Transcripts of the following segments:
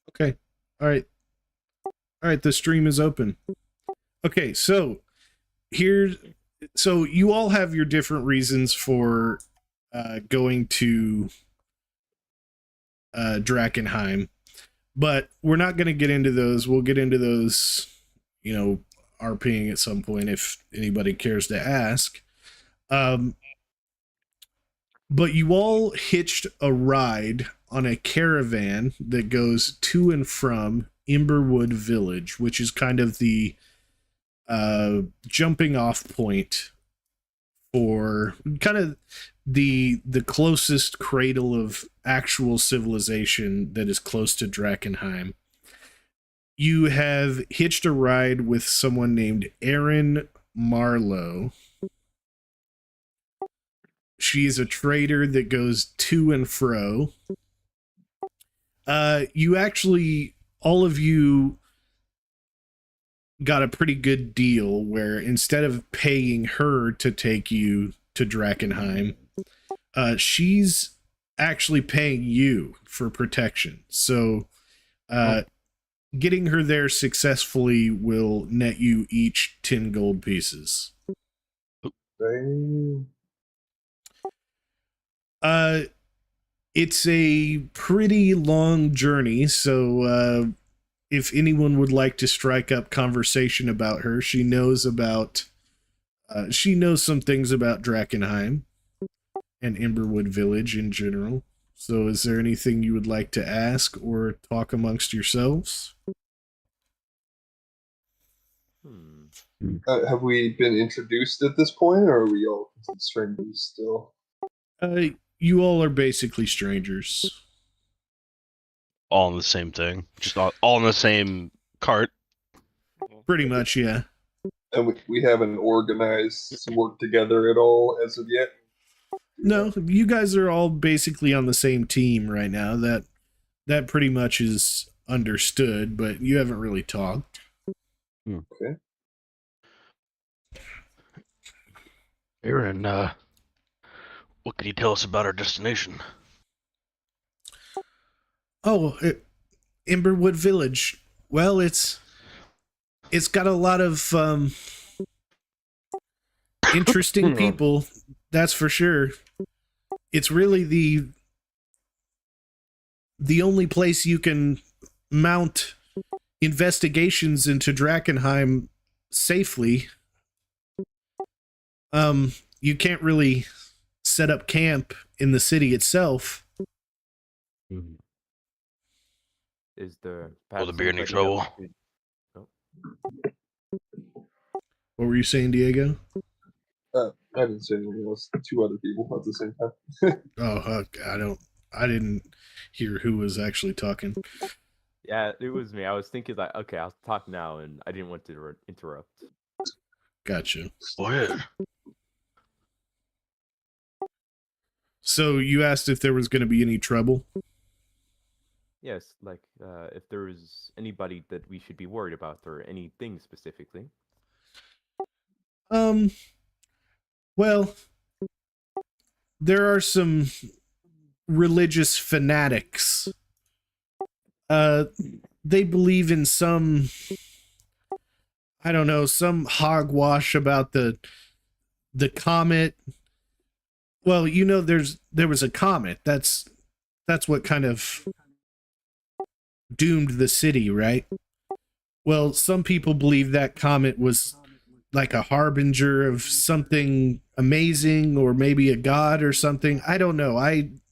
Okay. All right. All right. The stream is open. Okay. Here's so you all have your different reasons for going to Drakkenheim, but we're not going to get into those. We'll get into those, RPing at some point if anybody cares to ask. Um, but you all hitched a ride on a caravan that goes to and from Imberwood Village, which is kind of the jumping off point for kind of the closest cradle of actual civilization that is close to Drakkenheim. You have hitched a ride with someone named Erin Marlowe. She's a trader that goes to and fro. You actually, all of you got a pretty good deal where instead of paying her to take you to Drakkenheim, she's actually paying you for protection. So getting her there successfully will net you each 10 gold pieces. It's a pretty long journey, so if anyone would like to strike up conversation about her, she knows some things about Drakkenheim and Imberwood Village in general. So is there anything you would like to ask or talk amongst yourselves? Have we been introduced at this point, or are we all strangers still? You all are basically strangers. All in the same thing. Just all in the same cart. Pretty much, yeah. And we haven't organized to work together at all as of yet? No, you guys are all basically on the same team right now. That pretty much is understood, but you haven't really talked. Okay. Aaron, what can you tell us about our destination? Oh, Imberwood Village. Well, it's got a lot of interesting people, that's for sure. It's really the only place you can mount investigations into Drakkenheim safely. You can't really set up camp in the city itself. Is there... Will there be any trouble? What were you saying, Diego? I didn't say anything else. Two other people at the same time. I didn't hear who was actually talking. Yeah, it was me. I was thinking like, okay, I'll talk now, and I didn't want to interrupt. Gotcha. Oh, yeah. So you asked if there was going to be any trouble? Yes, like if there was anybody that we should be worried about, or anything specifically. Well, there are some religious fanatics. They believe in some, I don't know, some hogwash about the comet. Well, there was a comet. That's what kind of doomed the city, right? Well, some people believe that comet was like a harbinger of something amazing, or maybe a god or something. I don't know.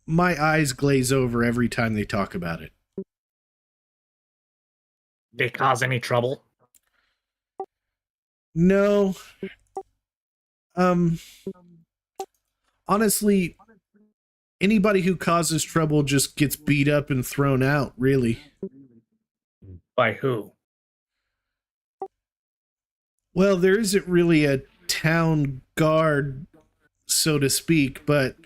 My eyes glaze over every time they talk about it. Did it cause any trouble? No. Honestly, anybody who causes trouble just gets beat up and thrown out, really. By who? Well, there isn't really a town guard, so to speak, but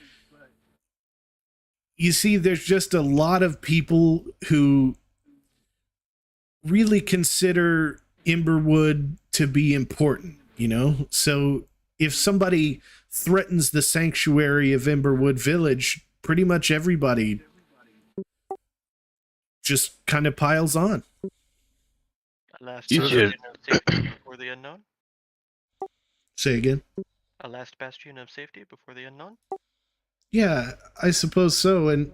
you see, there's just a lot of people who really consider Imberwood to be important, So if somebody threatens the sanctuary of Imberwood Village, pretty much everybody just kind of piles on. A last You bastion should- of safety before the unknown. Say again. A last bastion of safety before the unknown. Yeah, I suppose so. And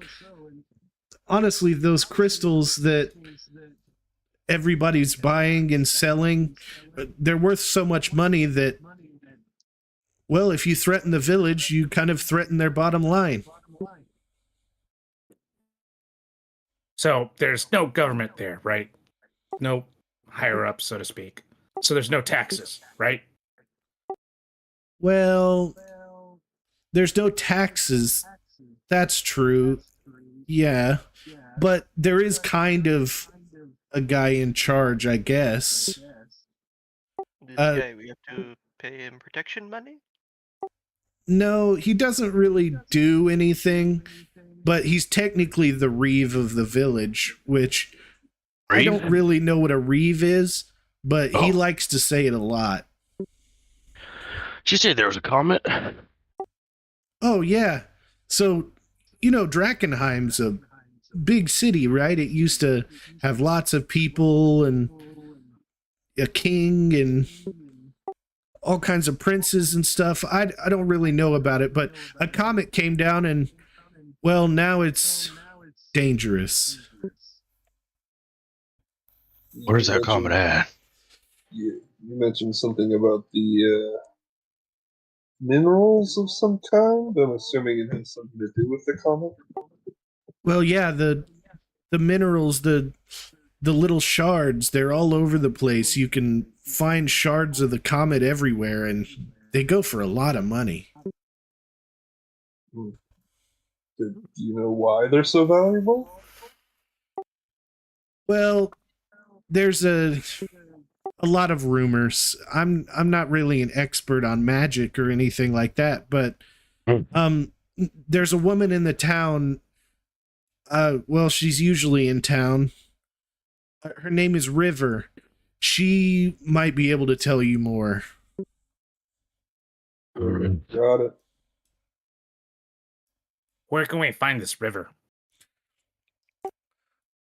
honestly, those crystals that everybody's buying and selling, they're worth so much money that, well, if you threaten the village, you kind of threaten their bottom line. So there's no government there, right? No higher up, so to speak. So there's no taxes, right? Well, there's no taxes. That's true. Yeah. But there is kind of a guy in charge, I guess. This Uh, guy, we have to pay him protection money. No, he doesn't really do anything, but he's technically the reeve of the village, which I Reeve? don't really know what a reeve is, but he Oh. likes to say it a lot. Did you say there was a comet? Oh, yeah. So, you know, Drakkenheim's a big city, right? It used to have lots of people and a king and all kinds of princes and stuff. I don't really know about it, but a comet came down and, well, now it's dangerous. Where's that comet at? You mentioned something about the minerals of some kind. I'm assuming it has something to do with the comet. Well, yeah, the minerals, the little shards, they're all over the place. You can find shards of the comet everywhere, and they go for a lot of money. Do you know why they're so valuable? Well, there's a lot of rumors. I'm not really an expert on magic or anything like that, but there's a woman in the town. Well, she's usually in town. Her name is River. She might be able to tell you more. Got it. Where can we find this river?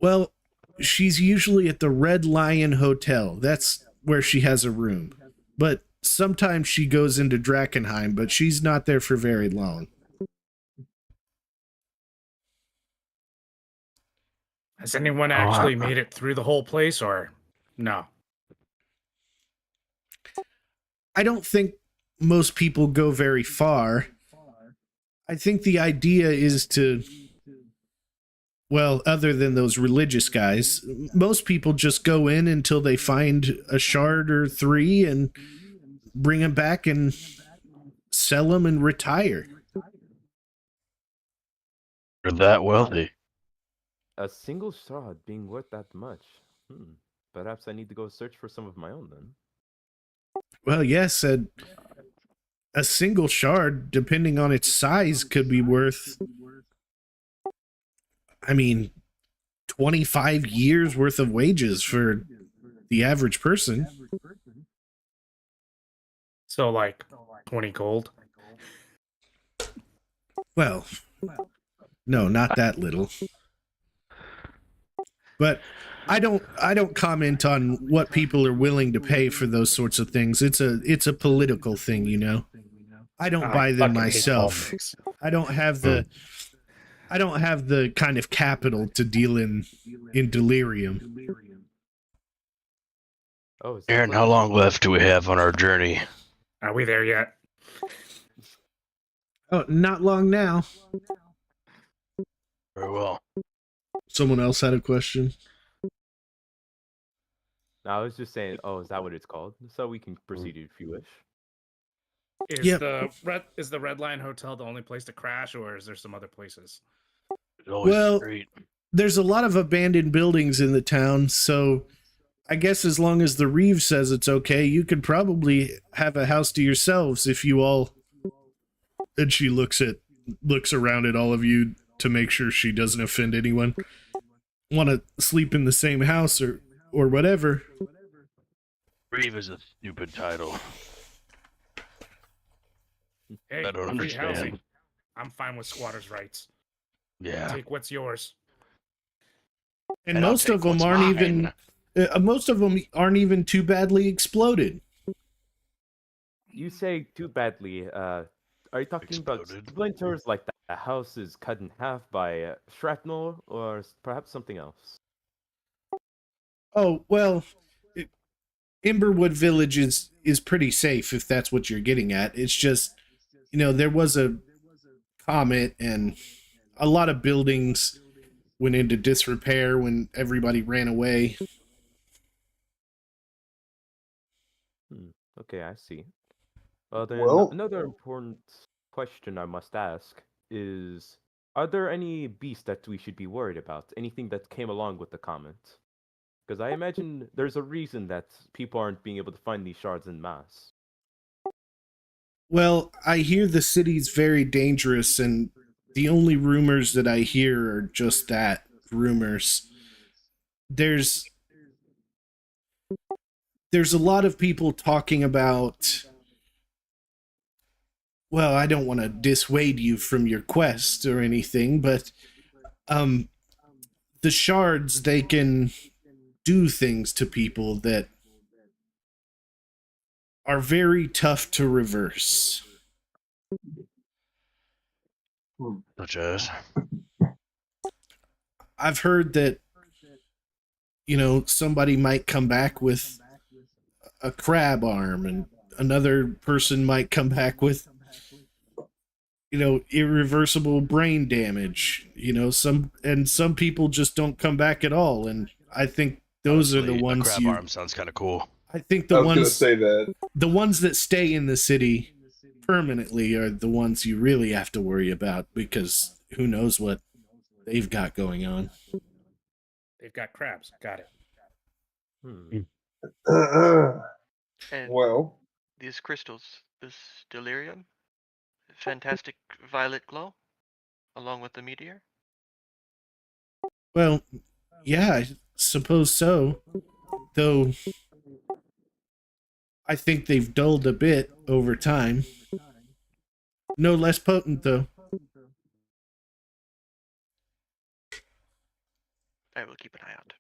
Well, she's usually at the Red Lion Hotel. That's where she has a room. But sometimes she goes into Drakkenheim, but she's not there for very long. Has anyone actually made it through the whole place, or no? I don't think most people go very far. I think the idea is to, well, other than those religious guys, most people just go in until they find a shard or three and bring them back and sell them and retire. You're that wealthy. A single shard being worth that much. Perhaps I need to go search for some of my own then. Well, yes, a single shard, depending on its size, could be worth, I mean, 25 years worth of wages for the average person. So like 20 gold. Well, no, not that little. But I don't comment on what people are willing to pay for those sorts of things. It's a political thing, you know. I don't I buy them fucking hate myself. politics. I don't have the kind of capital to deal in delirium. Oh, is that Aaron, what how it is? long left do we have on our journey? Are we there yet? Oh, not long now. Very well. Someone else had a question. No, I was just saying, oh, is that what it's called? So we can proceed if you wish. Is Yep. the Red Lion Hotel the only place to crash, or is there some other places? It's always Well- great. There's a lot of abandoned buildings in the town, so I guess as long as the Reeve says it's okay, you could probably have a house to yourselves if you all. And she looks around at all of you to make sure she doesn't offend anyone. Want to sleep in the same house or whatever. Reeve is a stupid title. Hey, I don't free understand. housing. I'm fine with squatters' rights. Yeah. Take what's yours. And And I'll most of take them what's aren't mine. even most of them aren't even too badly exploded. You say too badly. Are you talking about Exploded. splinters like the house is cut in half by shrapnel, or perhaps something else? Oh, well, it, Imberwood Village is pretty safe if that's what you're getting at. It's just, there was a comet and a lot of buildings went into disrepair when everybody ran away. Okay, I see. Well, then Well- another important question I must ask is: are there any beasts that we should be worried about? Anything that came along with the comet? Because I imagine there's a reason that people aren't being able to find these shards en masse. Well, I hear the city's very dangerous, and the only rumors that I hear are just that, rumors. There's a lot of people talking about, well, I don't want to dissuade you from your quest or anything, but the shards, they can do things to people that are very tough to reverse. Such as. I've heard that, somebody might come back with a crab arm, and another person might come back with, irreversible brain damage. Some people just don't come back at all, and I think those are the Honestly, a ones crab arm sounds kind of cool. I think I was gonna say that. the ones that stay in the city permanently are the ones you really have to worry about, because who knows what they've got going on. They've got crabs. Got it. And Well, these crystals, this delirium, fantastic violet glow, along with the meteor. Well, yeah, I suppose so. Though I think they've dulled a bit over time. No less potent, though. I will keep an eye out.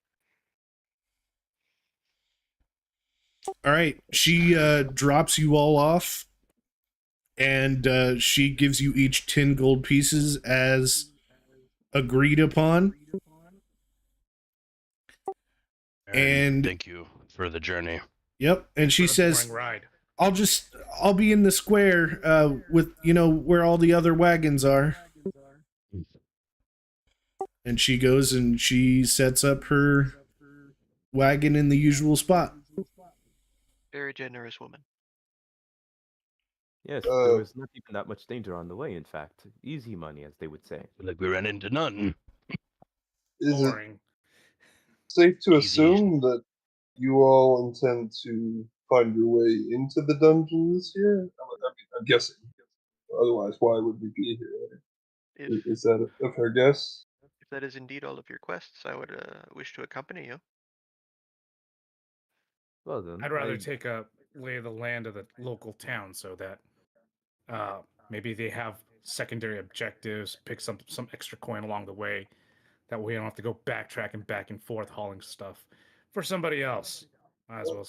All right, she drops you all off, and she gives you each 10 gold pieces as agreed upon. And thank you for the journey. yep, and she For the says, boring ride. I'll be in the square with, where all the other wagons are. And she goes and she sets up her wagon in the usual spot. Very generous woman. Yes, there was not even that much danger on the way, in fact. Easy money, as they would say. Like we ran into none. is it Boring. safe to Easy. assume that you all intend to find your way into the dungeon this year? I'm guessing. Otherwise, why would we be here? Is that a fair guess? If that is indeed all of your quests, I would wish to accompany you. Well then, I'd rather take a lay of the land of the local town so that maybe they have secondary objectives, pick some extra coin along the way. That way, you don't have to go backtracking back and forth hauling stuff for somebody else. Might as well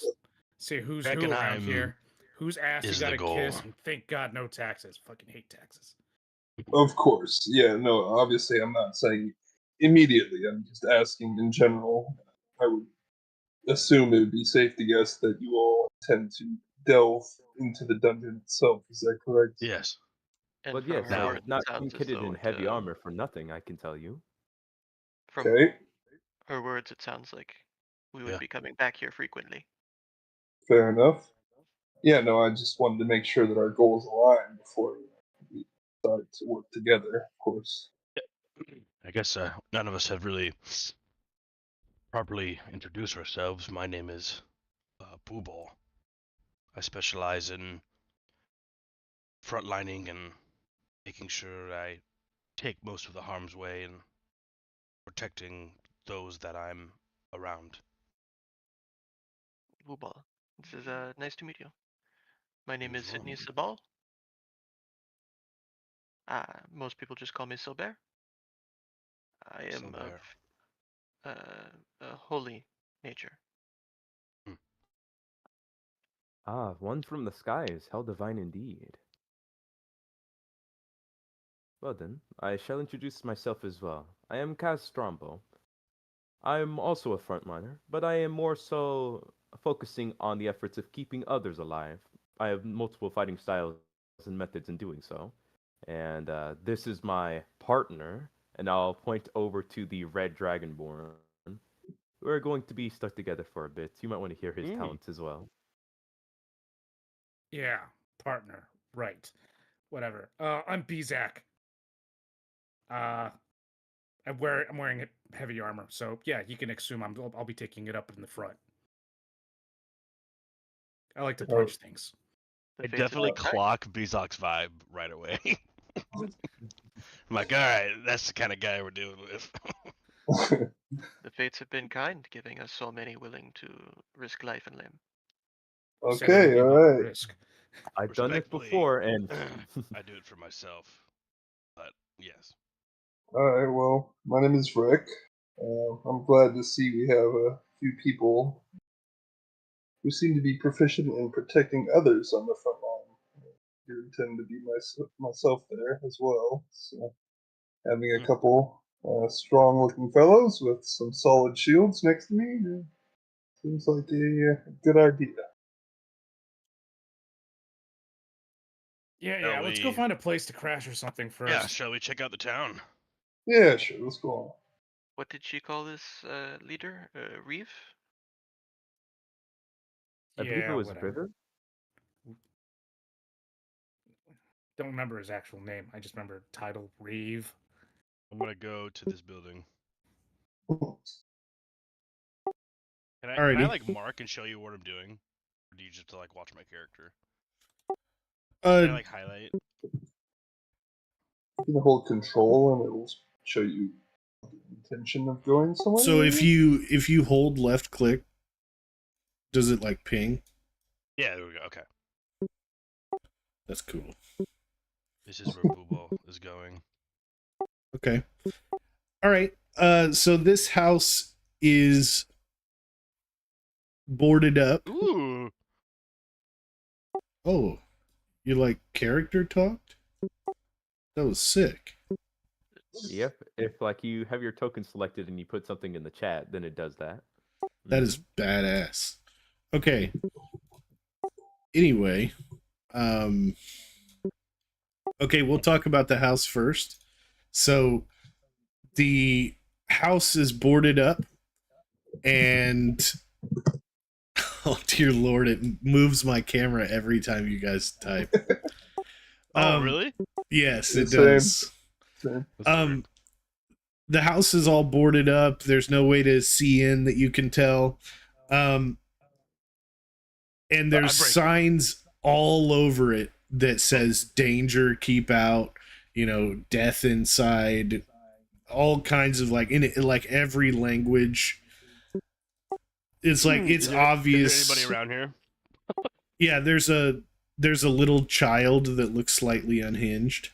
see who's who around Drakkenheim here. Whose ass you is got the to goal. kiss, and thank God no taxes. Fucking hate taxes. Of course. Yeah, no, obviously I'm not saying immediately. I'm just asking in general. I would assume it would be safe to guess that you all tend to delve into the dungeon itself. Is that correct? Yes. And but from yes, her Now- I've words, it not been sounds as kitted though in it, heavy armor for nothing, I can tell you. from Okay, her words, it sounds like we would Yeah. be coming back here frequently. fair enough. Yeah, no, I just wanted to make sure that our goals align before we decide to work together, of course. I guess none of us have really properly introduced ourselves. My name is Pooball. I specialize in frontlining and making sure I take most of the harm's way and protecting those that I'm around. Wubal. This is nice to meet you. My name You is as well. Sidney Sabal. Most people just call me Silbert. I am of Silbert. a holy nature. Ah, one from the skies. How divine indeed. Well then, I shall introduce myself as well. I am Kaz Strombo. I'm also a frontliner, but I am more so focusing on the efforts of keeping others alive. I have multiple fighting styles and methods in doing so. And this is my partner, and I'll point over to the Red Dragonborn. We're going to be stuck together for a bit. You might want to hear his talents as well. Yeah, partner. Right. Whatever. I'm Bizak. I'm wearing heavy armor, so yeah, you can assume I'll be taking it up in the front. I like to punch things. The I fates have definitely been kind. clock Bezok's vibe right away. I'm like, all right, that's the kind of guy we're dealing with. The fates have been kind, giving us so many willing to risk life and limb. Said Okay, anything all about right. risk. I've done this Respectfully, before, and I do it for myself. But yes. All right. Well, my name is Rick. I'm glad to see we have a few people who seem to be proficient in protecting others on the front line. I do intend to be myself there as well. So, having a couple strong-looking fellows with some solid shields next to me seems like a good idea. Yeah. Let's go find a place to crash or something first. Yeah, shall we check out the town? Yeah, sure. Let's go on. What did she call this leader? Reeve? I believe it was whatever. River. Don't remember his actual name. I just remember title Reeve. I'm gonna go to this building. Can I Alrighty. like mark and show you what I'm doing? Or do you just like watch my character? Can I like highlight? You can hold control and it will show you the intention of going somewhere. So if you hold left click, does it like ping? Yeah, there we go. Okay. That's cool. This is where Boobal is going. Okay. All right. So this house is boarded up. Ooh. Oh, you like character talked? That was sick. Yep. If like you have your token selected and you put something in the chat, then it does that. That is badass. Okay. Anyway, okay, we'll talk about the house first. So the house is boarded up and oh dear lord, it moves my camera every time you guys type. Oh, really? Yes, it Same. does. Same. The house is all boarded up. There's no way to see in that you can tell. And there's signs all over it that says danger, keep out, death inside, all kinds of like in it, like every language. It's like it's obvious. Is there anybody around here? Yeah, there's a little child that looks slightly unhinged.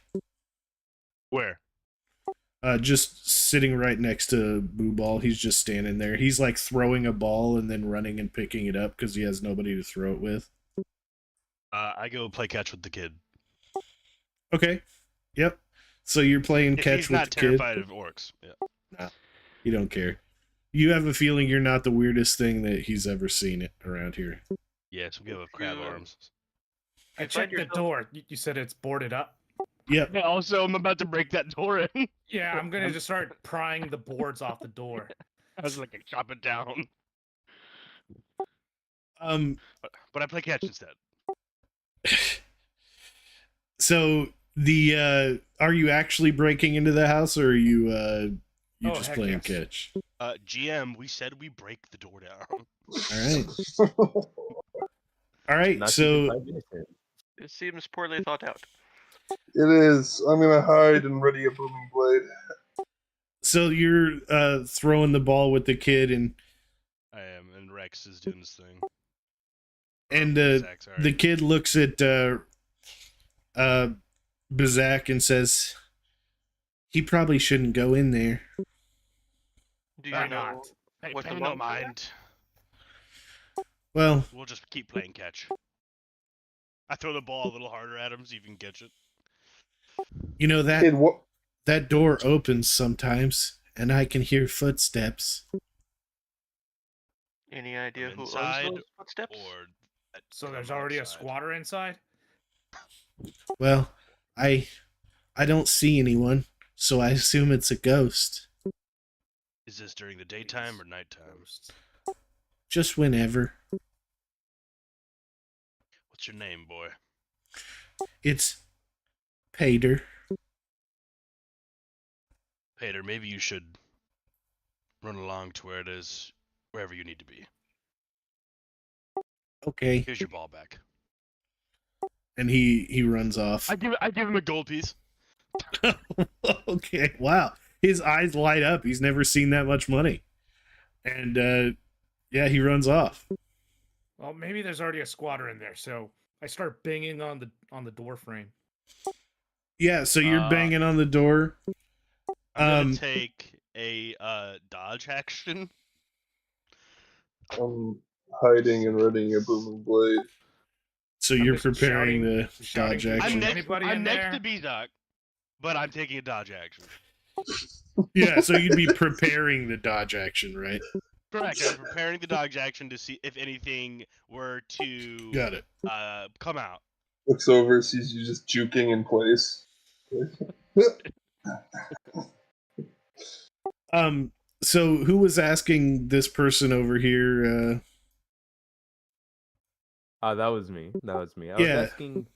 Where? Just sitting right next to Boo Ball. He's just standing there. He's like throwing a ball and then running and picking it up because he has nobody to throw it with. I go play catch with the kid. Okay. Yep. So you're playing catch He's with not the kid. terrified of orcs. Yeah. Nah, you don't care. You have a feeling you're not the weirdest thing that he's ever seen it around here. Yes, we have crab arms. I checked the door. You said it's boarded up. Yep. Yeah, also, I'm about to break that door in. Yeah, I'm gonna just start prying the boards off the door. I was like, chop it down. But I play catch instead. So the are you actually breaking into the house, or are you just playing yes. catch? GM, we said we break the door down. All right. Not So even 5 minutes in. It seems poorly thought out. It is. I'm gonna hide and ready a booming blade. so you're throwing the ball with the kid, and I am, and Rex is doing this thing. and Zach, sorry. the kid looks at Bazak and says, "He probably shouldn't go in there." Do you Why know not? Hey, what pay the no monk- mind. Well, We'll just keep playing catch. I throw the ball a little harder at him so you can catch it. you know that Kid, what? that door opens sometimes, and I can hear footsteps. Any idea From who owns inside those footsteps? or that So come there's already a outside? squatter inside? Well, I don't see anyone, so I assume it's a ghost. Is this during the daytime or Please, nighttime? ghost. Just whenever. What's your name, boy? It's Pater. Pater, maybe you should run along to where it is, wherever you need to be. Okay. Here's your ball back. And he runs off. I give him a gold piece. Okay, wow. His eyes light up. He's never seen that much money. And yeah, he runs off. Well, maybe there's already a squatter in there, so I start banging on the door frame. Yeah, so you're banging on the door. I'm gonna take a dodge action. I'm hiding and readying a booming blade. So I'm you're just preparing shouting- the shouting dodge to action. everybody. Anybody in I'm next there? to B-Doc, but I'm taking a dodge action. Yeah, so you'd be preparing the dodge action, right? Correct. I'm preparing the dodge action to see if anything were to Got it. come out. Looks over, sees you just juking in place. So who was asking this person over here? That was me. That was me. I Yeah. was asking,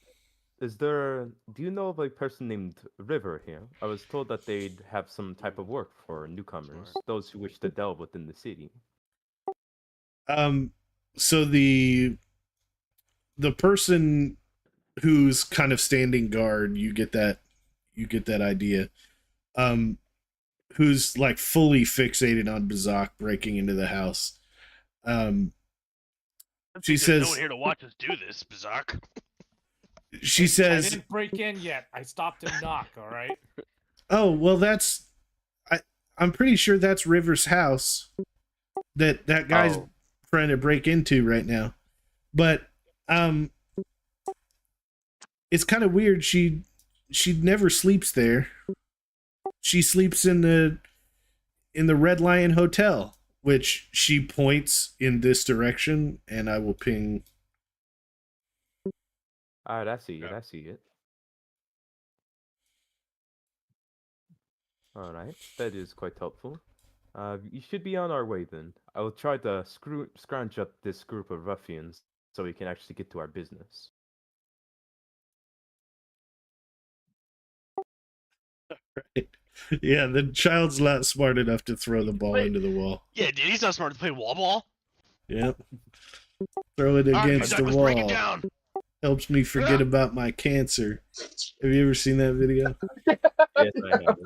do you know of a person named River here? I was told that they'd have some type of work for newcomers, those who wish to delve within the city. So the person who's kind of standing guard, you get that idea. Who's like fully fixated on Bazak breaking into the house. She There's says no one here to watch us do this, Bizarre. she I says, didn't break in yet. I stopped and knock. All right. "Oh, well, I'm pretty sure that's River's house that guy's Oh. trying to break into right now. But it's kind of weird. She never sleeps there. She sleeps in the Red Lion Hotel, which she points in this direction, and I will ping. Alright, I see it. Yeah. I see it. Alright, that is quite helpful. You should be on our way then. I will try to scrounge up this group of ruffians so we can actually get to our business. Yeah, the child's not smart enough to throw the ball Wait. into the wall. Yeah, dude, he's not smart to play wall ball. Yep. Throw it All right, against Bizarre, the let's break it wall. down. Helps me forget about my cancer. Have you ever seen that video? Yes, I have.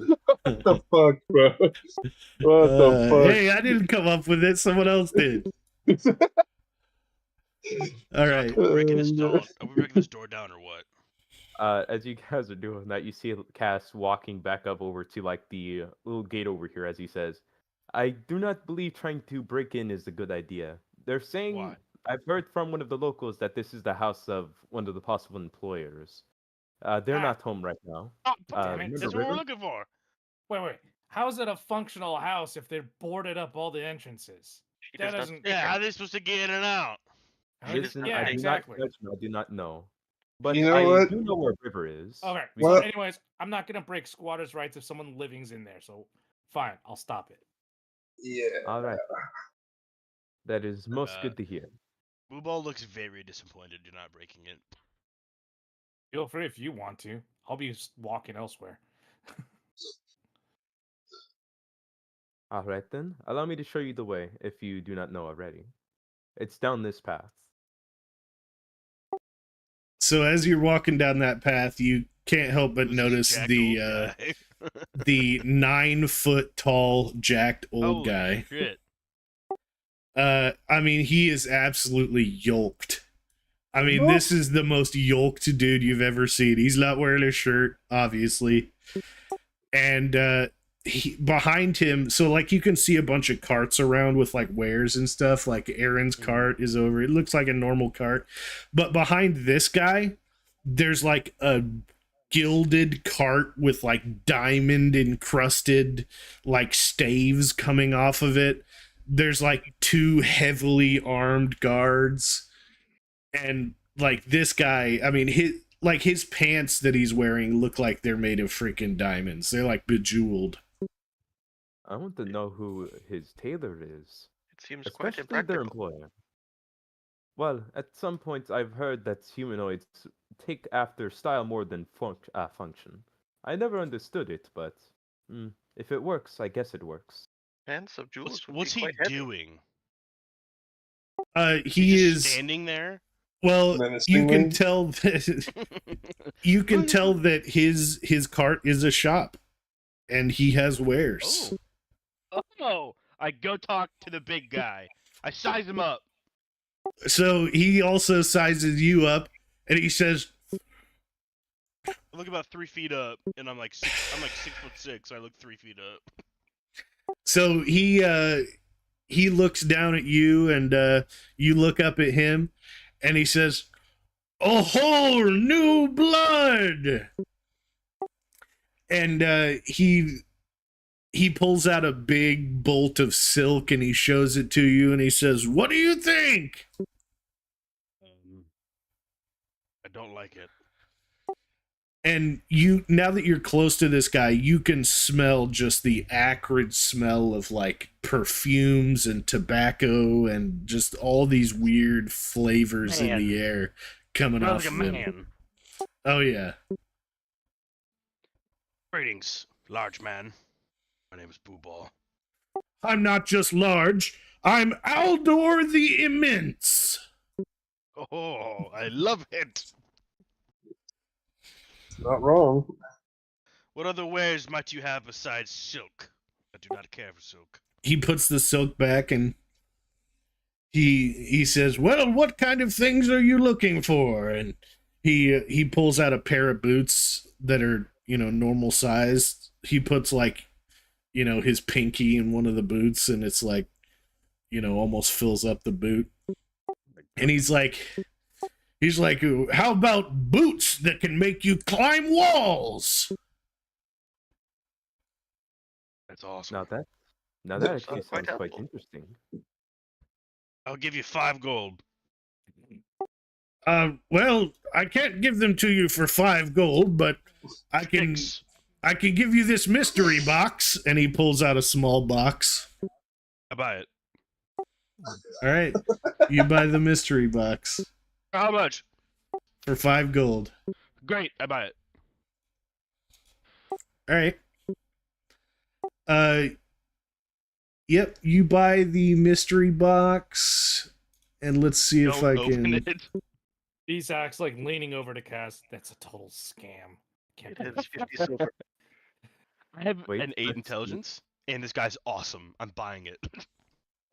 What the fuck, bro? What the fuck? Hey, I didn't come up with it. Someone else did. All right. Are we breaking this door down or what? As you guys are doing that, you see Cass walking back up over to like the little gate over here as he says, I do not believe trying to break in is a good idea. They're saying, Why? I've heard from one of the locals that this is the house of one of the possible employers. They're not home right now. Oh, damn it. remember That's what we're River? looking for. Wait. How is it a functional house if they're boarded up all the entrances? She That does not doesn't. Yeah, how are they supposed to get in and out? How does- Listen, yeah, I do exactly. not judge you, I do not know. But You know I what? do know where River is. Okay. We- So, What? anyways, I'm not gonna break squatters' rights if someone living's in there. So, fine, I'll stop it. Yeah. All right. That is most Uh, good to hear. Booball looks very disappointed you're not breaking it. Feel free if you want to. I'll be walking elsewhere. All right then. Allow me to show you the way if you do not know already. It's down this path. So as you're walking down that path, you can't help but Who's this notice jacked the old guy? the 9-foot tall jacked old Holy guy. Shit. I mean, he is absolutely yoked. I mean, this is the most yoked dude you've ever seen. He's not wearing a shirt, obviously. And behind him, so like you can see a bunch of carts around with like wares and stuff. Like Aaron's cart is over. It looks like a normal cart, but behind this guy, there's like a gilded cart with like diamond encrusted like staves coming off of it. There's like two heavily armed guards, and like this guy, I mean, his pants that he's wearing look like they're made of freaking diamonds. They're like bejeweled. I want to know who his tailor is, It seems quite especially their impractical. employer. Well, at some point, I've heard that humanoids take after style more than function. I never understood it, but if it works, I guess it works. Pants of jewels would What's be he quite heavy. doing? He He's is just standing there. well. You Menacingly? can tell that you can tell that his cart is a shop, and he has wares. Oh, I go talk to the big guy. I size him up. So he also sizes you up, and he says, I look about 3 feet up, and I'm like 6'6", so I look 3 feet up. so he looks down at you, and you look up at him, and he says, "A whole new blood." And he pulls out a big bolt of silk, and he shows it to you, and he says, "What do you think?" I don't like it. And now that you're close to this guy, you can smell just the acrid smell of like perfumes and tobacco and just all these weird flavors in the air coming Smells off like a of him. man. Oh yeah. Greetings, large man. My name is Boo Ball. I'm not just large, I'm Aldor the Immense. Oh, I love it. Not wrong. What other wares might you have besides silk? I do not care for silk. He puts the silk back, and he says, "Well, what kind of things are you looking for?" And he pulls out a pair of boots that are, normal sized. He puts like, his pinky in one of the boots, and it's like, almost fills up the boot. And he's like, "How about boots that can make you climb walls?" That's awesome. Now that That actually sounds quite sounds quite helpful. interesting. I'll give you 5 gold. Well, I can't give them to you for 5 gold, but I can 6. give you this mystery box. And he pulls out a small box. I buy it. All right, you buy the mystery box How much? for 5 gold. Great, I buy it. All right. Yep, you buy the mystery box, and let's see if I Don't open can. it. Isak's like leaning over to Cass. That's a total scam. Can't It do has this. 50 silver. I have Wait, an 8 let's see. intelligence, and this guy's awesome. I'm buying it.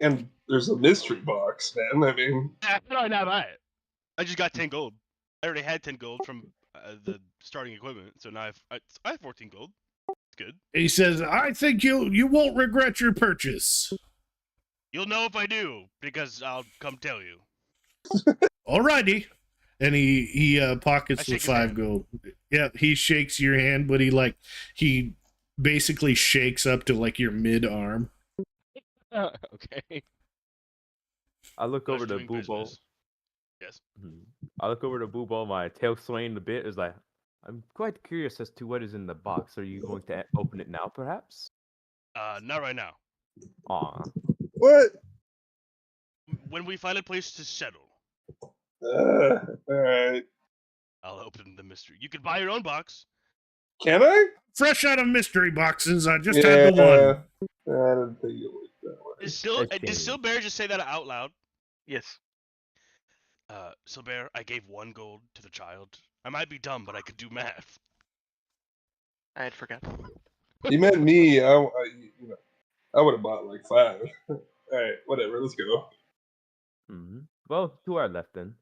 And there's a mystery box, man. I mean, How do I not buy it? I just got 10 gold. I already had 10 gold from the starting equipment, so now I have 14 gold. It's good. He says, "I think you won't regret your purchase." You'll know if I do, because I'll come tell you. Alrighty. And he pockets I the shake his 5 hand. gold. Yeah, he shakes your hand, but he basically shakes up to like your mid arm. Okay. I look over Pleasure to doing Boo Ball. business. Yes. I look over to Boo Ball, my tail swaying a bit. Is like, I'm quite curious as to what is in the box. Are you going to open it now, perhaps? Not right now. Aw. what? When we find a place to settle, Alright. I'll open the mystery. You can buy your own box. Can I? Fresh out of mystery boxes, I just had the one. I didn't think it was that way. Does Silbear just say that out loud? Yes. Silbear, I gave 1 gold to the child. I might be dumb, but I could do math. I had forgotten. You meant me. I would have bought like 5. Alright, whatever. Let's go. Well, 2 are left then.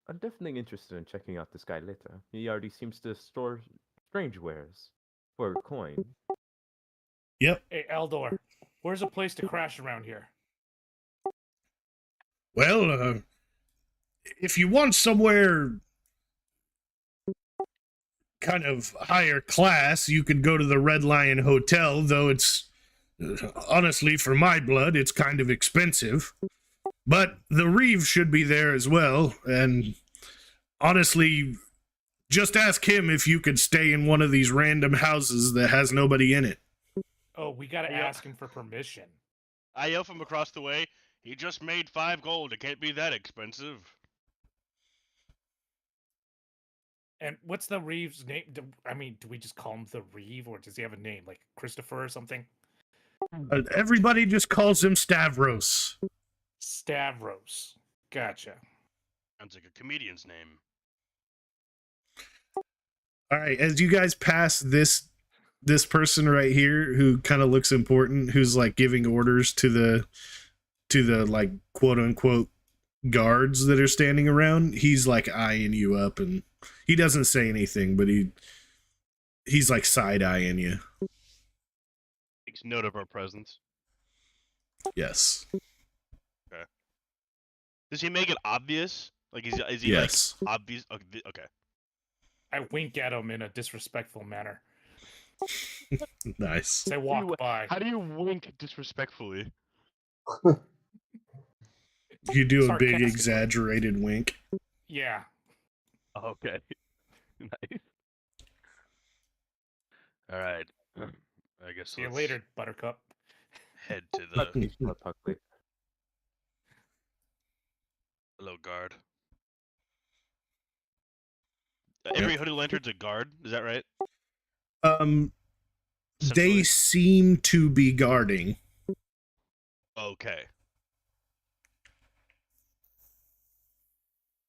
I'm definitely interested in checking out this guy later. He already seems to store strange wares for coin. Yep. Hey, Eldor, where's a place to crash around here? Well, if you want somewhere kind of higher class, you could go to the Red Lion Hotel, though it's honestly, for my blood, it's kind of expensive. But the Reeve should be there as well, and honestly, just ask him if you could stay in one of these random houses that has nobody in it. Oh, we gotta Yeah. ask him for permission. I yell from across the way. He just made 5 gold. It can't be that expensive. And what's the Reeve's name? Do we just call him the Reeve, or does he have a name, like Christopher or something? Everybody just calls him Stavros. Stavros. Gotcha. Sounds like a comedian's name. All right, as you guys pass this person right here who kind of looks important, who's like giving orders to the like quote unquote guards that are standing around, he's like eyeing you up, and he doesn't say anything, but he's like side eyeing you. Takes note of our presence. Yes. Does he make it obvious? Like, is he Yes. like obvious? Okay. I wink at him in a disrespectful manner. Nice. As I walk by. How do you wink disrespectfully? You do a big Sarcastically. exaggerated wink. Yeah. Okay. Nice. All right. I guess See you let's later, Buttercup. head to the Puckley. hello guard. Every hooded lantern's a guard. Is that right? They Essentially? seem to be guarding. Okay.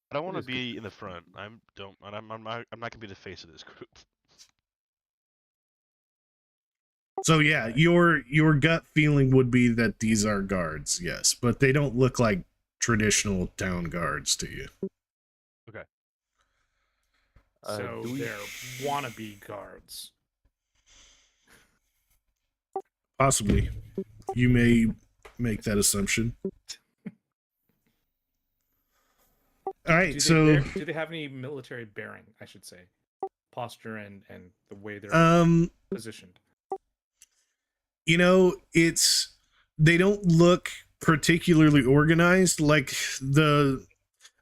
I don't want to is good. be in the front. I'm not gonna be the face of this group. So yeah, your gut feeling would be that these are guards, yes, but they don't look like traditional town guards to you. So do we- they're wannabe guards. Possibly. You may make that assumption. All right, so Do they have any military bearing, I should say? Posture and the way they're positioned. you know, they don't look particularly organized. Like the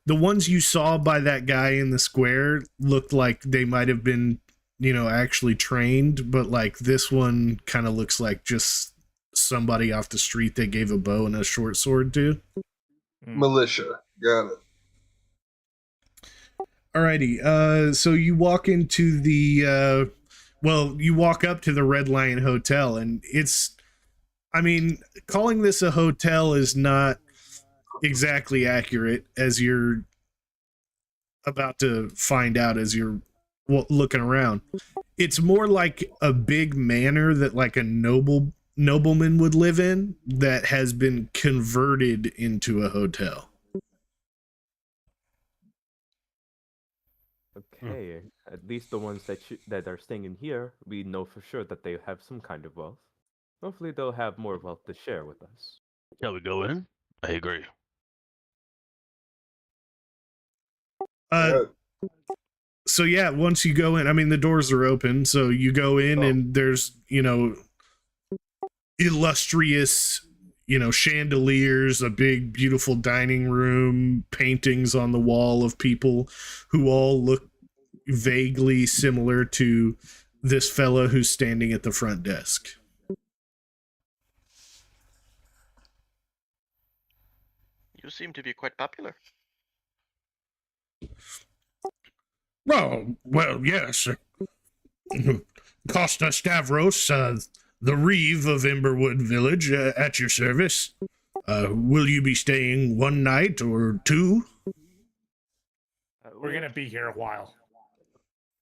ones you saw by that guy in the square looked like they might have been, actually trained, but like this one kind of looks like just somebody off the street they gave a bow and a short sword to. Militia. Got it. Alrighty, so you walk into the you walk up to the Red Lion Hotel, and calling this a hotel is not exactly accurate, as you're about to find out as you're looking around. It's more like a big manor that like a nobleman would live in that has been converted into a hotel. Okay, at least the ones that are staying in here, we know for sure that they have some kind of wealth. Hopefully, they'll have more wealth to share with us. Shall we go in? I agree. Alright. So yeah, once you go in, the doors are open, so you go in and there's, illustrious, chandeliers, a big, beautiful dining room, paintings on the wall of people who all look vaguely similar to this fella who's standing at the front desk. You seem to be quite popular. Oh, well, yes. Costa Stavros, the Reeve of Emberwood Village, at your service. Will you be staying one night or two? We're gonna be here a while.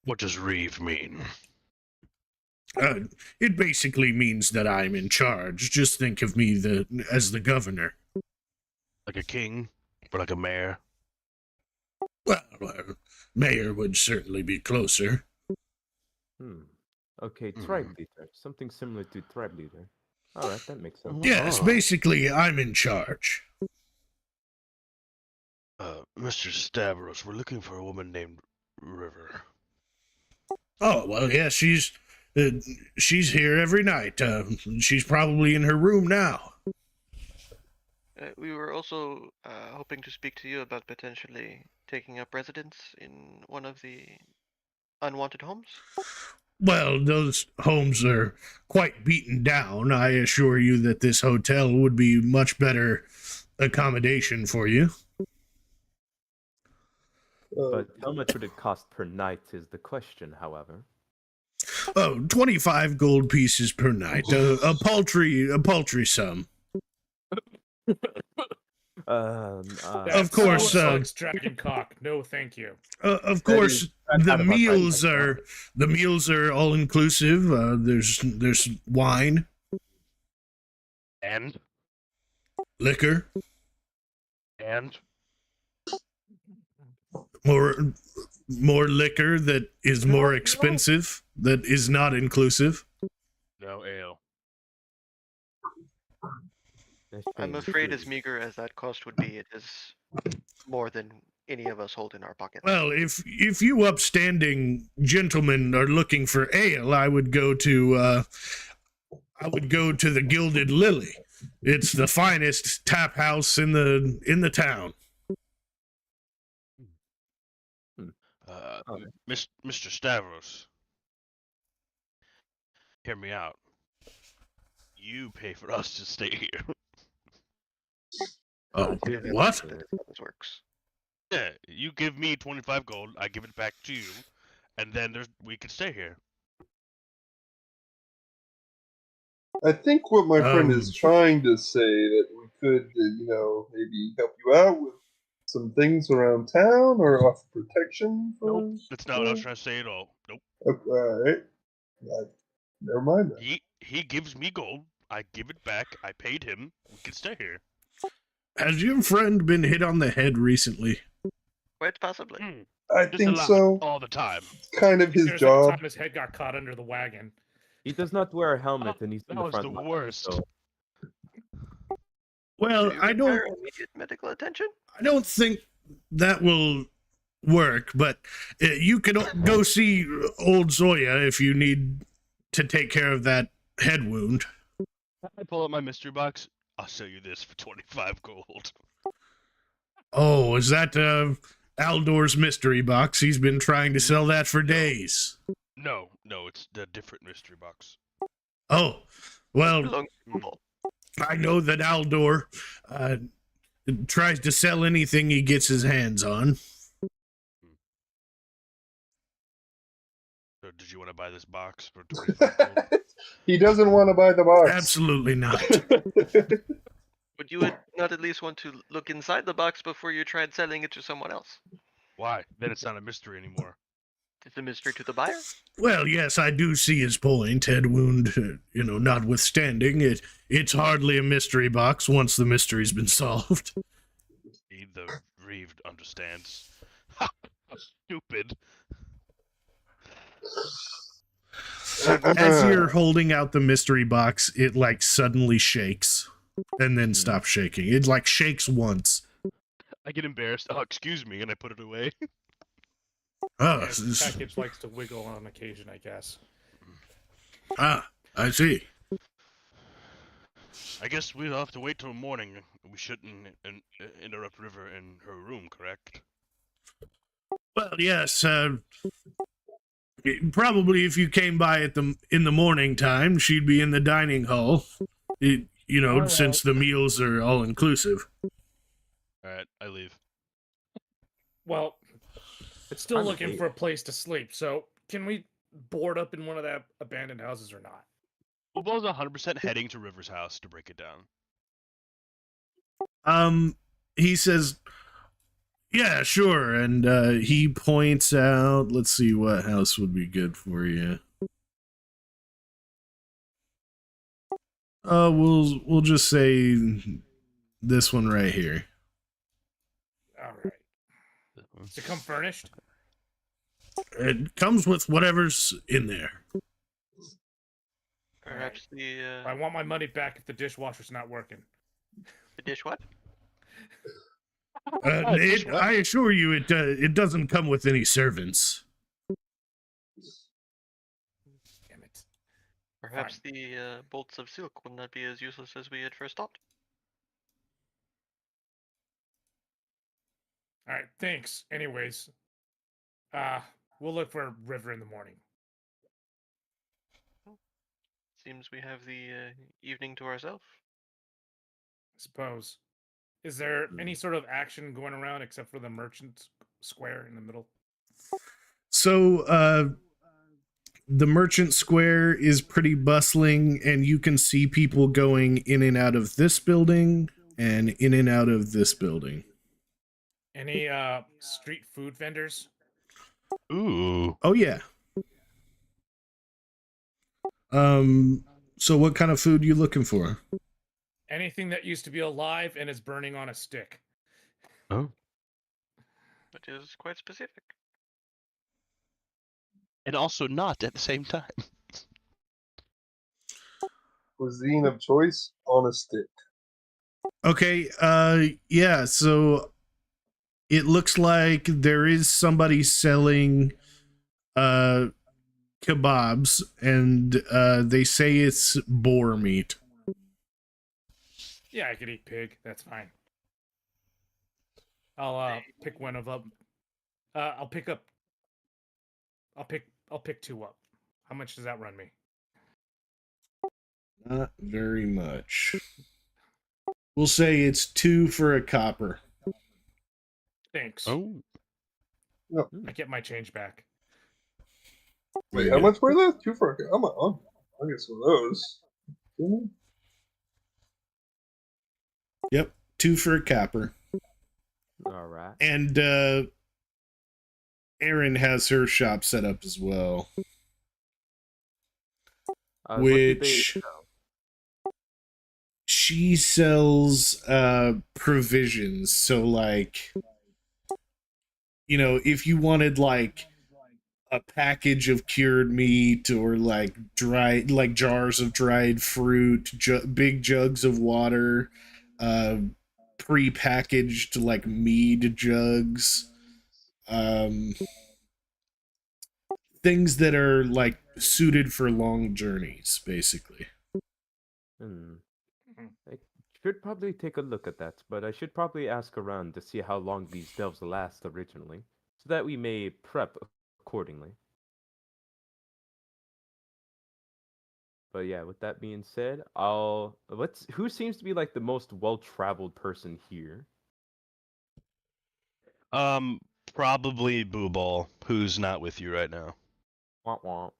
What does Reeve mean? It basically means that I'm in charge. Just think of me as the governor. Like a king? Or like a mayor? Well, mayor would certainly be closer. Okay, tribe leader. Something similar to tribe leader. All right, that makes sense. Yes, basically, I'm in charge. Mr. Stavros, we're looking for a woman named River. Oh, well, yeah, she's here every night. She's probably in her room now. We were also hoping to speak to you about potentially taking up residence in one of the unwanted homes. Well, those homes are quite beaten down. I assure you that this hotel would be much better accommodation for you. But how much would it cost per night is the question, however. Oh, 25 gold pieces per night. A paltry sum. That course, sucks, dragon cock. No, thank you. Of course, that's the out of our meals are all inclusive. There's wine, And? liquor, And? more liquor that is more expensive, that is not inclusive. No ale. I'm afraid as meager as that cost would be, it is more than any of us hold in our pockets. Well, if you upstanding gentlemen are looking for ale, I would go to the Gilded Lily. It's the finest tap house in the town. Mr. Stavros, hear me out. You pay for us to stay here. Oh, That's what? how this works. Yeah, you give me 25 gold, I give it back to you, and then we can stay here. I think what my friend Um, is trying to say that we could, maybe help you out with some things around town or offer protection for. Nope, that's not what I was trying to say at all. Nope. Okay, all right. Never mind that. He gives me gold, I give it back, I paid him, we can stay here. Has your friend been hit on the head recently? Quite possibly. I Just think a lot, so. all the time. It's kind of his There's job. that time his head got caught under the wagon. He does not wear a helmet, and he's in That the was front the line, worst. so- Well, Do you I require immediate medical attention? don't think that will work, but you can go see old Zoya if you need to take care of that head wound. I pull out my mystery box, I'll sell you this for 25 gold. Oh, is that Aldor's mystery box? He's been trying to sell that for days. No, it's the different mystery box. Oh, well, Belongs to people. I know that Aldor tries to sell anything he gets his hands on. So did you want to buy this box for 25 gold? He doesn't want to buy the box. Absolutely not. Would you not at least want to look inside the box before you tried selling it to someone else? Why? Then it's not a mystery anymore. It's a mystery to the buyer. Well, yes, I do see his point. Head wound, notwithstanding, it's hardly a mystery box once the mystery's been solved. The Reeved understands. How stupid. As you're holding out the mystery box, it suddenly shakes and then stops shaking. It shakes once. I get embarrassed. Oh, excuse me, and I put it away. Oh, Yeah, the package likes to wiggle on occasion, I guess. I see. I guess we'll have to wait till morning. We shouldn't interrupt River in her room, correct? Well, yes. Probably if you came by in the morning time, she'd be in the dining hall. Since the meals are all inclusive. Alright, I leave. Well, it's still I'm looking eight. for a place to sleep, so can we board up in one of the abandoned houses or not? Football's 100% heading to River's house to break it down. He says, yeah, sure. And he points out, let's see what house would be good for you. We'll just say this one right here. All right. Does it come furnished? It comes with whatever's in there. Perhaps I want my money back if the dishwasher's not working. the dish what? I assure you, it doesn't come with any servants. Damn it. Perhaps the bolts of silk would not be as useless as we had first thought. All right, thanks. Anyways, we'll look for a river in the morning. Seems we have the evening to ourselves. I suppose. Is there any sort of action going around except for the merchant square in the middle? So, the merchant square is pretty bustling, and you can see people going in and out of this building and in and out of this building. Any street food vendors? Ooh. Oh yeah. So what kind of food you looking for? Anything that used to be alive and is burning on a stick. Oh. That is quite specific. And also not at the same time. Cuisine of choice on a stick. Okay, yeah, so it looks like there is somebody selling kebabs, and they say it's boar meat. Yeah, I could eat pig. That's fine. I'll pick one of them. I'll pick 2 up. How much does that run me? Not very much. We'll say it's 2 for a copper. Thanks. Oh. I get my change back. Wait, how much were those? 2 for a. I'll get some of those. Mhm. Yep, 2 for a copper. All right. And Erin has her shop set up as well. What do they Which sell? she sells provisions. So like, you know, if you wanted like a package of cured meat or like dried, like jars of dried fruit, big jugs of water, pre-packaged like mead jugs, things that are like suited for long journeys, basically. Hmm. Mhm. I should probably take a look at that, but I should probably ask around to see how long these delves last originally, so that we may prep accordingly. But yeah, with that being said, who seems to be like the most well-traveled person here? Probably Booball, who's not with you right now. Womp womp.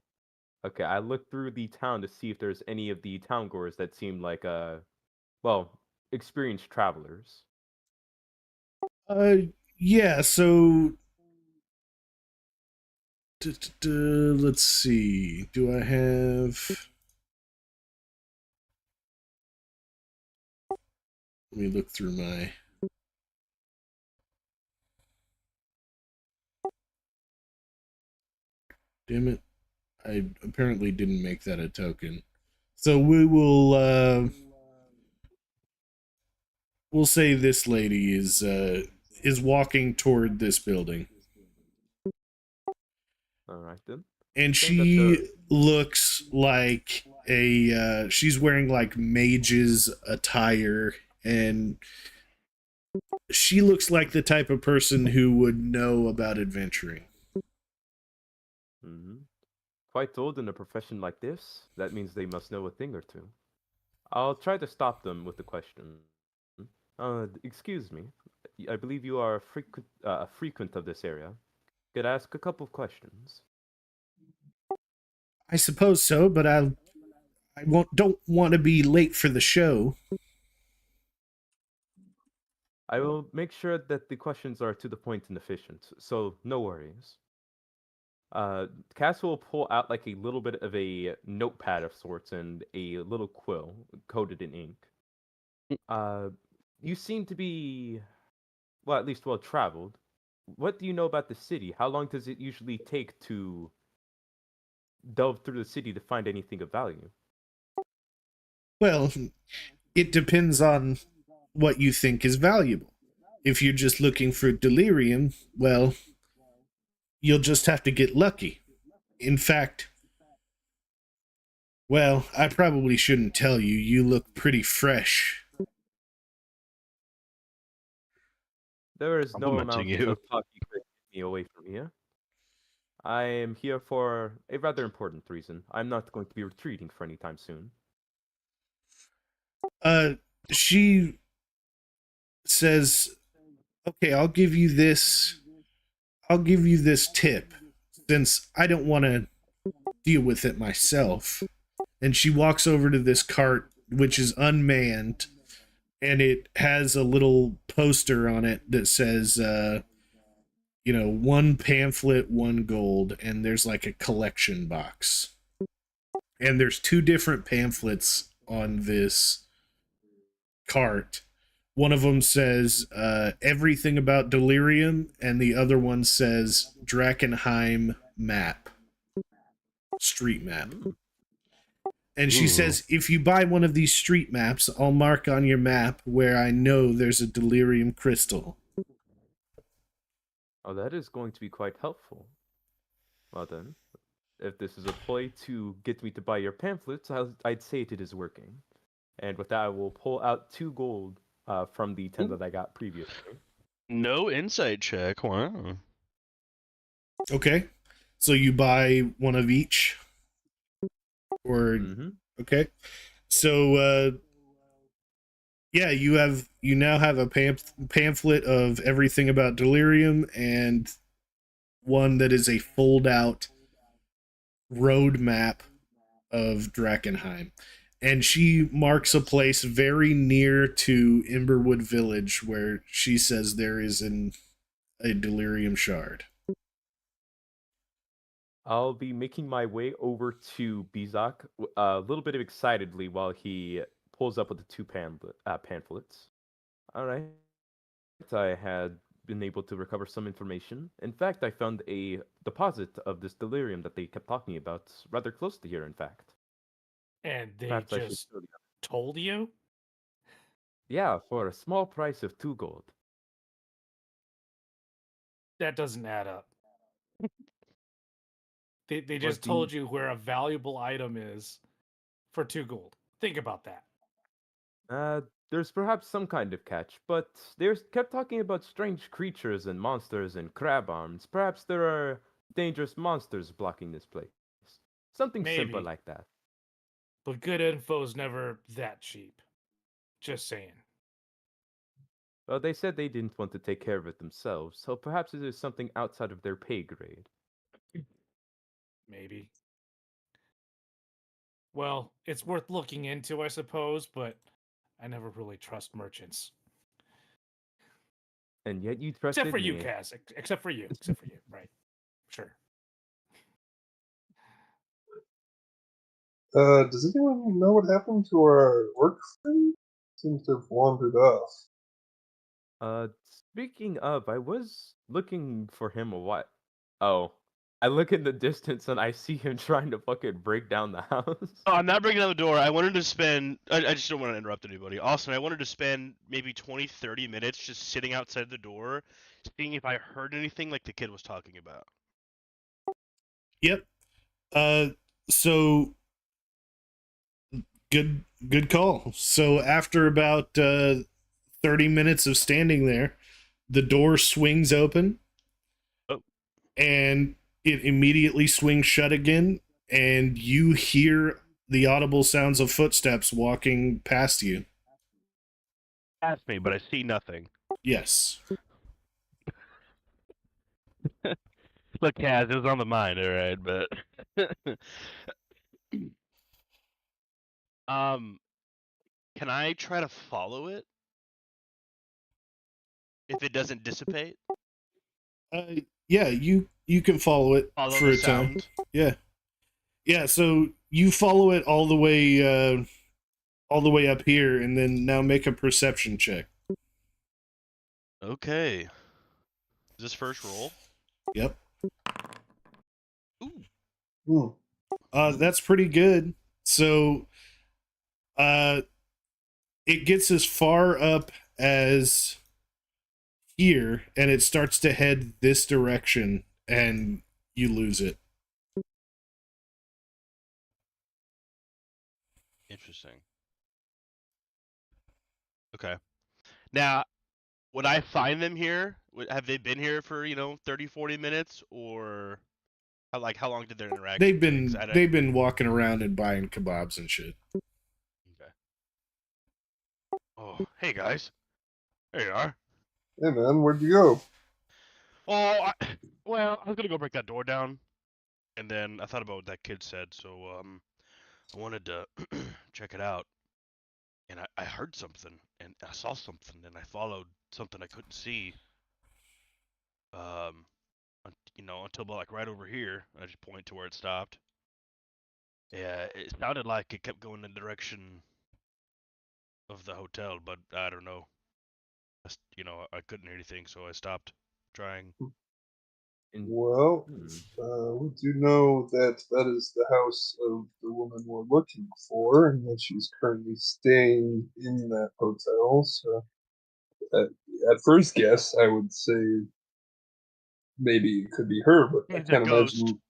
Okay, I looked through the town to see if there's any of the town goers that seemed like well, experienced travelers. Yeah, so let's see. Do I have? Let me look through my. Damn it! I apparently didn't make that a token. So we will. We'll say this lady is walking toward this building, All right then. and Think that's she looks like she's wearing like mage's attire, and she looks like the type of person who would know about adventuring. hmm Quite old in a profession like this. That means they must know a thing or two. I'll try to stop them with the question. Excuse me. I believe you are a frequent of this area. Could I ask a couple of questions? I suppose so, but don't want to be late for the show. I will make sure that the questions are to the point and efficient, so no worries. Cass will pull out like a little bit of a notepad of sorts and a little quill coated in ink. You seem to be, well, at least well traveled. What do you know about the city? How long does it usually take to delve through the city to find anything of value? Well, it depends on what you think is valuable. If you're just looking for delirium, well, you'll just have to get lucky. In fact, well, I probably shouldn't tell you. You look pretty fresh. There is no Complimenting amount you. of talk you could get me away from here. I am here for a rather important reason. I'm not going to be retreating for any time soon. She says, "Okay, I'll give you this. I'll give you this tip since I don't want to deal with it myself." And she walks over to this cart which is unmanned, and it has a little poster on it that says one pamphlet, one gold, and there's like a collection box. And there's two different pamphlets on this cart. One of them says everything about delirium, and the other one says Drakkenheim map, street map. And she says, if you buy one of these street maps, I'll mark on your map where I know there's a delirium crystal. Oh, that is going to be quite helpful. Well then, if this is a ploy to get me to buy your pamphlets, I'd say it is working. And with that, I will pull out 2 gold from the 10 that I got previously. No insight check. Wow. Okay. So you buy one of each? Or okay. So yeah, you now have a pamphlet of everything about delirium and one that is a fold out road map of Drakkenheim. And she marks a place very near to Emberwood Village where she says there is a delirium shard. I'll be making my way over to Bizak a little bit excitedly while he pulls up with the 2 pamphlets. All right. I had been able to recover some information. In fact, I found a deposit of this delirium that they kept talking about rather close to here, in fact. And they Perhaps I should just show you. told you? Yeah, for a small price of 2 gold. That doesn't add up. They just But told you where a valuable item is for 2 gold. Think about that. there's perhaps some kind of catch, but they kept talking about strange creatures and monsters and crab arms. Perhaps there are dangerous monsters blocking this place. Something simple Maybe. like that. But good info's never that cheap. Just saying. Well, they said they didn't want to take care of it themselves, so perhaps it is something outside of their pay grade. Maybe. Well, it's worth looking into, I suppose, but I never really trust merchants. And yet you trusted Except for you, me. Kaz. Except for you. Except for you. Right. Sure. Does anyone know what happened to our work friend? Seems to have wandered off. Speaking of, I was looking for him a while. Oh, I look in the distance and I see him trying to fucking break down the house. Oh, I'm not breaking down the door. I wanted to spend. I just don't want to interrupt anybody. Austin, I wanted to spend maybe 20, 30 minutes just sitting outside the door, seeing if I heard anything like the kid was talking about. Yep. So good call. So after about 30 minutes of standing there, the door swings open. Oh. And it immediately swings shut again, and you hear the audible sounds of footsteps walking past you. Past me, but I see nothing. Yes. Look, Kaz, it was on the mind, all right, but can I try to follow it if it doesn't dissipate? Yeah, you can follow it Follow for the a time. sound. Yeah. So you follow it all the way up here, and then now make a perception check. Okay. Is this first roll? Yep. Ooh. Hmm. That's pretty good. So Uh, it gets as far up as here, and it starts to head this direction, and you lose it. Interesting. Okay. Now, would I find them here? Have they been here for 30, 40 minutes, or how long did their interaction take? 'Cause They've been walking around and buying kebabs and shit. Okay. Oh, hey guys. There you are. Hey man, where'd you go? Oh, well, I was gonna go break that door down, and then I thought about what that kid said, so I wanted to check it out, and I heard something, and I saw something, and I followed something I couldn't see, um, until about like right over here. I just point to where it stopped. Yeah, it sounded like it kept going in the direction of the hotel, but I don't know. I couldn't hear anything, so I stopped trying. Well, Hmm. we do know that that is the house of the woman we're looking for, and that she's currently staying in that hotel. So, at first guess, I would say maybe it could be her, but I He's a can't ghost. imagine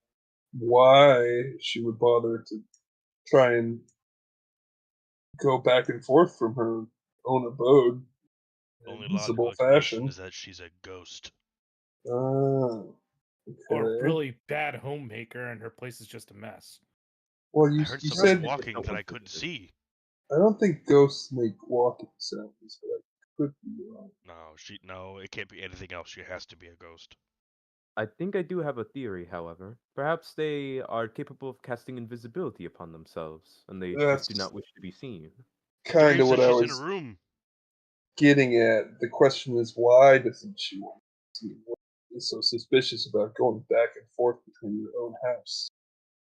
why she would bother to try and go back and forth from her own abode in Only a logical visible explanation fashion. is that she's a ghost. Ah, Or okay. really bad homemaker, and her place is just a mess. Well, I you heard you something said walking that I couldn't see. I don't think ghosts make walking sounds, but I could be wrong. No, it can't be anything else. She has to be a ghost. I think I do have a theory, however. Perhaps they are capable of casting invisibility upon themselves, and they just do That's not wish to be seen. kind Theory of what says I she's in a was room. getting at. The question is, why doesn't she want to see? What is so suspicious about going back and forth between your own house?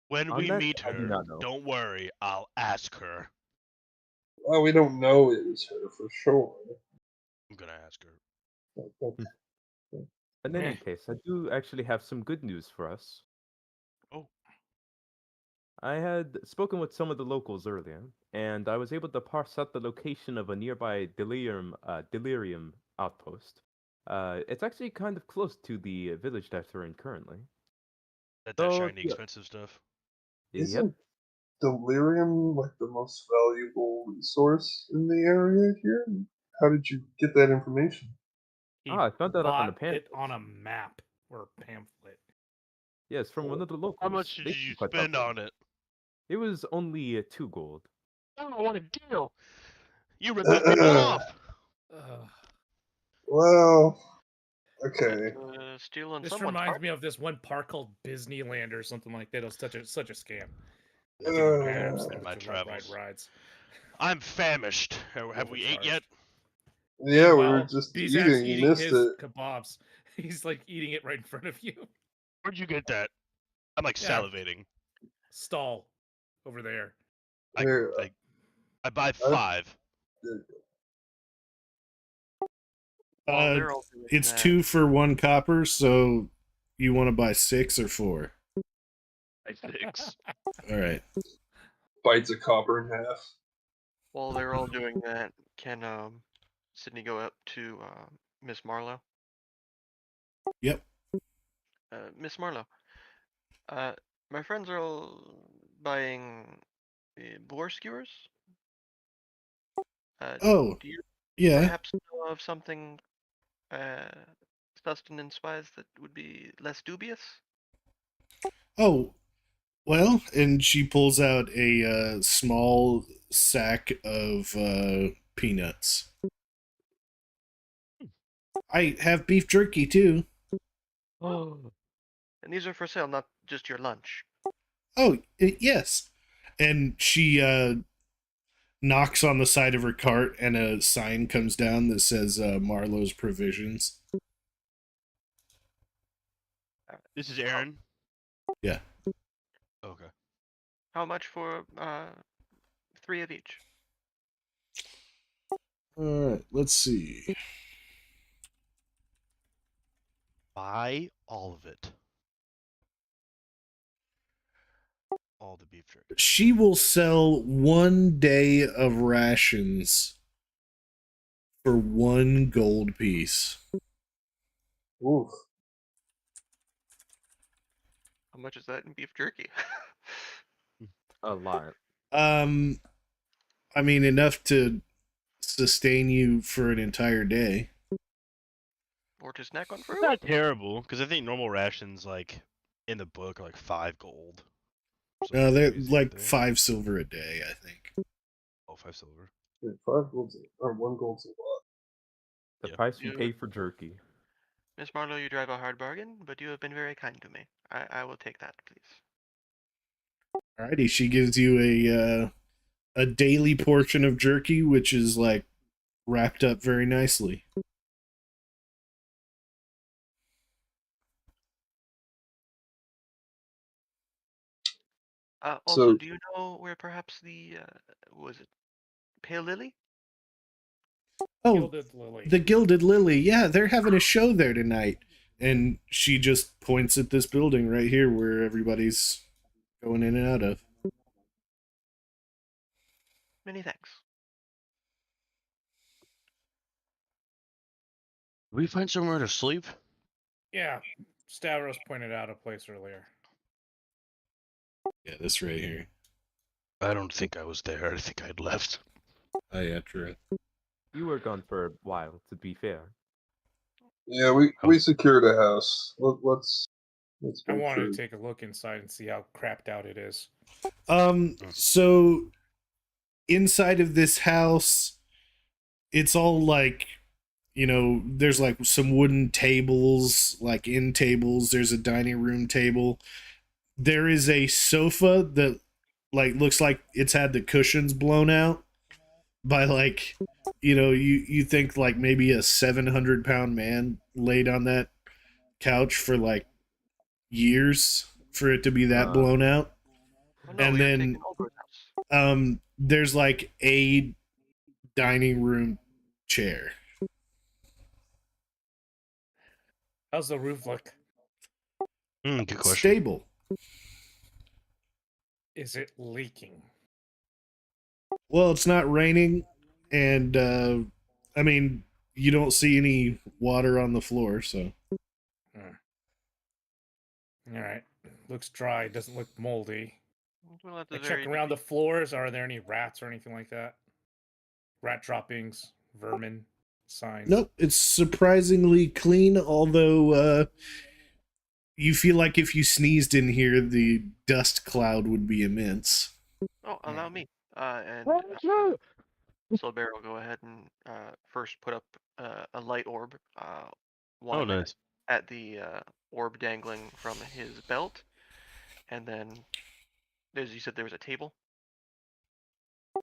When On we that, meet I do her, not know. don't worry, I'll ask her. Well, we don't know it was her for sure. I'm gonna ask her. Okay. In any case, I do actually have some good news for us. Oh, I had spoken with some of the locals earlier, and I was able to parse out the location of a nearby delirium outpost. It's actually kind of close to the village that we're in currently. that So, shiny, yeah, expensive stuff. yep. Isn't delirium like the most valuable resource in the area here? How did you get that information? He I found that on a bought pamphlet. it on a map or a pamphlet. Yes, from one of the How locals. much did They you seem quite spend helpful. on it? It was only 2 gold. Oh, what a deal! You rip those people off. Well, Is that okay. steal on This someone's reminds part? me of this one park called Disneyland or something like that. It was such a scam. Never Giving heard of maps it and in my to ride travels. rides. I'm famished. Have we ate yet? Overcharged. Yeah, we were Meanwhile, just Bizak's eating. You eating missed his it. kebabs. He's like eating it right in front of you. Where'd you get that? I'm like Yeah, salivating. stall over there. Here, I buy I, 5. While they're all doing It's that, 2 for 1 copper, so you want to buy 6 or 4? I 6. All right. bites a copper in half. while they're all doing that, can Sydney go up to Miss Marlowe? Yep. Miss Marlowe, uh, my friends are all buying boar skewers. Oh, Do you yeah. perhaps know of something sustenance-wise that would be less dubious? Oh, well, and she pulls out a small sack of peanuts. I have beef jerky too. Oh. And these are for sale, not just your lunch. Oh, yes. And she knocks on the side of her cart, and a sign comes down that says Marlowe's Provisions. This is Aaron. Yeah. Okay. How much for 3 of each? All right, let's see. Buy all of it. all the beef jerky. She will sell 1 day of rations for 1 gold piece. Oof. How much is that in beef jerky? A lot. I mean, enough to sustain you for an entire day. Or to snack on fruit? Not terrible, because I think normal rations, like, in the book, are like 5 gold. Something They're crazy like that. 5 silver a day, I think. Oh, 5 silver. Yeah, 5 gold's or 1 gold's a lot. The Yeah. price we You- pay for jerky. Miss Marlowe, you drive a hard bargain, but you have been very kind to me. I will take that, please. Alrighty, she gives you a daily portion of jerky, which is like wrapped up very nicely. Also, So- do you know where perhaps the was it Pale Lily? Oh, Gilded Lily. the Gilded Lily. Yeah, they're having a show there tonight. And she just points at this building right here where everybody's going in and out of. Many thanks. Did we find somewhere to sleep? Yeah, Stavros pointed out a place earlier. Yeah, this right here. I don't think I was there. I think I'd left. Oh, yeah, true. You were gone for a while, to be fair. Yeah, we secured a house. Let's I make wanted sure. to take a look inside and see how crapped out it is. So inside of this house, it's all like, you know, there's like some wooden tables, like end tables. There's a dining room table. There is a sofa that like looks like it's had the cushions blown out by like, you know, you think like maybe a 700-pound man laid on that couch for like years for it to be that blown out. Oh no, And we are then taking Olga's house. there's like a dining room chair. How's the roof look? Good question. Stable. Is it leaking? Well, it's not raining, and I mean, you don't see any water on the floor, so. All right. Looks dry. Doesn't look moldy. Well, at the I very check around the floors. Are there any rats or anything like that? Rat droppings, vermin, signs. Nope, it's surprisingly clean, although you feel like if you sneezed in here, the dust cloud would be immense. Oh, allow me. And Silver will go ahead and first put up a light orb. One Oh, of it nice. at the orb dangling from his belt, and then, as you said, there was a table.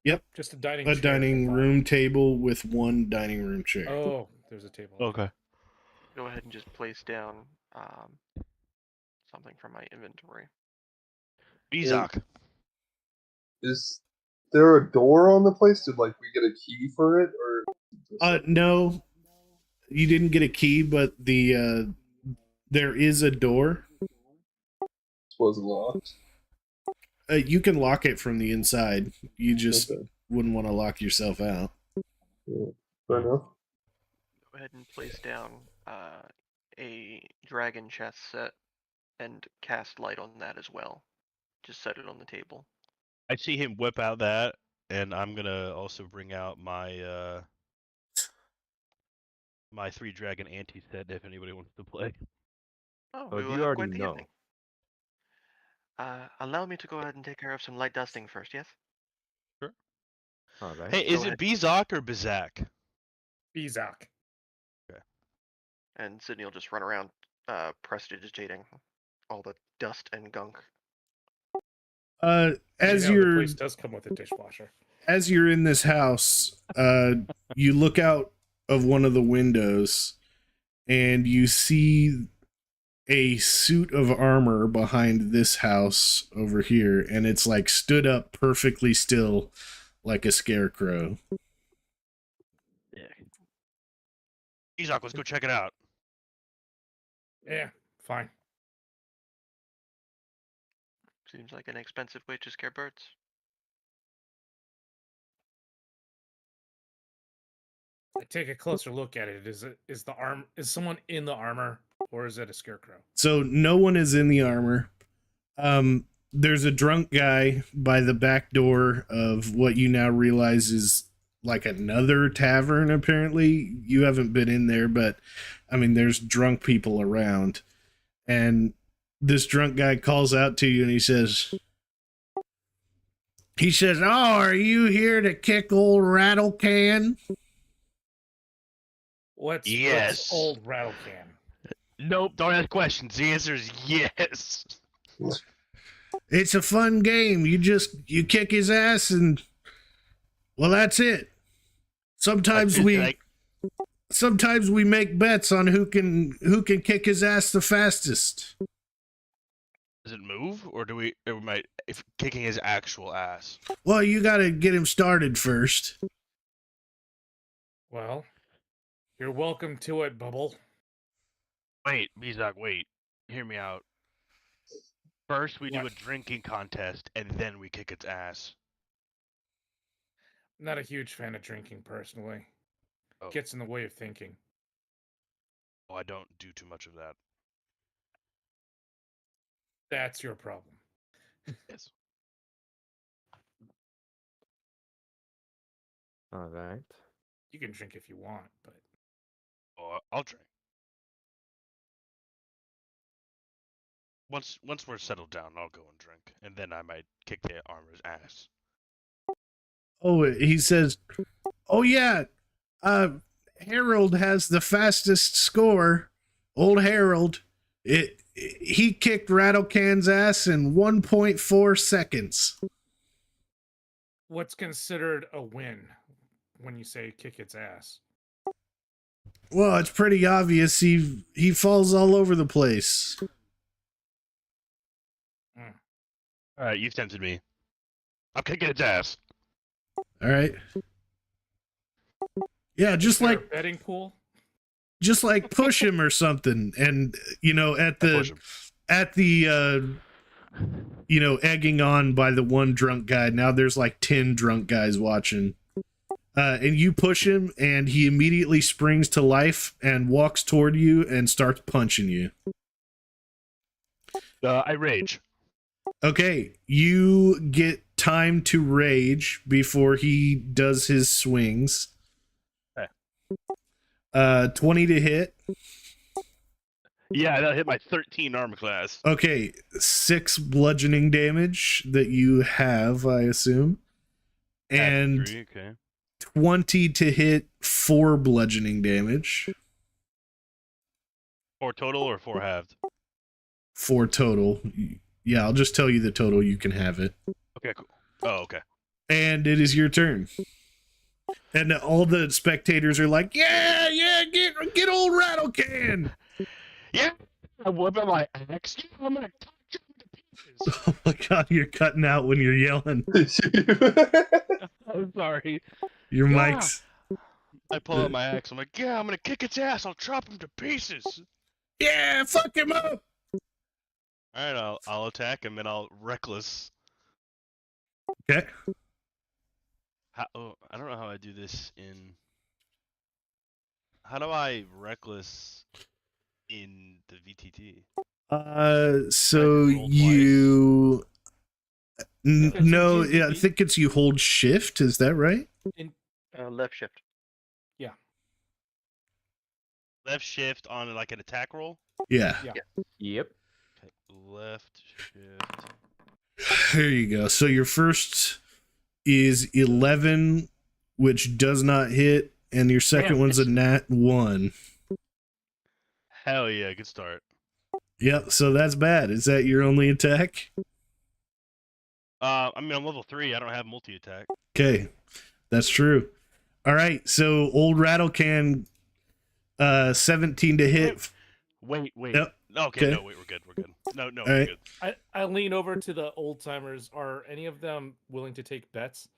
Yep, Just a dining a chair. dining room table with 1 dining room chair. Oh, there's a table. Okay. Go ahead and just place down something from my inventory. Bizak. Is there a door on the place? Did like we get a key for it, or? No, you didn't get a key, but there is a door. Was it locked? You can lock it from the inside. You just Okay. wouldn't want to lock yourself out. Yeah. Fair enough. Go ahead and place down a dragon chest set and cast light on that as well. Just set it on the table. I see him whip out that, and I'm gonna also bring out my my 3 dragon anti set if anybody wants to play. Oh, Oh, we will you have already quite the know. evening. Allow me to go ahead and take care of some light dusting first, yes? All right. Hey, is Go it Bizak or Bizak? Bezak. And Sydney will just run around prestidigitating all the dust and gunk. As The you're place does come with a dishwasher. as you're in this house, you look out of one of the windows and you see a suit of armor behind this house over here, and it's like stood up perfectly still like a scarecrow. Yeah. Bizak, let's go check it out. Yeah, fine. Seems like an expensive way to scare birds. I take a closer look at it. Is someone in the armor, or is it a scarecrow? So no one is in the armor. There's a drunk guy by the back door of what you now realize is like another tavern. Apparently, you haven't been in there, but I mean, there's drunk people around, and this drunk guy calls out to you, and he says, "Oh, are you here to kick old Rattle Can?" What's Yes. old rattle can? Nope, don't ask questions. The answer is yes. It's a fun game. You kick his ass, and well, that's it. Sometimes we make bets on who can kick his ass the fastest. Does it move, or we might if kicking his actual ass? Well, you got to get him started first. Well, you're welcome to it, Bubble. Wait, Mizak, wait. Hear me out. First, we do a What? drinking contest, and then we kick its ass. Not a huge fan of drinking, personally. Oh. Gets in the way of thinking. Oh, I don't do too much of that. That's your problem. Yes. All right. You can drink if you want, but Oh, I'll drink. Once we're settled down, I'll go and drink, and then I might kick the armor's ass. Oh, he says, "Oh yeah, Harold has the fastest score. Old Harold, he kicked Rattlecan's ass in 1.4 seconds." what's considered a win when you say kick its ass? Well, it's pretty obvious. He falls all over the place. All right, you've tempted me. I'm kicking its ass. All right. Yeah, just Is there a like betting pool? push him or something, and at Push the him. egging on by the one drunk guy. Now there's like 10 drunk guys watching. And you push him, and he immediately springs to life and walks toward you and starts punching you. I rage. Okay, you get time to rage before he does his swings. Okay. 20 to hit. Yeah, that'll hit my 13 armor class. Okay, 6 bludgeoning damage that you have, I assume. And That's 3, okay. 20 to hit, 4 bludgeoning damage. 4 total or 4 halved? 4 total. Yeah, I'll just tell you the total. You can have it. Okay, cool. Oh, okay. And it is your turn. And all the spectators are like, yeah, get old Rattlecan. Yeah, I whip out my axe. Yeah, I'm gonna touch him to pieces. Oh my god, you're cutting out when you're yelling. I'm sorry. Your Yeah. mic's... I pull out my axe. I'm like, yeah, I'm gonna kick its ass. I'll chop him to pieces. Yeah, fuck him up. All right, I'll attack him and I'll reckless. Okay. I don't know how I do this in. How do I reckless in the VTT? So roll you... It's No, in yeah, I GTD. think it's you hold shift, is that right? Left shift. Left shift on like an attack roll. Yeah. Yep. Okay, left shift. There you go. So your first is 11, which does not hit, and your second Damn. one's a nat 1. Hell yeah, good start. Yep, so that's bad. Is that your only attack? I mean, I'm level 3. I don't have multi attack. Okay, that's true. All right, so old Rattlecan, 17 to hit. Wait. Yep. Okay, Okay. no, wait, we're good. No, All we're right. good. I lean over to the old timers. Are any of them willing to take bets?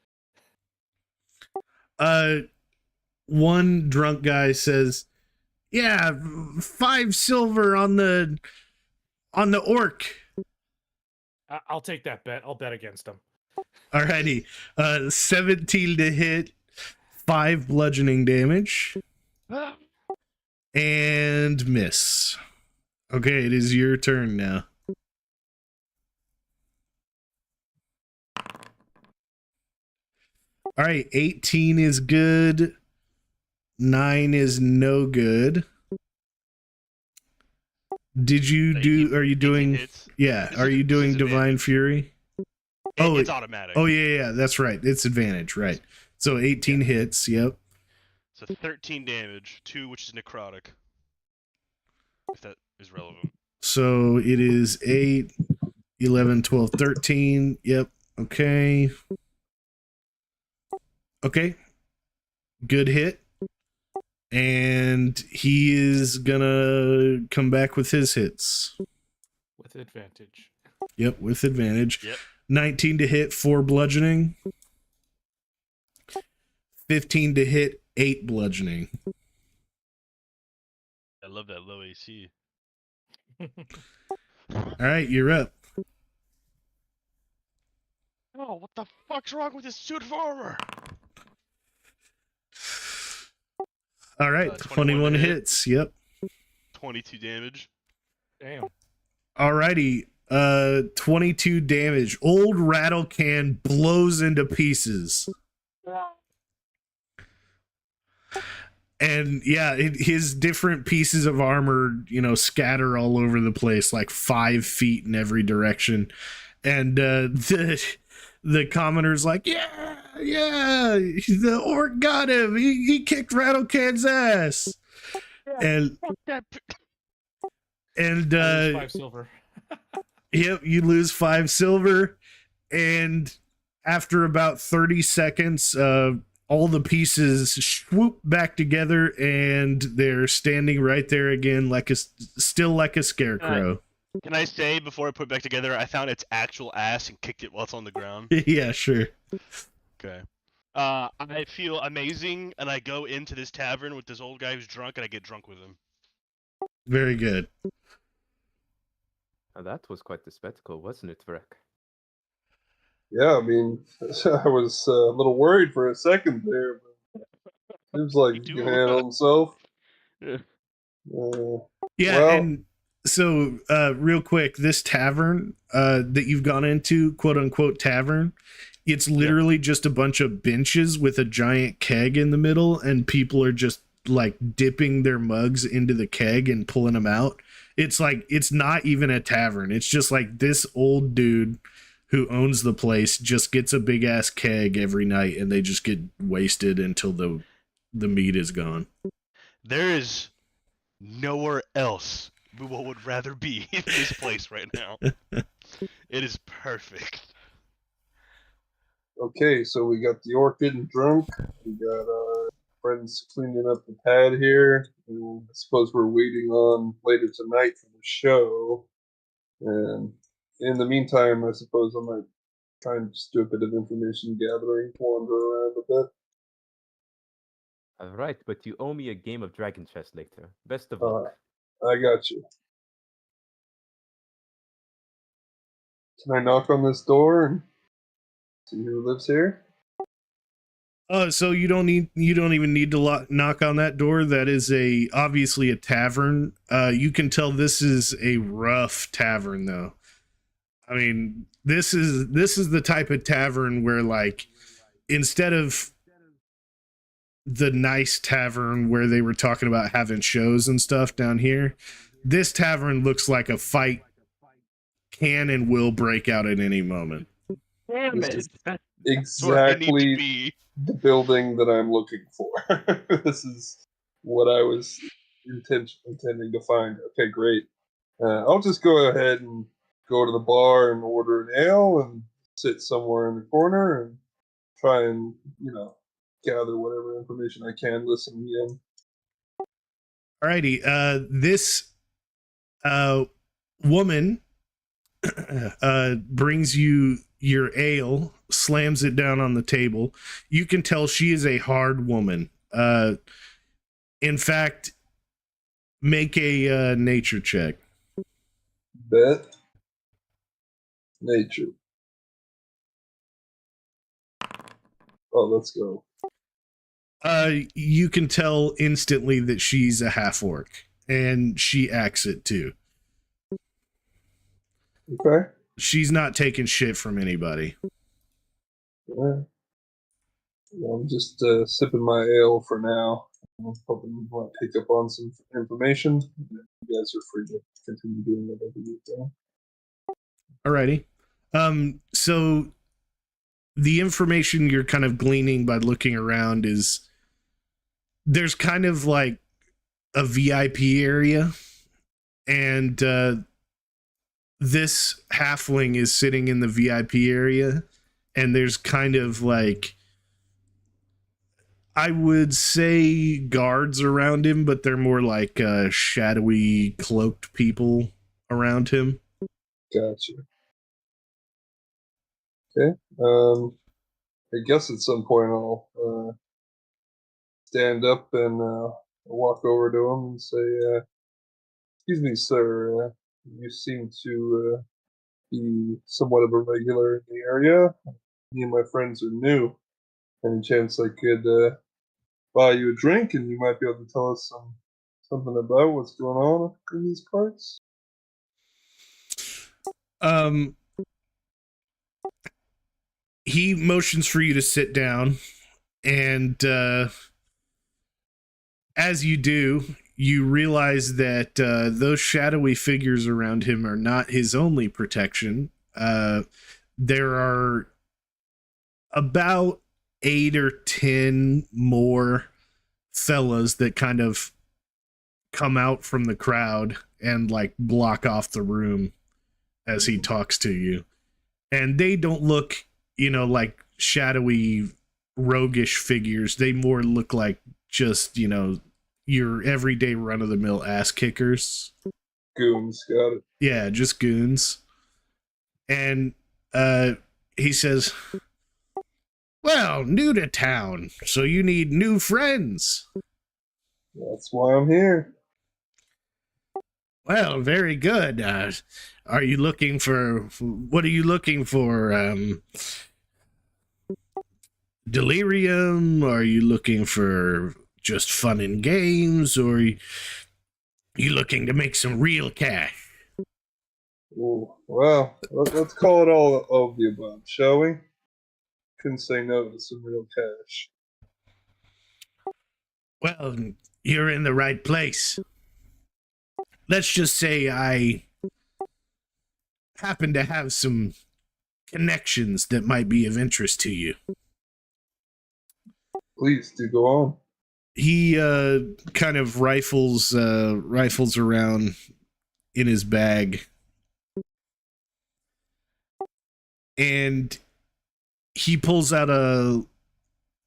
One drunk guy says, "Yeah, 5 silver on the orc." I'll take that bet. I'll bet against him. Alrighty. 17 to hit, 5 bludgeoning damage, and miss. Okay, it is your turn now. All right, 18 is good. 9 is no good. Did you do? Are you doing? Hits. Yeah. This Are is- you this doing is Divine advantage. Fury? It's automatic. Oh yeah. That's right. It's advantage, right? So 18 hits. Yep. So 13 damage, 2 which is necrotic. If that is relevant. So it is 8, 11, 12, 13. Yep. Okay. Okay. Good hit. And he is gonna come back with his hits. With advantage. Yep, with advantage. Yep. 19 to hit, 4 bludgeoning. 15 to hit, 8 bludgeoning. I love that low AC. All right, you're up. Oh, what the fuck's wrong with this suit of armor? All right, 21 to hit. hits. Yep. 22 damage. Damn. Alrighty. 22 damage. Old rattle can blows into pieces. And yeah, his different pieces of armor, scatter all over the place, like 5 feet in every direction. And the commoner's like, yeah, the orc got him. He kicked Rattlecan's ass. And Fuck that. and I lose 5 silver. Yep, you lose 5 silver, and after about 30 seconds, all the pieces swoop back together, and they're standing right there again, still like a scarecrow. Can I say before I put it back together, I found its actual ass and kicked it while it's on the ground? Yeah, sure. Okay. I feel amazing, and I go into this tavern with this old guy who's drunk, and I get drunk with him. Very good. Now, that was quite the spectacle, wasn't it, Vrek? Yeah, I mean, I was a little worried for a second there, but seems like Me he too. can handle himself. Yeah. Yeah, Well- and so real quick, this tavern that you've gone into, quote unquote tavern, it's literally just a bunch of benches with a giant keg in the middle, and people are just like dipping their mugs into the keg and pulling them out. It's like, it's not even a tavern. It's just like this old dude who owns the place just gets a big ass keg every night, and they just get wasted until the meat is gone. There is nowhere else we would rather be in this place right now. It is perfect. Okay, so we got the orc getting drunk. We got our friends cleaning up the pad here. And I suppose we're waiting on later tonight for the show. And in the meantime, I suppose I might try and just do a bit of information gathering, wander around a bit. All right, but you owe me a game of Dragon Chess later. Best of luck. I got you. Can I knock on this door and see who lives here? So you don't even need to knock on that door. That is obviously a tavern. You can tell this is a rough tavern, though. I mean, this is the type of tavern where, like, instead of the nice tavern where they were talking about having shows and stuff down here, this tavern looks like a fight can and will break out at any moment. Damn This it! is That's where I need to exactly be. the building that I'm looking for. This is what I was intending to find. Okay, great. I'll just go ahead and go to the bar and order an ale and sit somewhere in the corner and try and, gather whatever information I can listening in. Alrighty, this woman brings you your ale, slams it down on the table. You can tell she is a hard woman. In fact, make a nature check. Bet. Nature. Oh, let's go. You can tell instantly that she's a half orc, and she acts it too. Okay. She's not taking shit from anybody. Yeah. Well, I'm just sipping my ale for now. I'm hoping you might pick up on some information. You guys are free to continue doing whatever you've done. Alrighty. So the information you're kind of gleaning by looking around is there's kind of like a VIP area, and this halfling is sitting in the VIP area, and there's kind of like, I would say, guards around him, but they're more like shadowy, cloaked people around him. Gotcha. Okay. I guess at some point I'll stand up and walk over to him and say, "Excuse me, sir. You seem to be somewhat of a regular in the area. Me and my friends are new. Any chance I could buy you a drink, and you might be able to tell us something about what's going on in these parts?" He motions for you to sit down, and as you do, you realize that those shadowy figures around him are not his only protection. There are about 8 or 10 more fellas that kind of come out from the crowd and like block off the room as he talks to you. And they don't look, like shadowy, roguish figures. They more look like just, your everyday run-of-the-mill ass kickers. Goons, got it. Yeah, just goons. And he says, "Well, new to town, so you need new friends." That's why I'm here. "Well, very good. Are you looking for, what are you looking for? Delirium? Are you looking for just fun and games? Or are you looking to make some real cash?" Ooh, well, let's call it all of the above, shall we? Couldn't say no to some real cash. "Well, you're in the right place. Let's just say I happen to have some connections that might be of interest to you." Please do go on. He kind of rifles around in his bag, and he pulls out a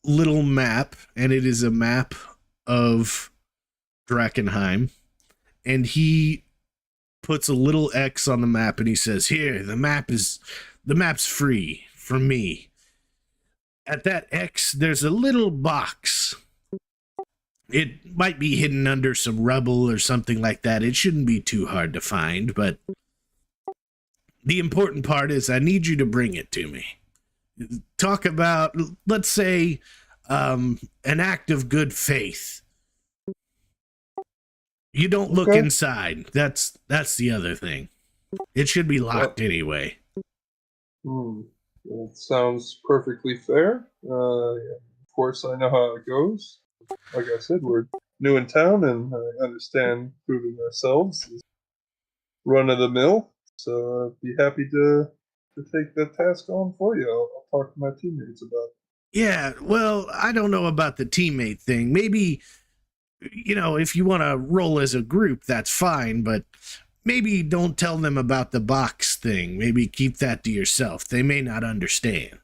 little map, and it is a map of Drakkenheim, and he puts a little X on the map, and he says, "Here, the map's free from me. At that X, there's a little box. It might be hidden under some rubble or something like that. It shouldn't be too hard to find, but the important part is I need you to bring it to me. Talk about, let's say, an act of good faith. You don't look Okay. inside. That's the other thing. It should be locked anyway." That sounds perfectly fair. Of course, I know how it goes. Like I said, we're new in town, and I understand proving ourselves is run of the mill. So I'd be happy to take that task on for you. I'll talk to my teammates about it. Yeah, well, I don't know about the teammate thing. Maybe, if you want to roll as a group, that's fine, but maybe don't tell them about the box thing. Maybe keep that to yourself. They may not understand.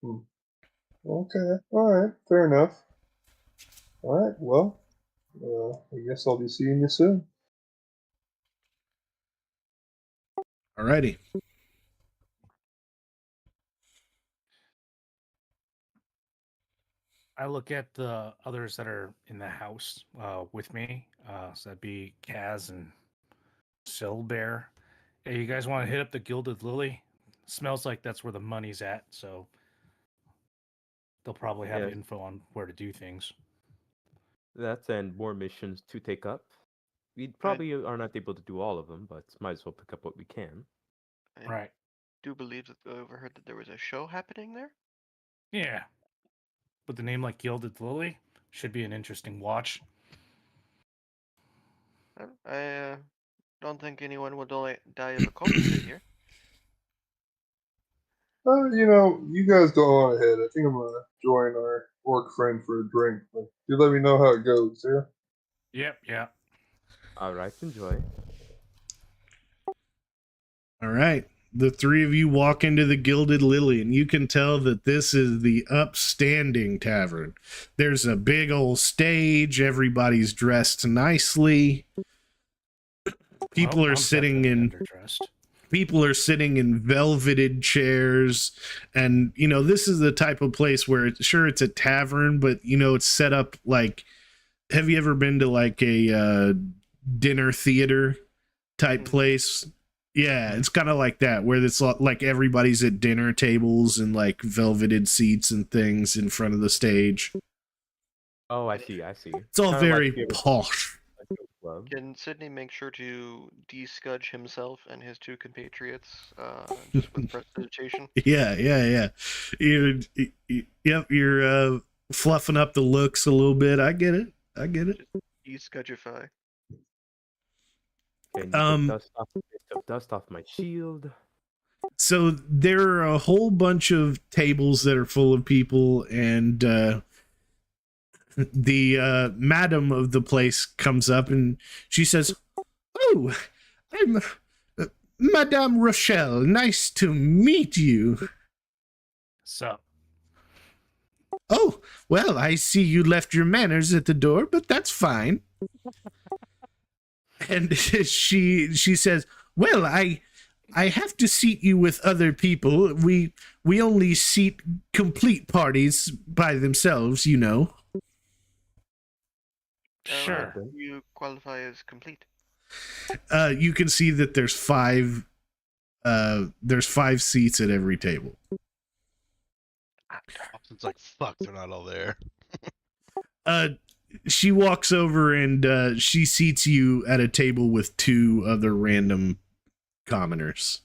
Okay, all right, fair enough. All right, well, I guess I'll be seeing you soon. Alrighty. I look at the others that are in the house with me. So that'd be Kaz and Silbear. Hey, you guys want to hit up the Gilded Lily? Smells like that's where the money's at, so they'll probably have Yes. info on where to do things. That's and more missions to take up. We probably are not able to do all of them, but might as well pick up what we can. I Right. do believe that I overheard that there was a show happening there. Yeah. With the name like Gilded Lily, should be an interesting watch. I don't think anyone will die of a cold stay here. You guys go on ahead. I think I'm gonna join our orc friend for a drink. But you let me know how it goes, yeah? Yep, yeah. All right, enjoy. All right. The three of you walk into the Gilded Lily, and you can tell that this is the upstanding tavern. There's a big old stage. Everybody's dressed nicely. People Well, are I'm sitting definitely in underdressed. people are sitting in velveted chairs, and this is the type of place where it's a tavern, but it's set up like, have you ever been to like a dinner theater type place? Yeah, it's kind of like that, where it's like everybody's at dinner tables and like velveted seats and things in front of the stage. Oh, I see. I see. It's all Kinda like very the posh. club. Can Sydney make sure to de-scudge himself and his two compatriots, just with prestidigitation? Yeah. You're fluffing up the looks a little bit. I get it. De-scudgify. Can you get dust off my shield? So there are a whole bunch of tables that are full of people, and the madam of the place comes up and she says, "Oh, I'm Madame Rochelle. Nice to meet you." So, "Oh, well, I see you left your manners at the door, but that's fine." And she says, "Well, I have to seat you with other people. We only seat complete parties by themselves, you know." sure. What do you qualify as complete? You can see that there's five seats at every table. It's like, fuck, they're not all there. She walks over and she seats you at a table with two other random commoners.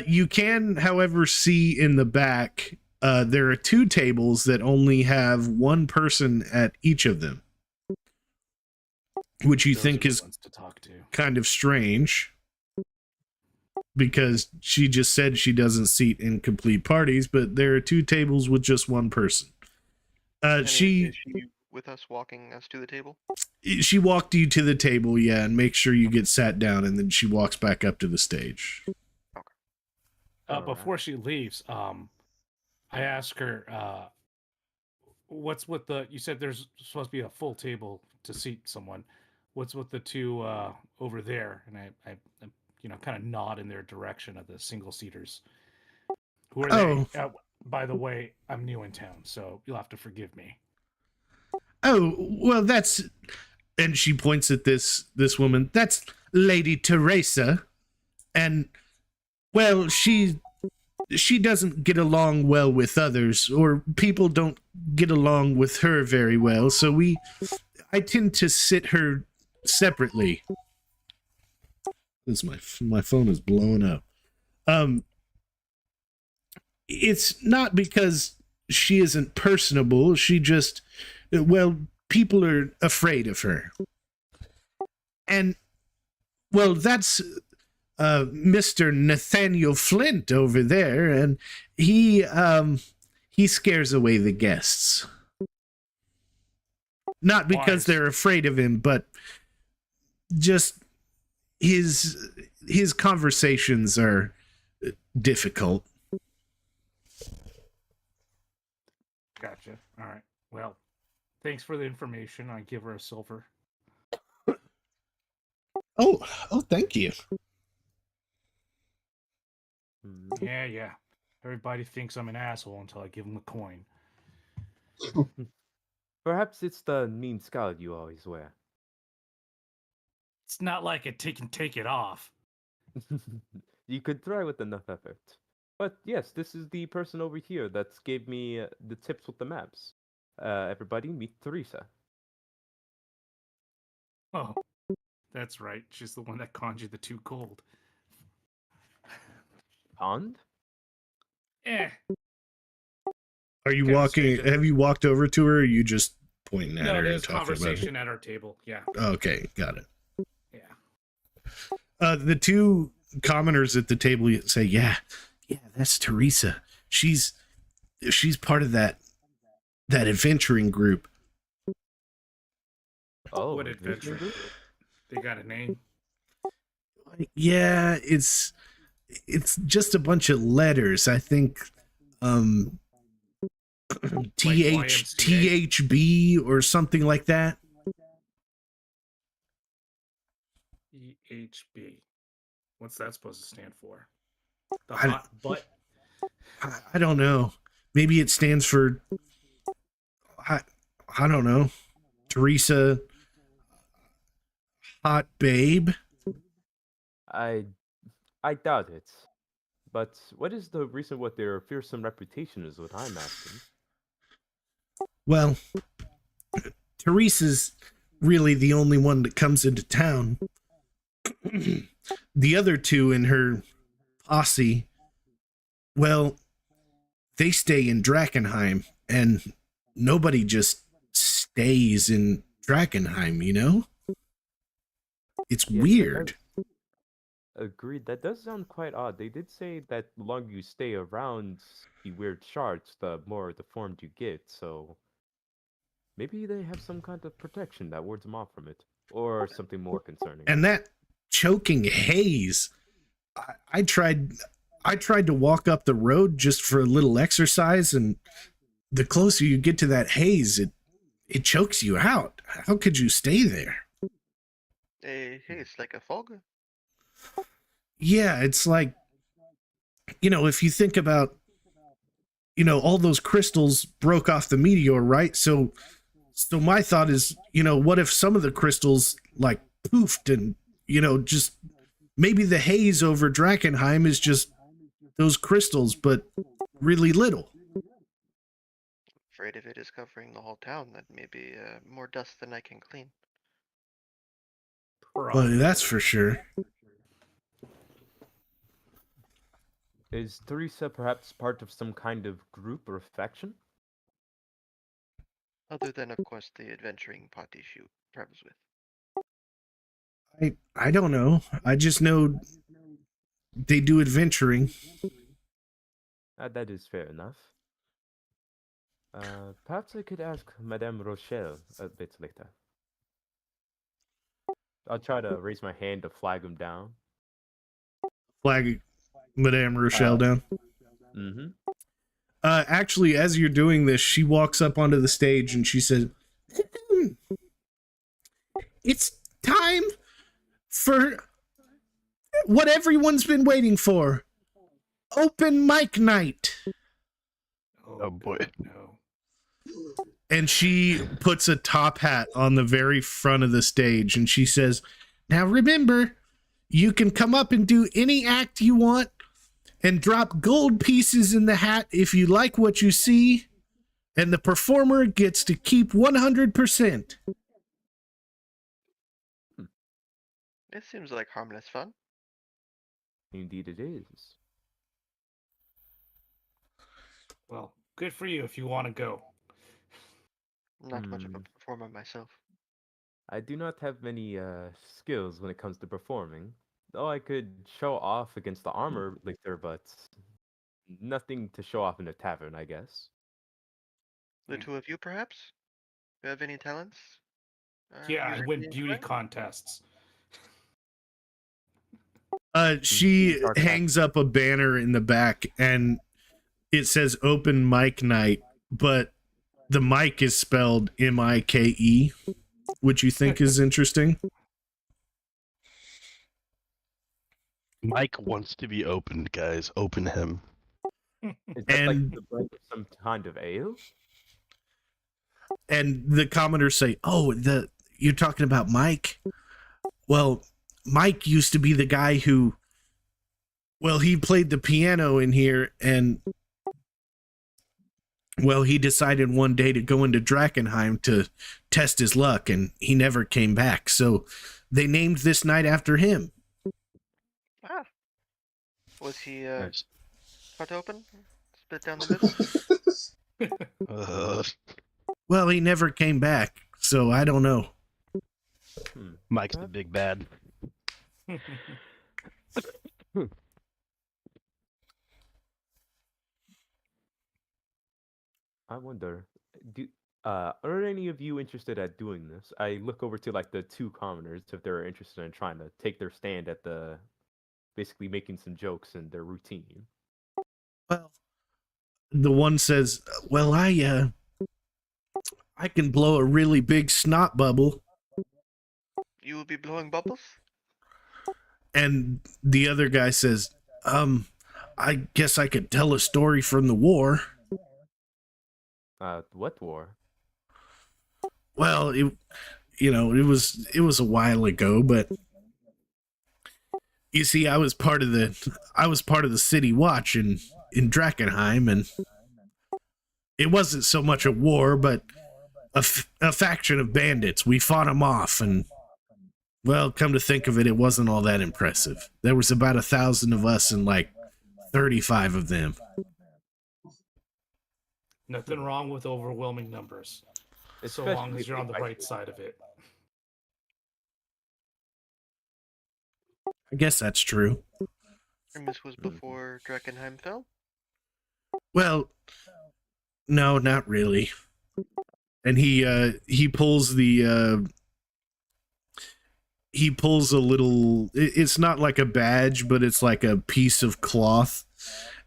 You can, however, see in the back, there are two tables that only have one person at each of them, which you Those think are the is ones to talk to. kind of strange, because she just said she doesn't seat in complete parties, but there are two tables with just one person. And is She with us, walking us to the table? walked you to the table, yeah, and make sure you get sat down, and then she walks back up to the stage. Before she leaves, I ask her, what's with the, you said there's supposed to be a full table to seat someone. What's with the two over there? And I kind of nod in their direction of the single seaters. Who are Oh. they? By the way, I'm new in town, so you'll have to forgive me. "Oh, well, that's," and she points at this woman, "that's Lady Teresa, and, well, she doesn't get along well with others, or people don't get along with her very well, so I tend to sit her separately." This my phone is blowing up. It's not because she isn't personable. She just, well, people are afraid of her. And, well, that's Mr. Nathaniel Flint over there, and he scares away the guests. Not because they're afraid of him, but just his conversations are difficult. Gotcha. All right. Well, thanks for the information. I give her a silver. Oh, thank you. Yeah. Everybody thinks I'm an asshole until I give them a coin. Perhaps it's the mean scowl you always wear. It's not like it can take it off. You could try with enough effort. But yes, this is the person over here that gave me the tips with the maps. Everybody, meet Teresa. Oh, that's right. She's the one that conjured the 2 gold. Pond? Eh. Are you Kinda walking? strange. Have you walked over to her? Or are you just pointing at No, her and there's talking about it? conversation at our table. Yeah. Okay, got it. Yeah. The 2 commoners at the table say, "Yeah, that's Teresa. She's part of that adventuring group." Oh, What adventure adventure? group? They got a name? Yeah, it's just a bunch of letters. I think YMCA? THB or something like that. EHB. What's that supposed to stand for? The I- hot butt? I don't know. Maybe it stands for I don't know. Teresa Hot Babe. I doubt it. But what is the reason what their fearsome reputation is what I'm asking? Well, Teresa's really the only one that comes into town. The other 2 in her posse, well, they stay in Drakkenheim, and nobody just stays in Drakkenheim, you know? It's Yes, weird. Agreed. That does sound quite odd. They did say that the longer you stay around the weird shards, the more deformed you get, so maybe they have some kind of protection that wards them off from it. Or something more concerning. And that choking haze, I tried to walk up the road just for a little exercise, and the closer you get to that haze, it chokes you out. How could you stay there? Hey, it's like a fog. Yeah, it's like, if you think about, all those crystals broke off the meteor, right? So my thought is, what if some of the crystals like poofed and, just maybe the haze over Drakkenheim is just those crystals, but really little. Afraid if it is covering the whole town, that may be more dust than I can clean. Well, that's for sure. Is Teresa perhaps part of some kind of group or faction? Other than, of course, the adventuring party she travels with. I don't know. I just know they do adventuring. That is fair enough. Perhaps I could ask Madame Rochelle a bit later. I'll try to raise my hand to flag him down. Flag Madame Rochelle down. Mm-hmm. Actually, as you're doing this, she walks up onto the stage and she says, "It's time for what everyone's been waiting for. Open mic night." Oh boy. No. And she puts a top hat on the very front of the stage and she says, "Now remember, you can come up and do any act you want and drop gold pieces in the hat if you like what you see, and the performer gets to keep 100%. It seems like harmless fun. Indeed it is. Well, good for you if you want to go. Not much of a performer myself. I do not have many skills when it comes to performing. Though I could show off against the armor lictor, but nothing to show off in a tavern, I guess. The 2 of you, perhaps? Do you have any talents? Yeah, I music win being beauty correct? contests. She hangs up a banner in the back and it says open mic night, but the mic is spelled M-I-K-E, which you think is interesting. Mike wants to be opened, guys. Open him. Is that like And- the brand of some kind of ale? And the commenters say, "Oh, you're talking about Mike? Well, Mike used to be the guy who Well, he played the piano in here, and well, he decided one day to go into Drakkenheim to test his luck, and he never came back. So they named this night after him. Ah, was he Nice. cut open, split down the middle? Well, he never came back, so I don't know. Mike's the big bad. I wonder, are any of you interested at doing this? I look over to like the two commoners if they're interested in trying to take their stand at the, basically making some jokes in their routine. Well, the one says, "Well, I can blow a really big snot bubble," You will be blowing bubbles? and the other guy says, I guess I could tell a story from the war." What war? Well, it was a while ago, but you see, I was part of the city watch in Drakkenheim, and it wasn't so much a war, but a faction of bandits. We fought them off, and well, come to think of it, it wasn't all that impressive. There was about 1,000 of us and like 35 of them. Nothing wrong with overwhelming numbers, so long as you're on the right side of it. I guess that's true. And this was before Drakkenheim fell? Well, no, not really. And he pulls a little, it's not like a badge, but it's like a piece of cloth,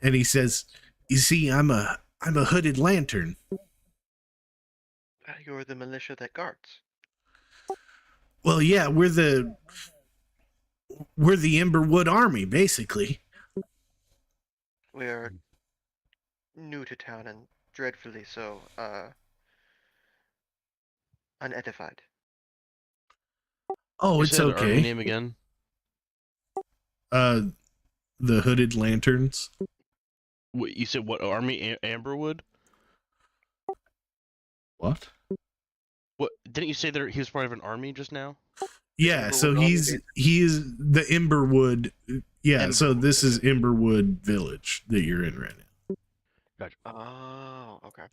and he says, "You see, I'm a hooded lantern." You're the militia that guards. Well, yeah, we're the Emberwood Army, basically. We are new to town and dreadfully so, unedified. Oh, You it's said the army okay. name again? The Hooded Lanterns. Wait, you said what army? Amberwood? What? What? Didn't you say he was part of an army just now? Yeah, so Emberwood he is the Emberwood. Yeah, so Emberwood, this is Emberwood Village that you're in right now. Gotcha. Oh, okay.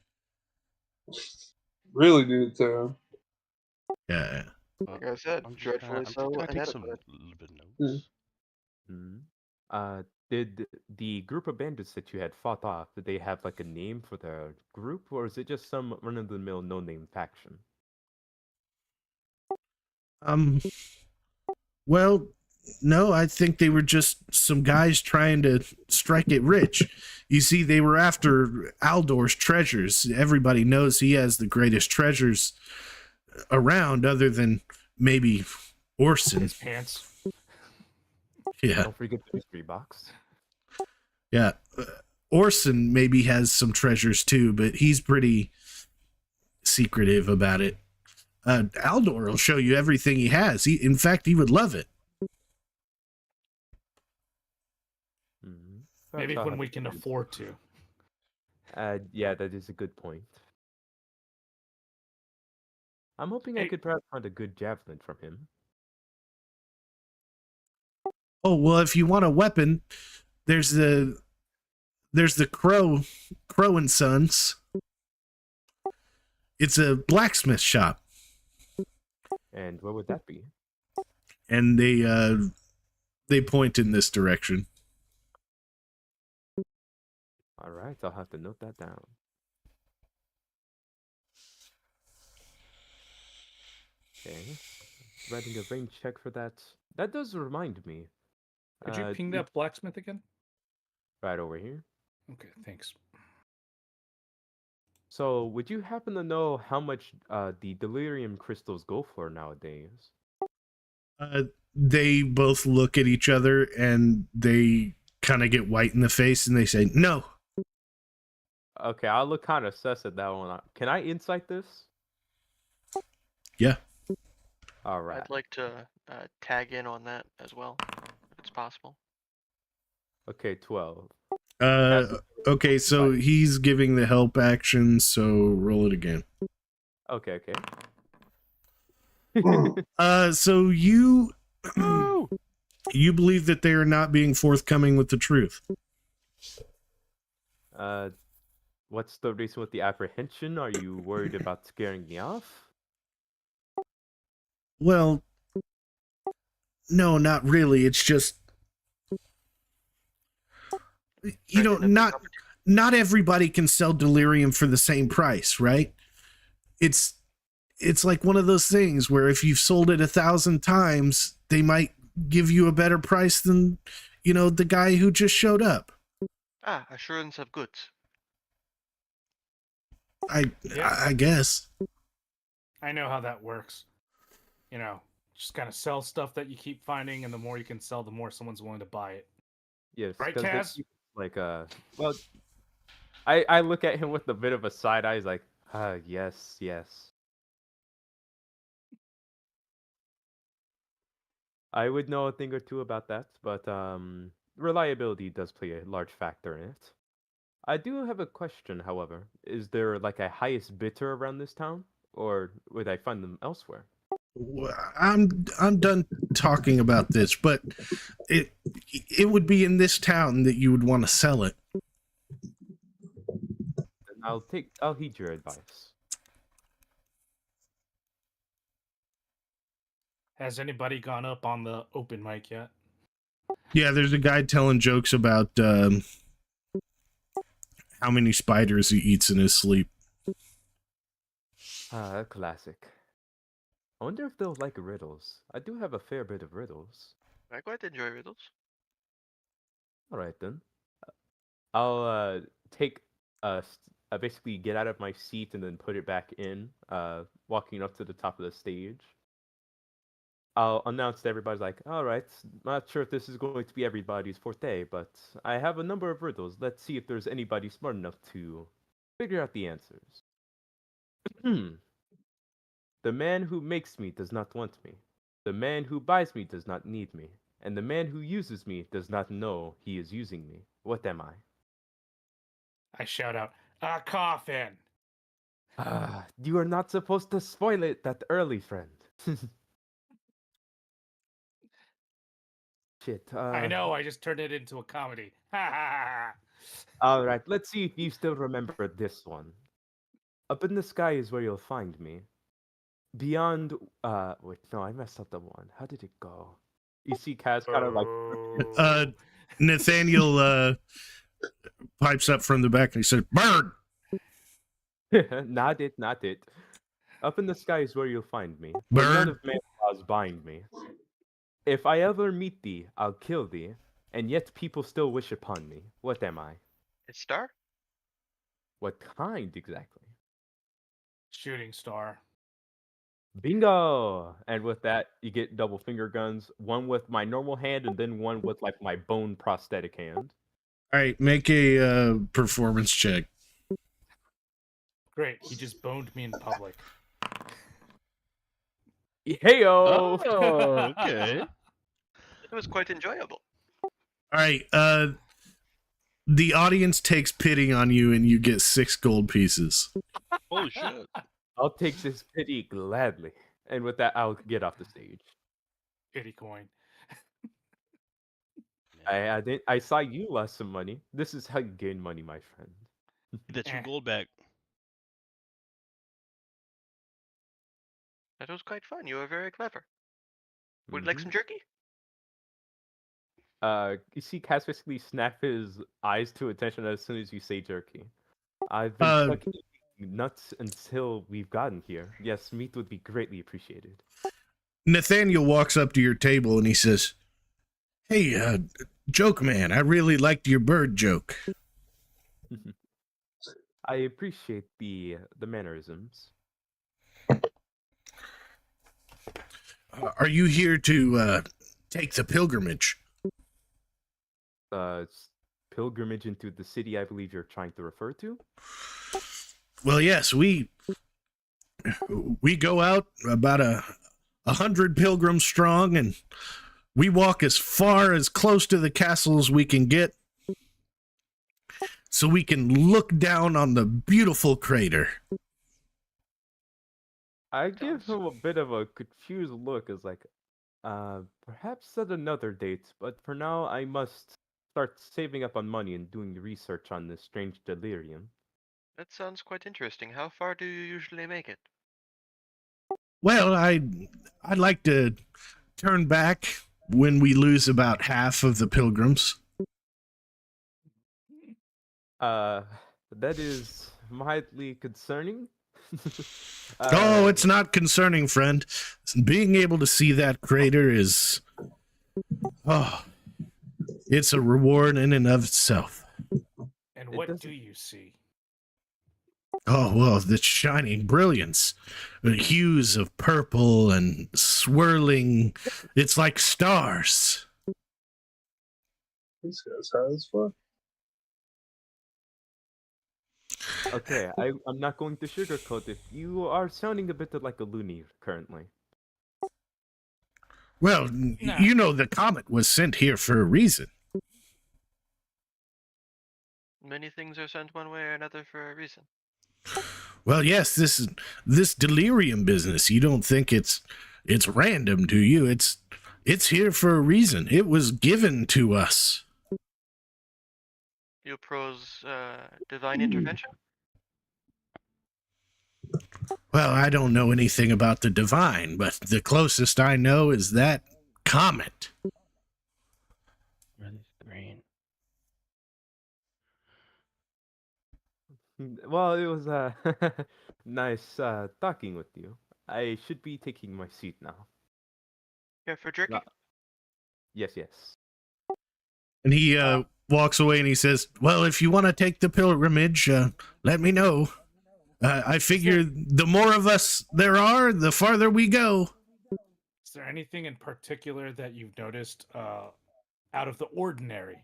Really new to town. Yeah. Like I said, I'm just dreadfully trying so to take some unedified. little bit of notes. Did the group of bandits that you had fought off, did they have like a name for the group, or is it just some run-of-the-mill no-name faction? Well, no, I think they were just some guys trying to strike it rich. You see, they were after Aldor's treasures. Everybody knows he has the greatest treasures around, other than maybe Orson. His pants. Yeah, Don't forget the mystery box. yeah. Orson maybe has some treasures too, but he's pretty secretive about it. Aldor will show you everything he has. In fact, he would love it. Maybe Perhaps I'll when have we to can find- afford to. Yeah, that is a good point. I'm hoping I Hey. could perhaps find a good javelin from him. Oh, well, if you want a weapon, there's the Crow and Sons. It's a blacksmith shop, And what would that be? and they point in this direction. All right, I'll have to note that down. Okay, writing a range check for that. That does remind me. Could you ping y- that blacksmith again? right over here? Okay, thanks. So, would you happen to know how much the delirium crystals go for nowadays? They both look at each other and they kind of get white in the face and they say, "No." Okay, I'll look kind of sus at that one. Can I insight this? Yeah. All right. I'd like to tag in on that as well, if it's possible. Okay, 12. Okay, so he's giving the help action, so roll it again. Okay. So you Woo! you believe that they are not being forthcoming with the truth. What's the reason with the apprehension? Are you worried about scaring me off? Well, no, not really. It's just not everybody can sell delirium for the same price, right? It's like one of those things where if you've sold it 1,000 times, they might give you a better price than, the guy who just showed up. Assurance of goods. I guess. I know how that works. Just kind of sell stuff that you keep finding, and the more you can sell, the more someone's willing to buy it. Yes. Right, 'cause Kaz? well, I look at him with a bit of a side eye. He's like, yes. I would know a thing or two about that, but reliability does play a large factor in it. I do have a question, however. Is there like a highest bidder around this town, or would I find them elsewhere? I'm done talking about this, but it would be in this town that you would want to sell it. Then I'll heed your advice. Has anybody gone up on the open mic yet? Yeah, there's a guy telling jokes about how many spiders he eats in his sleep. Classic. I wonder if they'll like riddles. I do have a fair bit of riddles. I quite enjoy riddles. All right then. I'll take basically get out of my seat and then put it back in. Walking up to the top of the stage. I'll announce to everybody like, all right, not sure if this is going to be everybody's forte, but I have a number of riddles. Let's see if there's anybody smart enough to figure out the answers. The man who makes me does not want me. The man who buys me does not need me. And the man who uses me does not know he is using me. What am I? I shout out, a coffin. You are not supposed to spoil it that early, friend. Shit. I know, I just turned it into a comedy. Ha ha ha. All right, let's see if you still remember this one. Up in the sky is where you'll find me. Beyond, wait, no, I messed up the one. How did it go? You see Kaz kind of like... Nathaniel pipes up from the back and he said, "Bird!" Not it. Up in the sky is where you'll find me. Bird. Where none of man's laws bind me. If I ever meet thee, I'll kill thee, and yet people still wish upon me. What am I? A star? What kind exactly? Shooting star. Bingo! And with that, you get double finger guns. One with my normal hand, and then one with like my bone prosthetic hand. All right, make a performance check. Great, he just boned me in public. Heyo! Oh, okay. It was quite enjoyable. All right, the audience takes pity on you and you get 6 gold pieces. Holy shit. I'll take this pity gladly. And with that, I'll get off the stage. Pity coin. I saw you lost some money. This is how you gain money, my friend. That's your gold back. That was quite fun. You were very clever. Would you like some jerky? You see Cass basically snap his eyes to attention as soon as you say jerky. I've been stuck eating nuts until we've gotten here. Yes, meat would be greatly appreciated. Nathaniel walks up to your table and he says, "Hey, joke man, I really liked your bird joke." I appreciate the mannerisms. Are you here to take the pilgrimage? Pilgrimage into the city I believe you're trying to refer to? Well, yes, we go out about 100 pilgrims strong, and We walk as close to the castle as we can get so we can look down on the beautiful crater. I give him a bit of a confused look as like, perhaps at another date, but for now I must start saving up on money and doing research on this strange delirium. That sounds quite interesting. How far do you usually make it? Well, I'd like to turn back when we lose about half of the pilgrims. That is mildly concerning. Oh, it's not concerning, friend. Being able to see that crater is... Oh, it's a reward in and of itself. And It what doesn't- do you see? Oh, well, the shining brilliance. The hues of purple and swirling. It's like stars. This guy's high as fuck. Okay, I'm not going to sugarcoat it. You are sounding a bit like a loony currently. Well, Nah. you know the comet was sent here for a reason. Many things are sent one way or another for a reason. Well, yes, this delirium business. You don't think it's random, do you? It's here for a reason. It was given to us. You oppose divine intervention? Well, I don't know anything about the divine, but the closest I know is that comet. Really green. Well, it was nice talking with you. I should be taking my seat now. Care for jerky? No. Yes. And he walks away and he says, well, if you want to take the pilgrimage, let me know. I figure the more of us there are, the farther we go. Is there anything in particular that you've noticed out of the ordinary?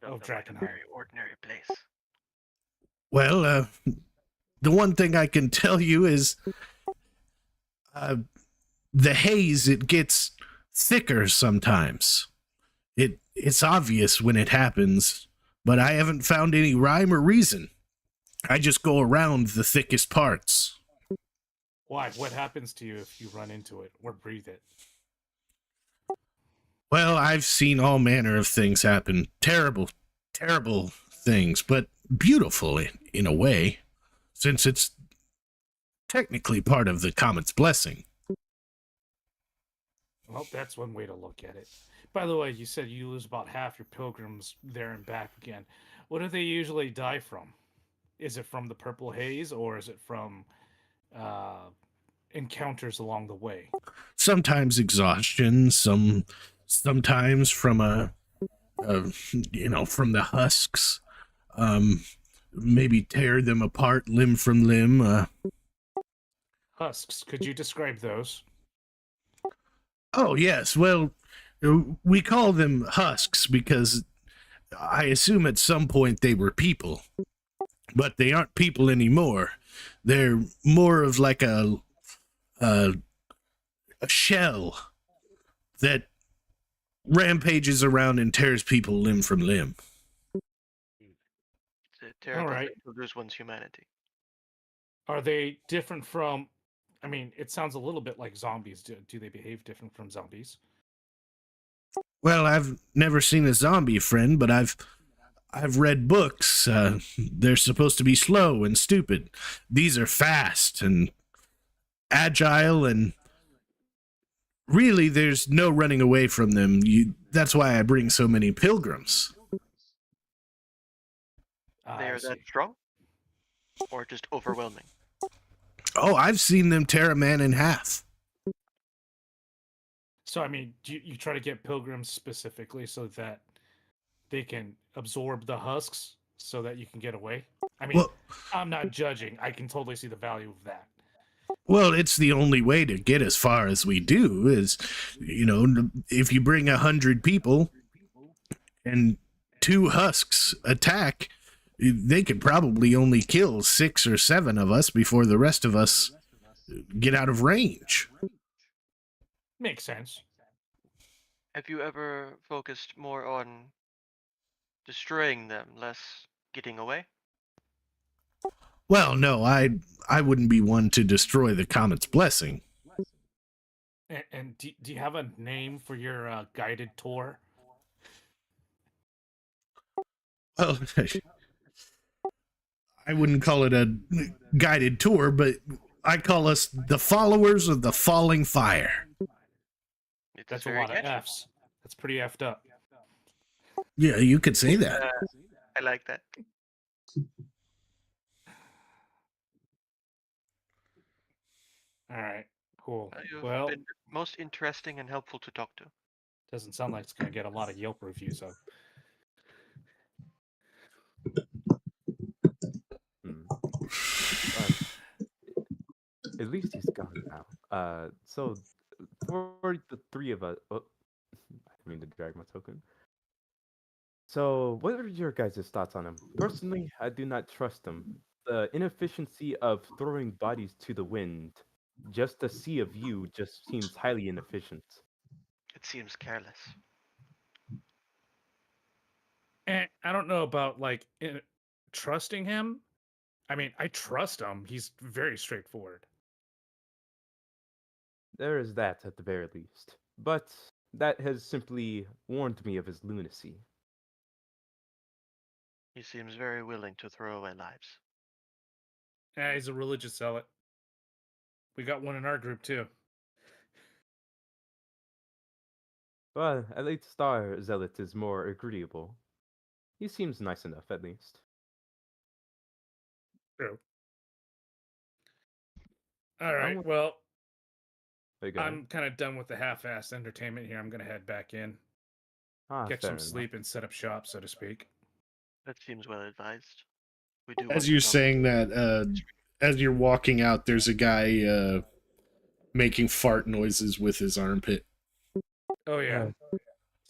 Of Drakkenheim. Very ordinary place. Well, the one thing I can tell you is the haze, it gets thicker sometimes. It's obvious when it happens, but I haven't found any rhyme or reason. I just go around the thickest parts. Why? What happens to you if you run into it or breathe it? Well, I've seen all manner of things happen. Terrible, terrible things, but beautiful in a way, since it's technically part of the comet's blessing. Well, that's one way to look at it. By the way, you said you lose about half your pilgrims there and back again. What do they usually die from? Is it from the purple haze, or is it from encounters along the way? Sometimes exhaustion, sometimes from from the husks. Maybe tear them apart limb from limb. Husks. Could you describe those? Oh, yes. Well, we call them husks because I assume at some point they were people. But they aren't people anymore. They're more of like a shell that rampages around and tears people limb from limb. It's a terrible Alright. thing to lose one's humanity. Are they different from? I mean, it sounds a little bit like zombies. Do they behave different from zombies? Well, I've never seen a zombie, friend, but I've read books. They're supposed to be slow and stupid. These are fast and agile, and really there's no running away from them. That's why I bring so many pilgrims. They are that strong? Or just overwhelming? Oh, I've seen them tear a man in half. So, I mean, do you try to get pilgrims specifically so that they can absorb the husks so that you can get away? I mean, Well, I'm not judging. I can totally see the value of that. well, it's the only way to get as far as we do is, if you bring 100 people and 2 husks attack, they could probably only kill 6 or 7 of us before the rest of us get out of range. Makes sense. Have you ever focused more on destroying them, less getting away? Well, no, I wouldn't be one to destroy the comet's blessing. And do you have a name for your guided tour? Well, I wouldn't call it a guided tour, but I call us the followers of the falling fire. It's That's a very lot of catchy. F's. That's pretty effed up. Yeah, you could say that. I like that. All right, cool. You've Well, been most interesting and helpful to talk to. doesn't sound like it's gonna get a lot of Yelp reviews though. But at least he's gone now. So for the three of us, oh, I didn't mean to drag my token. So, what are your guys' thoughts on him? Personally, I do not trust him. The inefficiency of throwing bodies to the wind, just a sea of you, just seems highly inefficient. It seems careless. And I don't know about like trusting him. I mean, I trust him. He's very straightforward. There is that at the very least. But that has simply warned me of his lunacy. He seems very willing to throw away lives. Yeah, he's a religious zealot. We got one in our group too. Well, at least Star Zealot is more agreeable. He seems nice enough, at least. True. All right. Someone- Well, There you go. I'm kind of done with the half-assed entertainment here. I'm gonna head back in, get fair some enough. sleep, and set up shop, so to speak. That seems well advised. We do. As you're saying that, as you're walking out, there's a guy making fart noises with his armpit. Oh yeah,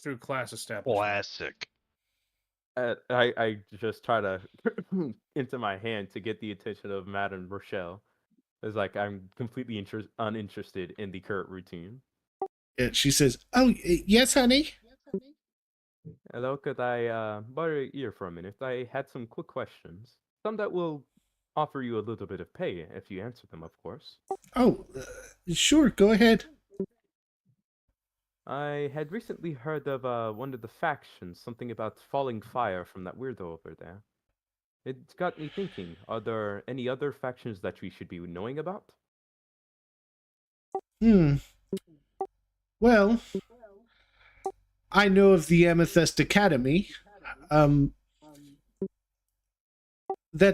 through class establishment. Classic. I just try to into my hand to get the attention of Madame Rochelle. It's like I'm completely uninterested in the current routine. And she says, "Oh, yes, honey." Hello, could I borrow your ear for a minute? I had some quick questions. Some that will offer you a little bit of pay if you answer them, of course. Oh, sure, go ahead. I had recently heard of one of the factions, something about falling fire from that weirdo over there. It got me thinking, are there any other factions that we should be knowing about? Well, I know of the Amethyst Academy. That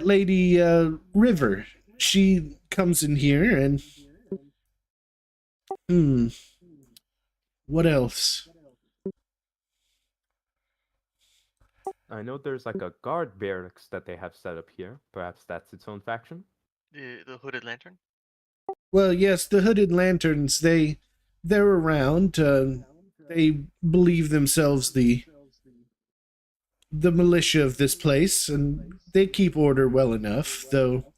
lady, River, she comes in here and... What else? I know there's like a guard barracks that they have set up here. Perhaps that's its own faction? The Hooded Lantern. Well, yes, the Hooded Lanterns, they're around. They believe themselves the militia of this place, and they keep order well enough, though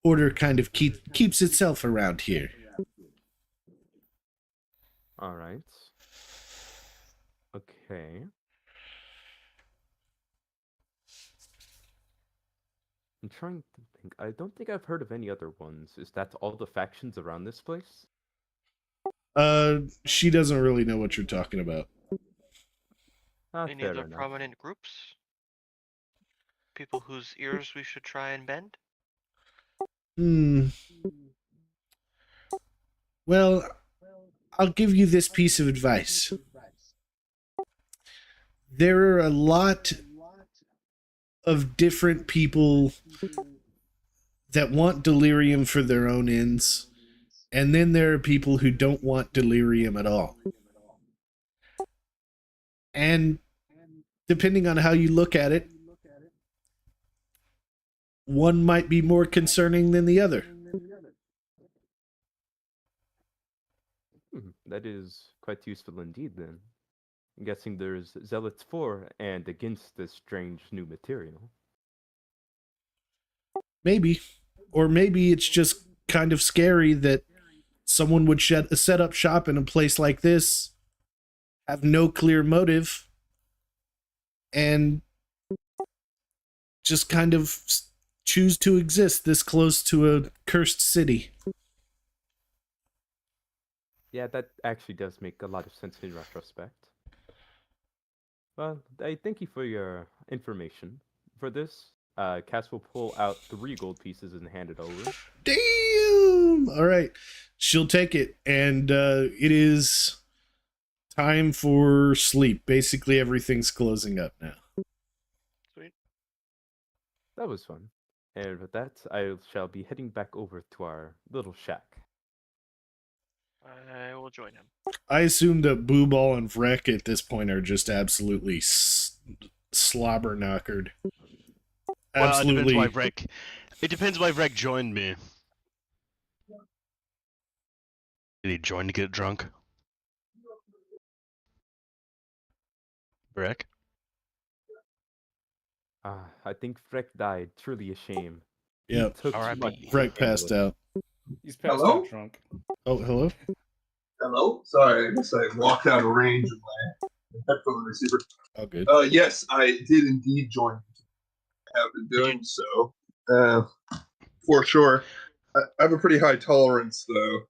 order kind of keeps itself around here. All right. Okay. I'm trying to think. I don't think I've heard of any other ones. Is that all the factions around this place? She doesn't really know what you're talking about. Any Fair other enough. prominent groups? People whose ears we should try and bend? Well, I'll give you this piece of advice. There are a lot of different people that want delirium for their own ends, and then there are people who don't want delirium at all. And depending on how you look at it, one might be more concerning than the other. That is quite useful indeed, then. I'm guessing there's zealots for and against this strange new material. Maybe. Or maybe it's just kind of scary that someone would set up shop in a place like this, have no clear motive, and just kind of choose to exist this close to a cursed city. Yeah, that actually does make a lot of sense in retrospect. Well, I thank you for your information. For this, Cass will pull out 3 gold pieces and hand it over. Damn! All right. She'll take it, and it is time for sleep. Basically, everything's closing up now. Sweet. That was fun. And with that, I shall be heading back over to our little shack. I will join him. I assume that Booball and Vrek at this point are just absolutely slobber knockered. Well, Absolutely. It depends why Vrek joined me. Did he join to get drunk? Vrek? I think Freck died. Truly a shame. Yep. Took too R.I.P. much to Vrek handle passed it. out. He's passed Hello? out drunk. Oh, hello? Hello? Sorry, I guess I walked out of range of my headphone receiver. Oh, good. Yes, I did indeed join. I have been doing so. For sure. I have a pretty high tolerance, though.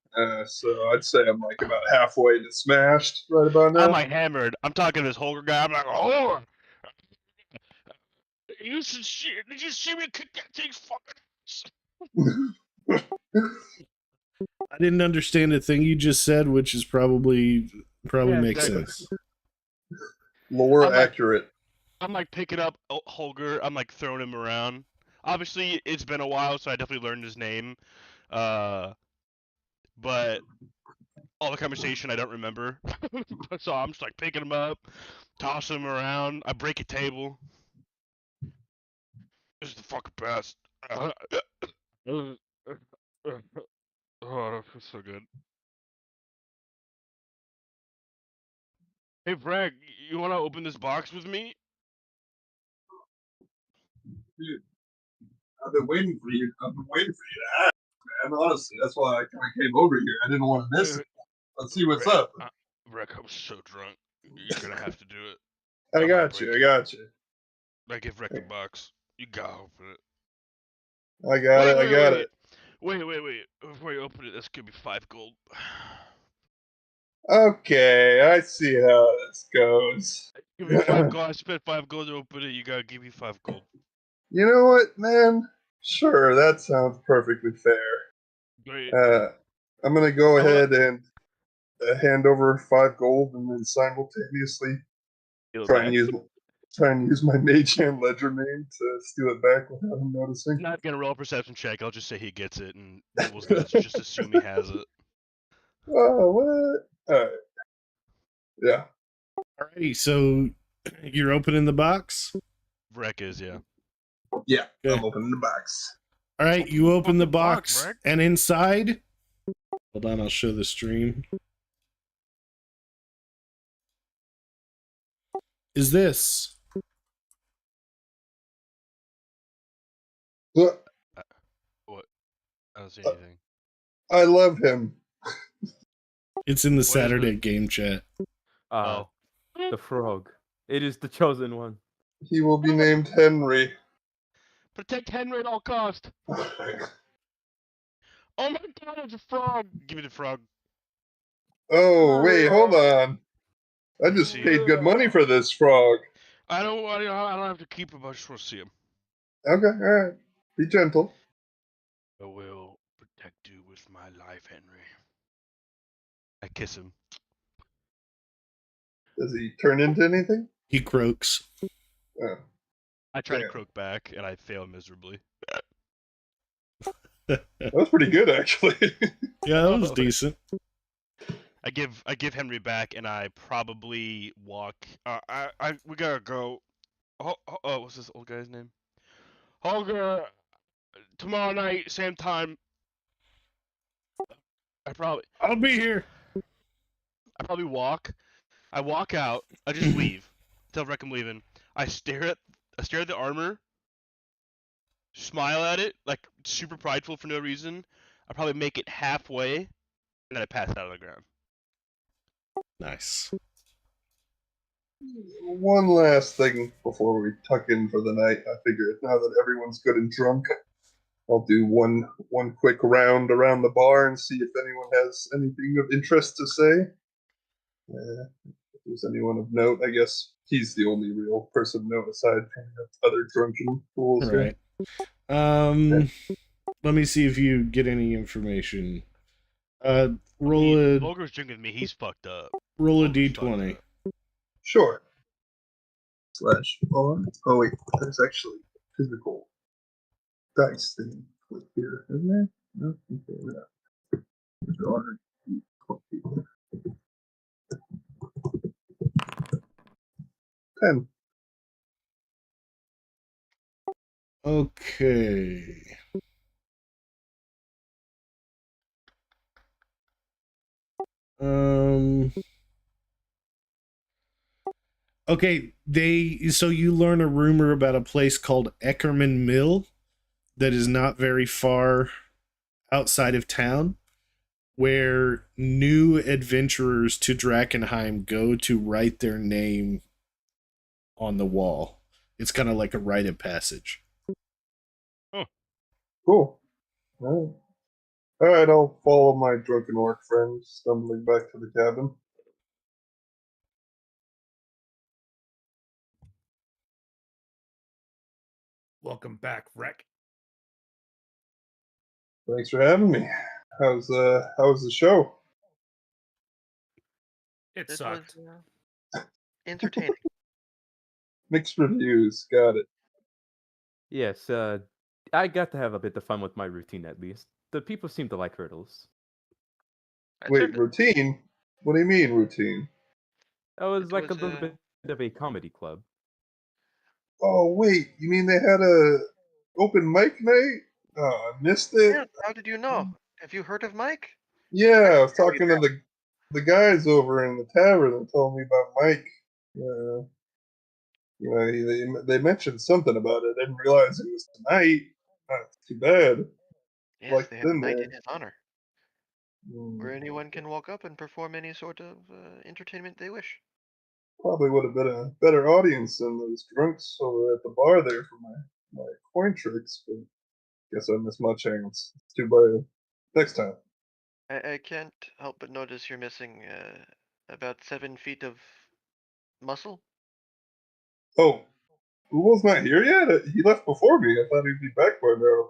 So I'd say I'm like about halfway to smashed right about now. I'm like hammered. I'm talking to this Holger guy. I'm like, oh, did you see me kick that thing's fucking ass? I didn't understand a thing you just said, which is probably Yeah, makes exactly. sense. Lore I'm like- accurate. I'm like picking up Holger. I'm like throwing him around. Obviously, it's been a while, so I definitely learned his name. But all the conversation I don't remember. So I'm just like picking him up, tossing him around. I break a table. This is the fucking best. Oh, that feels so good. Hey, Bragg, you want to open this box with me? Dude, I've been waiting for you. I've been waiting for you to ask, man. Honestly, that's why I kind of came over here. I didn't want to miss it. Let's see what's up. Bragg, I'm so drunk. You're gonna have to do it. I might got break you. it. I got you. I give Rick the box. You gotta open it. I got it. I got it. Wait. Before you open it, this could be 5 gold. Okay, I see how this goes. Give me 5 gold. I spent 5 gold to open it. You gotta give me 5 gold. You know what, man? Sure, that sounds perfectly fair. Great. I'm gonna go I wanna- ahead and hand over 5 gold, and then simultaneously try and use my mage hand ledger name to steal it back without him noticing. Not gonna roll a perception check. I'll just say he gets it, and we'll just assume he has it. Oh, what? All right. Yeah. Alrighty, so you're opening the box? Vrek is, yeah. Yeah. Okay. I'm opening the box. All right, you open the Fucking box, box, Vrek. and inside... Hold on, I'll show the stream. Is this? Look, What? I don't see anything. I love him. It's in the is Saturday it? game chat. Oh. The frog. It is the chosen one. He will be named Henry. Protect Henry at all cost. Oh my god, it's a frog. Give me the frog. Oh, wait, hold on. I just See paid it. good money for this frog. I don't have to keep him. I just want to see him. Okay, alright. Be gentle. I will protect you with my life, Henry. I kiss him. Does he turn into anything? He croaks. Oh. I try to Yeah. croak back, and I fail miserably. That was pretty good, actually. Yeah, that was decent. I give Henry back, and I probably walk. We gotta go. Oh, what's this old guy's name? Holger. Tomorrow night, same time. I'll be here. I probably walk. I walk out. I just leave. Tell Rick I'm leaving. I stare at the armor. Smile at it, like super prideful for no reason. I probably make it halfway, And then I passed out on the ground. Nice. One last thing before we tuck in for the night. I figure now that everyone's good and drunk, I'll do one quick round around the bar and see if anyone has anything of interest to say. If there's anyone of note, I guess he's the only real person of note aside from the other drunken fools here. Right. Let me see if you get any information. I Roll mean, a Vulgar's drinking with me. He's fucked up. roll a Vulgar's fucked d20. up. Sure. Slash bar. Oh wait, there's actually physical dice thing here, isn't there? No? Okay, yeah. There are 20. 10. Okay. Okay, so you learn a rumor about a place called Eckerman Mill that is not very far outside of town, where new adventurers to Drakkenheim go to write their name on the wall. It's kind of like a rite of passage. Cool. Alright. Alright, I'll follow my drunken orc friend, stumbling back to the cabin. Welcome back, Wreck. Thanks for having me. How's the show? It It was sucked. entertaining. Mixed reviews, got it. Yes, I got to have a bit of fun with my routine at least. The people seem to like hurdles. I Wait, served- routine? What do you mean routine? It was It like was, a little bit of a comedy club. Oh wait, you mean they had a open mic night? Oh, I missed it. Yeah, how did you know? Have you heard of Mike? Yeah, I was talking to the guys over in the tavern that told me about Mike. They mentioned something about it. I didn't realize it was tonight. That's too bad. Yes, Like they have a been night there. in his honor, where anyone can walk up and perform any sort of entertainment they wish. Probably would have been a better audience than those drunks over at the bar there for my coin tricks, but guess I missed my chance. Too bad. Next time. I can't help but notice you're missing about 7 feet of muscle. Oh, Ubal's not here yet? He left before me. I thought he'd be back by now.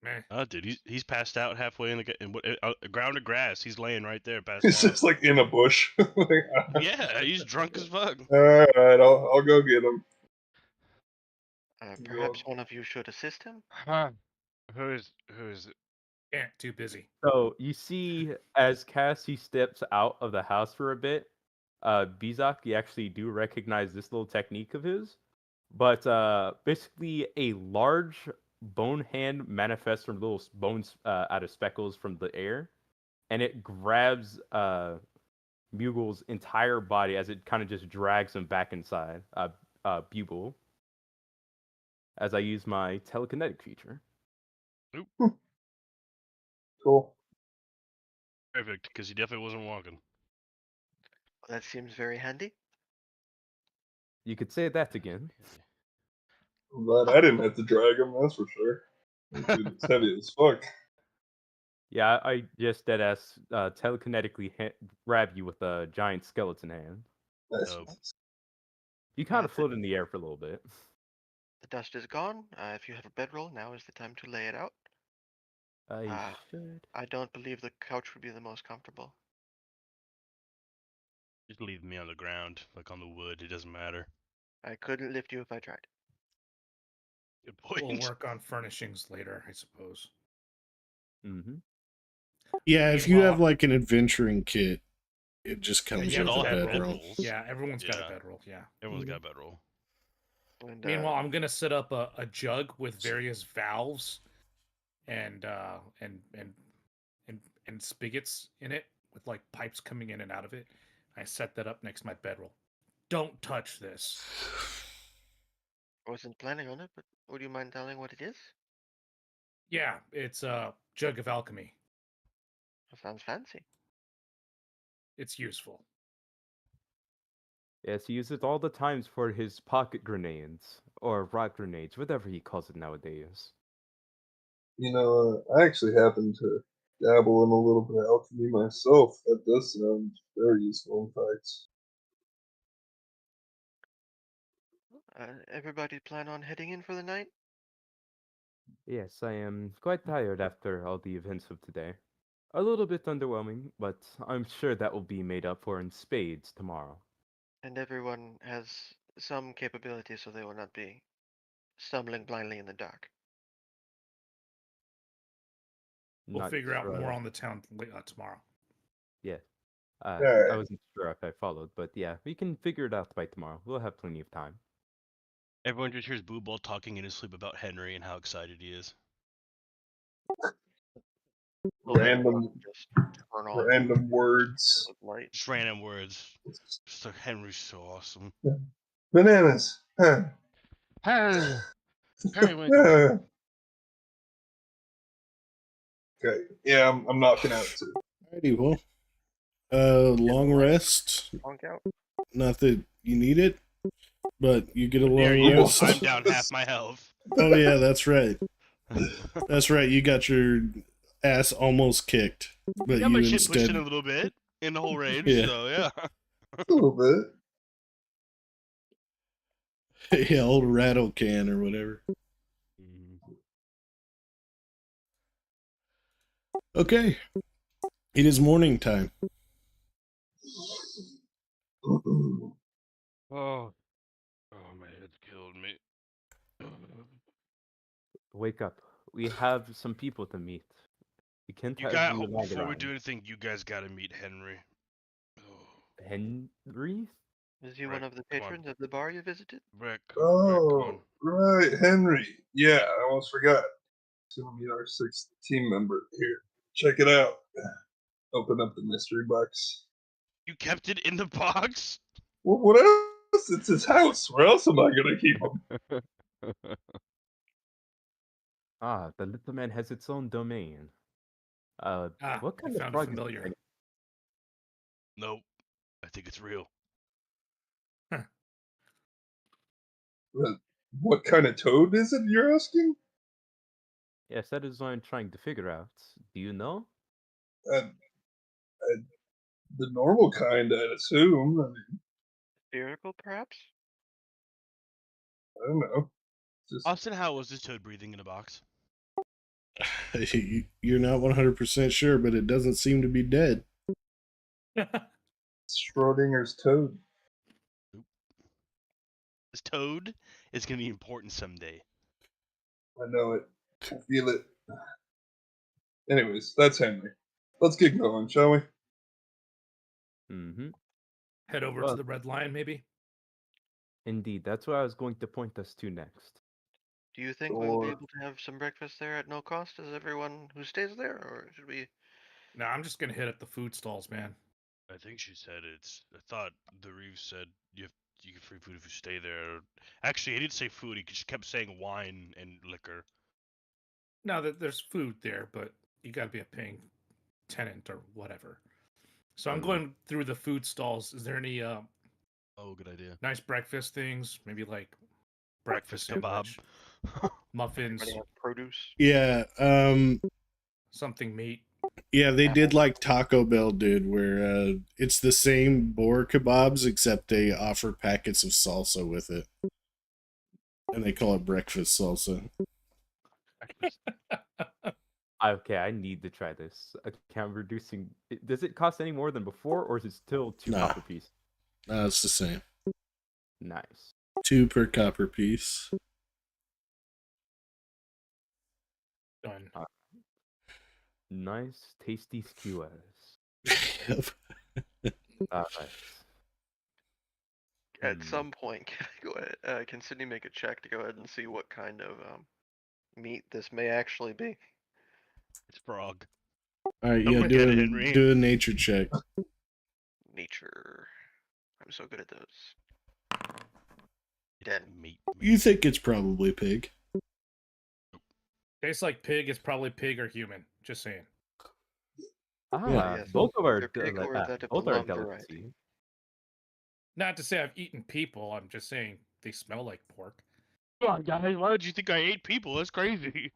Meh. Dude, he's passed out halfway in the ground of grass. He's laying right there, passed He's out. just like in a bush. Yeah, he's drunk as fuck. Alright, I'll go get him. Perhaps one of you should assist him. Who's it? Yeah, too busy. So you see, as Cassie steps out of the house for a bit, Bizak, you actually do recognize this little technique of his. But basically, a large bone hand manifests from little bones out of speckles from the air, and it grabs Bugle's entire body as it kind of just drags him back inside Bugle. As I use my telekinetic feature. Cool. Perfect, because he definitely wasn't walking. That seems very handy. You could say that again. I'm glad I didn't have to drag him, that's for sure. That dude is heavy as fuck. Yeah, I just deadass telekinetically grab you with a giant skeleton hand. Nice. Oh. You kind of float in the air for a little bit. The dust is gone. If you have a bedroll, now is the time to lay it out. I should. I don't believe the couch would be the most comfortable. Just leave me on the ground, like on the wood. It doesn't matter. I couldn't lift you if I tried. Good point. We'll work on furnishings later, I suppose. Mm-hmm. Yeah, if you have Meanwhile- like an adventuring kit, it just comes we yeah, should with all a have bedroll. bedrolls. Yeah, everyone's got a Yeah. bedroll. Yeah. Everyone's got a bedroll. And, Meanwhile, I'm gonna set up a jug with various valves and spigots in it with like pipes coming in and out of it. I set that up next to my bedroll. Don't touch this. I wasn't planning on it, but would you mind telling what it is? Yeah, it's a jug of alchemy. That sounds fancy. It's useful. Yes, he uses it all the times for his pocket grenades or rock grenades, whatever he calls it nowadays. I actually happen to dabble in a little bit of alchemy myself. That does sound very useful, in fact. Everybody plan on heading in for the night? Yes, I am quite tired after all the events of today. A little bit underwhelming, but I'm sure that will be made up for in spades tomorrow. And everyone has some capability, so they will not be stumbling blindly in the dark. We'll Not figure out sure. more on the town tomorrow. Yeah. All I right. wasn't sure if I followed, but yeah, we can figure it out by tomorrow. We'll have plenty of time. Everyone just hears Boo Ball talking in his sleep about Henry and how excited he is. Will everyone Random, just turn off random words. the light? Just random words. Just like Henry's so awesome. Bananas. Huh. Henry, Winkle. Okay. Yeah, I'm knocking out too. Alrighty, well, long rest. Honk out. Not that you need it, but you get a There long you go. rest. I'm down half my health. Oh yeah, that's right. That's right. You got your ass almost kicked, but Got you my shit pushed in a instead, little bit in the whole range, Yeah. so yeah. A little bit. yeah, old rattle can or whatever. Okay, it is morning time. Oh, oh, my head's killed me. Wake up. We have some people to meet. We can't You have got you lying before we around. do anything, you guys gotta meet Henry. Oh, Henry? Is he Rick, one of the come on. patrons of the bar you visited? Rick, come Oh, on. right, Henry. Yeah, I almost forgot. It's gonna be our sixth team member here. Check it out. Open up the mystery box. You kept it in the box? Well, what else? It's his house. Where else am I gonna keep him? Ah, the little man has its own domain. What I kind of found a frog is familiar. that? Nope. I think it's real. What kind of toad is it you're asking? Yes, that is what I'm trying to figure out. Do you know? Uh, the normal kind, I'd assume. I mean, Spherical, perhaps? I don't know. Just Austin, how was this toad breathing in a box? You're not 100% sure, but it doesn't seem to be dead. Schrodinger's toad. This toad is gonna be important someday. I know it. I feel it. Anyways, that's Henry. Let's get going, shall we? Mm-hmm. Head over Well- to the Red Lion, maybe? Indeed, that's what I was going to point us to next. Do you think we will be Or- able to have some breakfast there at no cost as everyone who stays there, or should we? No, I'm just gonna hit up the food stalls, man. I think she said it's. I thought the Reeves said you get free food if you stay there. Actually, he didn't say food. He just kept saying wine and liquor. No, there's food there, but you gotta be a paying tenant or whatever. So I'm going through the food stalls. Is there any Oh, good idea. nice breakfast things? Maybe like Breakfast breakfast kebab. sandwich, muffins, Anybody have produce? Yeah, something meat. yeah, they did like Taco Bell did, where it's the same boar kebabs except they offer packets of salsa with it, and they call it breakfast salsa. Okay, I need to try this. Account reducing. Does it cost any more than before, or is it still 2 Nah. copper piece? No, it's the same. Nice. 2 per copper piece. Done. Nice, tasty skewers. Yep. Alright. At some point, can I go ahead? Can Sydney make a check to go ahead and see what kind of meat this may actually be? It's frog. All right, Don't yeah, look at it, Henry. do a nature check. Nature. I'm so good at those. 10. Meat. You think it's probably pig. Tastes like pig. It's probably pig or human. Just saying. Ah, yes. both of our Either pig or that of the both are a lamb variety. delicacy. Not to say I've eaten people. I'm just saying they smell like pork. Come on, guys. Why did you think I ate people? That's crazy.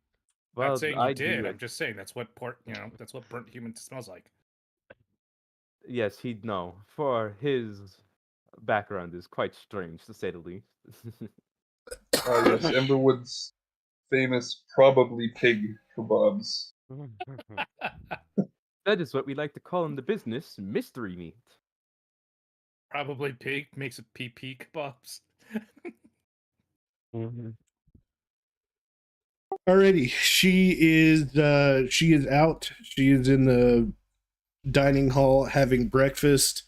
Well, Not saying you I did. do. I'm just saying that's what pork. That's what burnt human smells like. Yes, he'd know. For his background is quite strange, to say the least. Yes, Emberwood's famous probably pig kebabs. That is what we like to call in the business mystery meat. Probably pig makes it PP kebabs. Alrighty, she is out. She is in the dining hall having breakfast.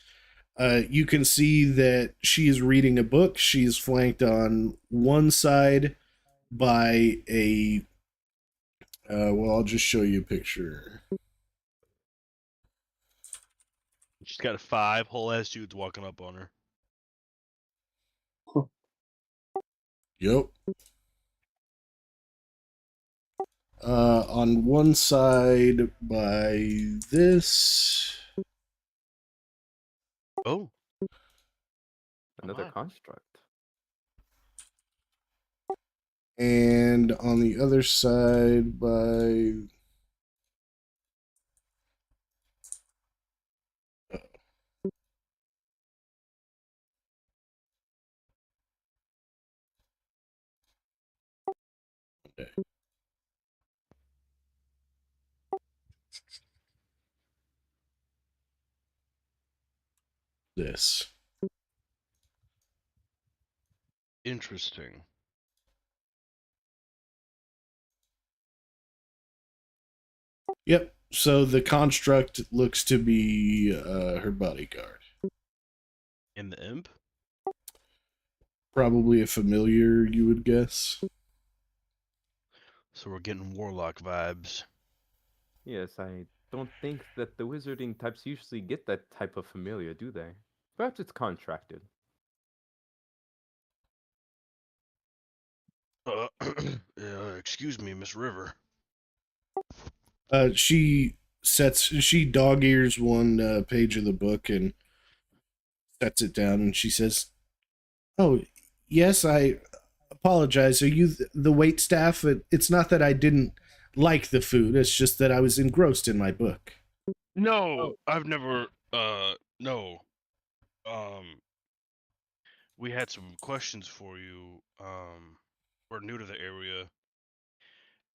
You can see that she is reading a book. She's flanked on one side by a well, I'll just show you a picture. She's got 5 whole ass dudes walking up on her. Yep. On one side by this. Oh. Another my. construct. And on the other side by this. Interesting. Yep. So the construct looks to be her bodyguard. And the imp? Probably a familiar, you would guess. So we're getting warlock vibes. Yes, I don't think that the wizarding types usually get that type of familiar, do they? Perhaps it's contracted. Excuse me, Miss River. She dog ears one page of the book and sets it down, and she says, "Oh, yes, I apologize. Are you the wait staff? It's not that I didn't like the food. It's just that I was engrossed in my book." No, I've never. No. We had some questions for you. We're new to the area,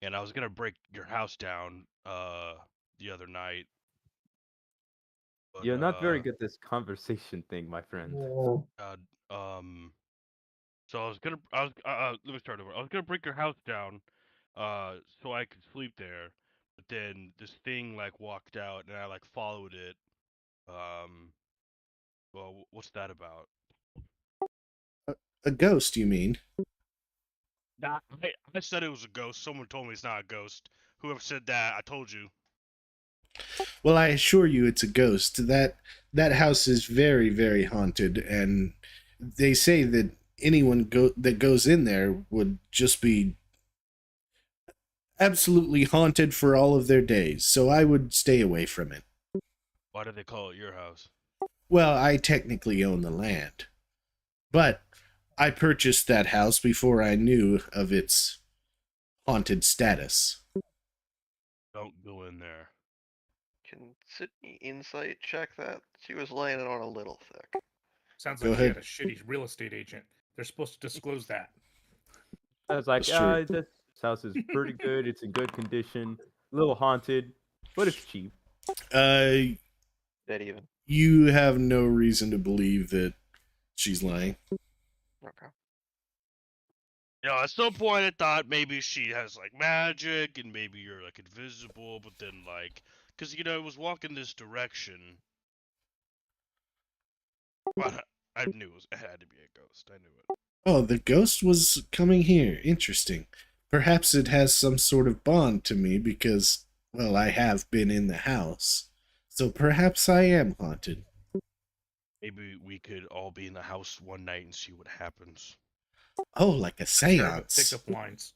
and I was gonna break your house down. The other night. But, You're not very good at this conversation thing, my friend. uh, um. So let me start over. I was gonna break your house down, so I could sleep there. But then this thing like walked out, and I like followed it. Um, well, what's that about? A ghost, you mean? Nah, I said it was a ghost. Someone told me it's not a ghost. Whoever said that, I told you. Well, I assure you, it's a ghost. That house is very, very haunted, and they say that anyone that goes in there would just be absolutely haunted for all of their days. So I would stay away from it. Why do they call it your house? Well, I technically own the land, but I purchased that house before I knew of its haunted status. Don't go in there. Can Sydney insight check that? She was laying it on a little thick. Sounds Go like she had ahead. a shitty real estate agent. They're supposed to disclose that. I was like, That's true. this house is pretty good. It's in good condition. A little haunted, but it's cheap. Dead even. You have no reason to believe that she's lying. Okay. You know, at some point I thought maybe she has like magic and maybe you're like invisible, but then like, cause you know it was walking this direction. But I knew it had to be a ghost. I knew it. Oh, the ghost was coming here. Interesting. Perhaps it has some sort of bond to me because, well, I have been in the house. So perhaps I am haunted. Maybe we could all be in the house one night and see what happens. Oh, like a Terrible seance. pickup lines.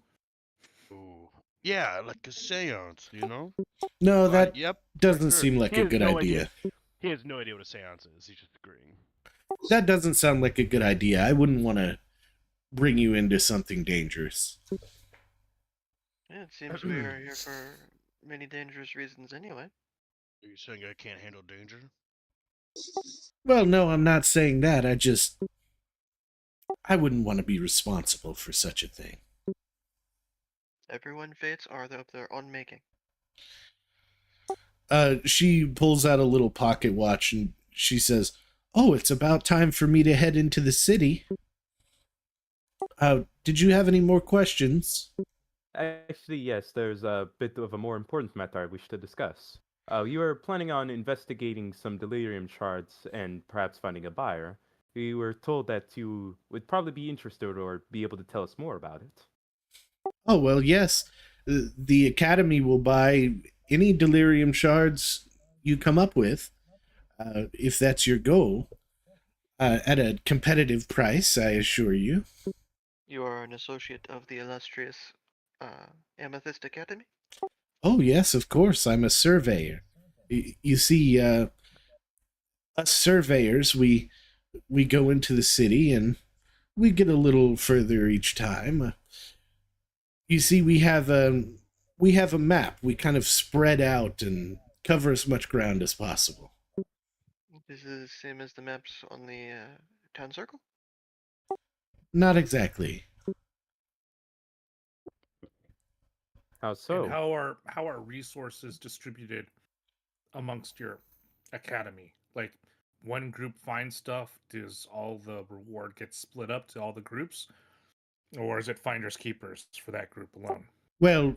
Ooh, Yeah, like a seance, you know? No, So that yep, for doesn't sure. seem like He a has good no idea. idea. He has no idea what a seance is. He's just agreeing. That doesn't sound like a good idea. I wouldn't want to bring you into something dangerous. Yeah, it seems we are here for many dangerous reasons anyway. Are you saying I can't handle danger? Well, no, I'm not saying that. I wouldn't want to be responsible for such a thing. Everyone's fates are of their own making. She pulls out a little pocket watch and she says, "Oh, it's about time for me to head into the city. Did you have any more questions?" Actually, yes, there's a bit of a more important matter I wish to discuss. You were planning on investigating some delirium shards and perhaps finding a buyer. We were told that you would probably be interested or be able to tell us more about it. Oh, well, yes. The Academy will buy any delirium shards you come up with, if that's your goal, at a competitive price, I assure you. You are an associate of the illustrious Amethyst Academy? Oh, yes, of course. I'm a surveyor. You see, us surveyors, we go into the city and we get a little further each time. You see, we have a map. We kind of spread out and cover as much ground as possible. This is the same as the maps on the town circle? Not exactly. How And so? how are resources distributed amongst your academy? Like one group finds stuff, does all the reward get split up to all the groups? Or is it finders keepers for that group alone? Well,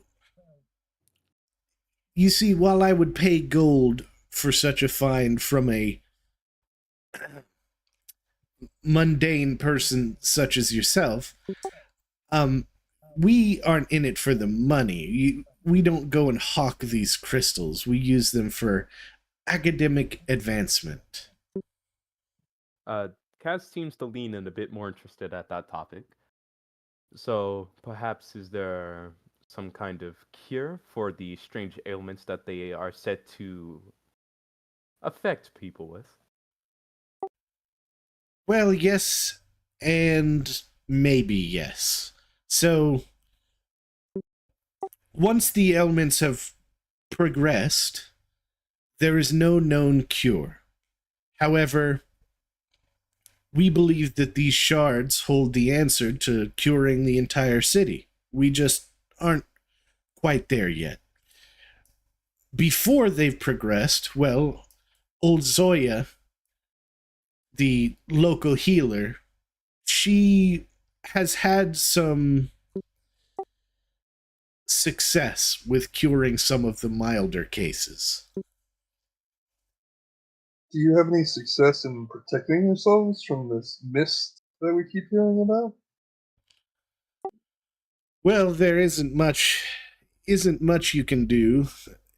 you see, while I would pay gold for such a find from a mundane person such as yourself, we aren't in it for the money. We don't go and hawk these crystals. We use them for academic advancement. Kaz seems to lean in a bit more interested at that topic. So perhaps is there some kind of cure for the strange ailments that they are said to affect people with? Well, yes, and maybe yes. So, once the ailments have progressed, there is no known cure. However, we believe that these shards hold the answer to curing the entire city. We just aren't quite there yet. Before they've progressed, well, old Zoya, the local healer, she has had some success with curing some of the milder cases. Do you have any success in protecting yourselves from this mist that we keep hearing about? Well, there isn't much you can do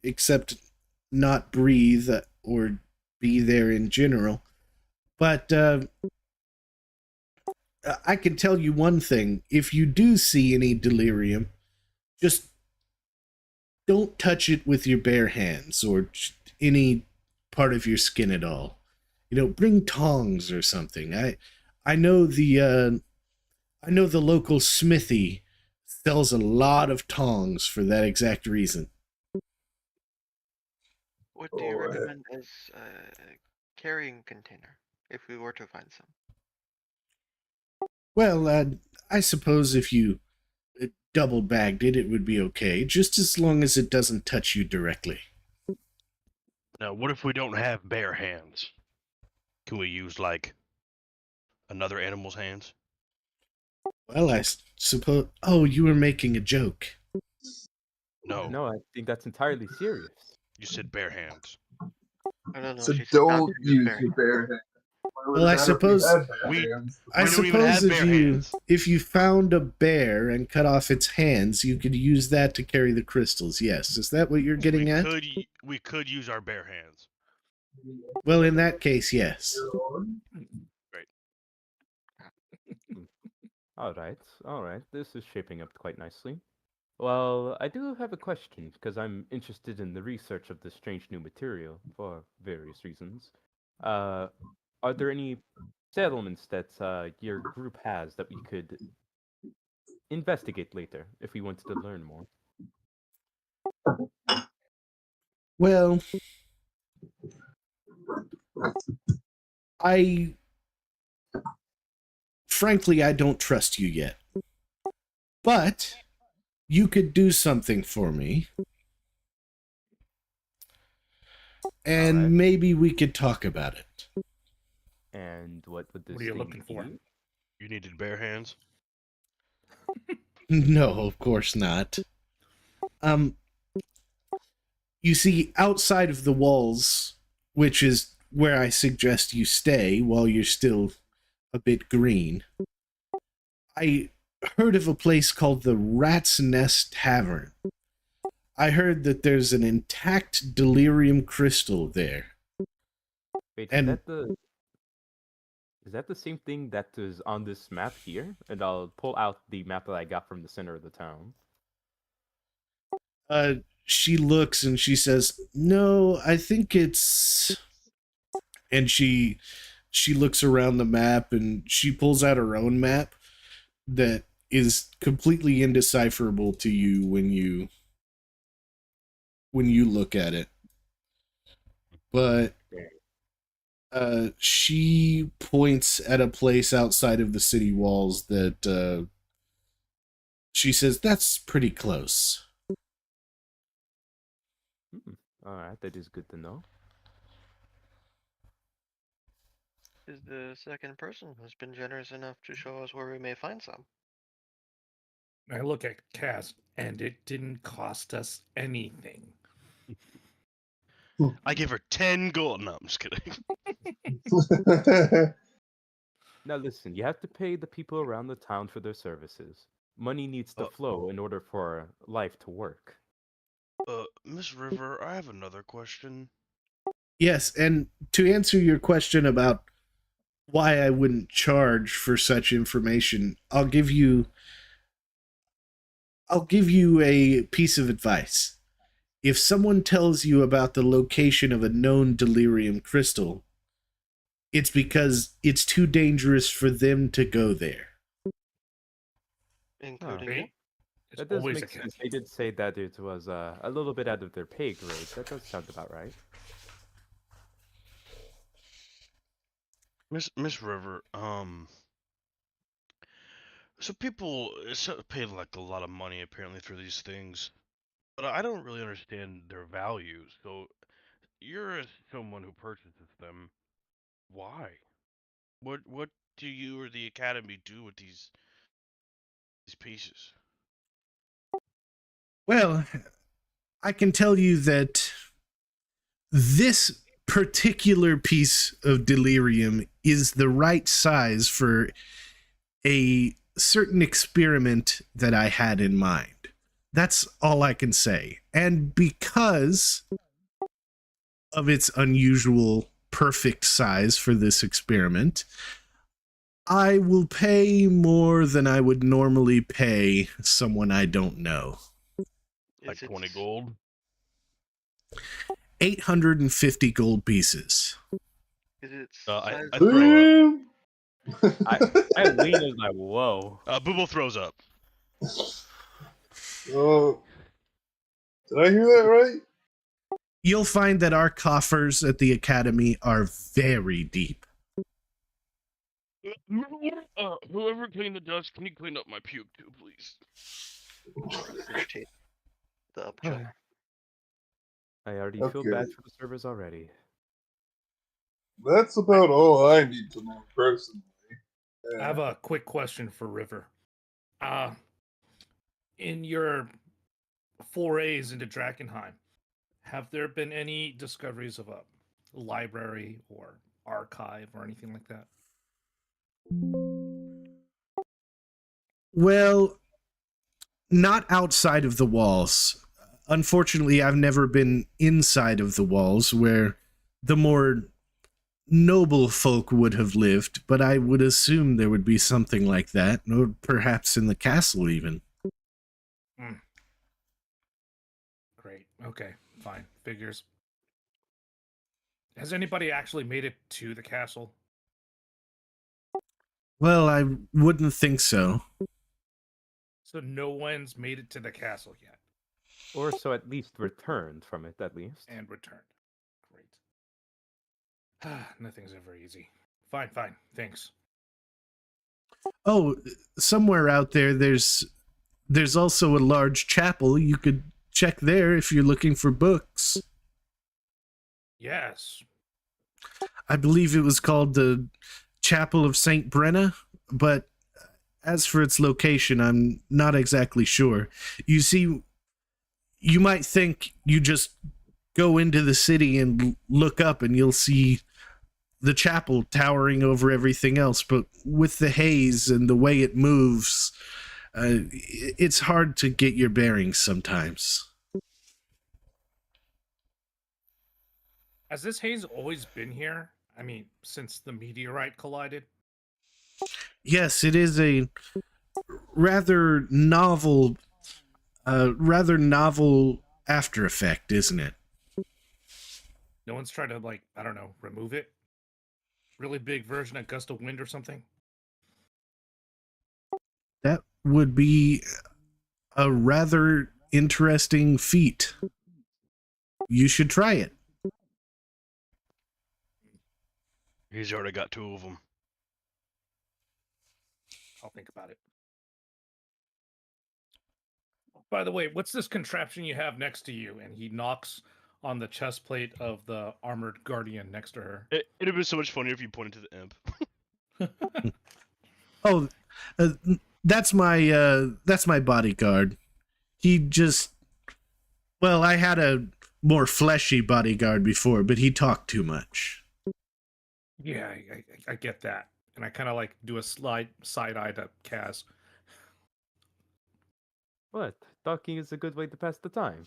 except not breathe or be there in general. But I can tell you one thing. If you do see any delirium, just don't touch it with your bare hands or any part of your skin at all. You know, bring tongs or something. I know the local smithy sells a lot of tongs for that exact reason. What do you Alright. recommend as a carrying container if we were to find some? Well, I suppose if you double bagged it, it would be okay, just as long as it doesn't touch you directly. Now, what if we don't have bare hands? Can we use like another animal's hands? Well, I suppose. Oh, you were making a joke. No, No, I think that's entirely serious. you said bare hands. I don't know. So She said not don't to use use bare your bare hands. Why would Well, it I matter if you suppose- had bare We- hands? I We don't even suppose have if bare you hands. if you found a bear and cut off its hands, you could use that to carry the crystals. Yes, is that what you're getting at? We could use our bare hands. Well, in that case, yes. All right, all right. This is shaping up quite nicely. Well, I do have a question because I'm interested in the research of this strange new material for various reasons. Uh, are there any settlements that your group has that we could investigate later if we wanted to learn more? Well, I frankly I don't trust you yet. But you could do something for me. And Alright. maybe we could talk about it. And what would this What are you thing looking for? be? You needed bare hands. No, of course not. You see, outside of the walls, which is where I suggest you stay while you're still a bit green, I heard of a place called the Rat's Nest Tavern. I heard that there's an intact delirium crystal there. Wait, And- is that the same thing that is on this map here? And I'll pull out the map that I got from the center of the town. She looks and she says, "No, I think it's..." And she looks around the map and she pulls out her own map that is completely indecipherable to you when you look at it. But she points at a place outside of the city walls that she says, "That's pretty close." Alright, that is good to know. Is the second person who's been generous enough to show us where we may find some. I look at Cass, and it didn't cost us anything. I give her 10 gold. No, I'm just kidding. Now listen, you have to pay the people around the town for their services. Money needs to flow in order for life to work. Miss River, I have another question. Yes, and to answer your question about why I wouldn't charge for such information, I'll give you a piece of advice. If someone tells you about the location of a known delirium crystal, it's because it's too dangerous for them to go there. Including Right? you? It's That does always make a sense. They did say that it was a little bit out of their pay grade. That does sound about right. Miss River, so people pay like a lot of money apparently for these things, but I don't really understand their value. So you're someone who purchases them. Why? What do you or the academy do with these pieces? Well, I can tell you that this particular piece of delirium is the right size for a certain experiment that I had in mind. That's all I can say. And because of its unusual perfect size for this experiment, I will pay more than I would normally pay someone I don't know. Like Is it 20 gold? 850 gold pieces. Is it I size? throw up. I lean as like, whoa. Booble throws up. Oh, did I hear that right? You'll find that our coffers at the academy are very deep. Whoever cleaned the dust, can you clean up my puke too, please? Appreciate the upchuck. I already feel Okay. bad for the servers already. That's about all I need to know personally. I have a quick question for River. In your forays into Drakkenheim, have there been any discoveries of a library or archive or anything like that? Well, not outside of the walls. Unfortunately, I've never been inside of the walls where the more noble folk would have lived, but I would assume there would be something like that, or perhaps in the castle even. Okay, fine. Figures. Has anybody actually made it to the castle? Well, I wouldn't think so. So no one's made it to the castle yet Or so at least returned from it, at least. and returned. Great. Nothing's ever easy. Fine, fine. Thanks. Oh, somewhere out there, there's also a large chapel. You could check there if you're looking for books. Yes. I believe it was called the Chapel of St. Brenna, but as for its location, I'm not exactly sure. You see, you might think you just go into the city and look up and you'll see the chapel towering over everything else, but with the haze and the way it moves, it's hard to get your bearings sometimes. Has this haze always been here? I mean, since the meteorite collided? Yes, it is a rather novel after effect, isn't it? No one's tried to, like, I don't know, remove it? Really big version of gust of wind or something? That would be a rather interesting feat. You should try it. He's already got 2 of them. I'll think about it. By the way, what's this contraption you have next to you? And he knocks on the chest plate of the armored guardian next to her. It'd have been so much funnier if you pointed to the imp. Oh, that's my bodyguard. He just, well, I had a more fleshy bodyguard before, but he talked too much. Yeah, I get that. And I kind of like do a side eye to Kaz. What? Talking is a good way to pass the time.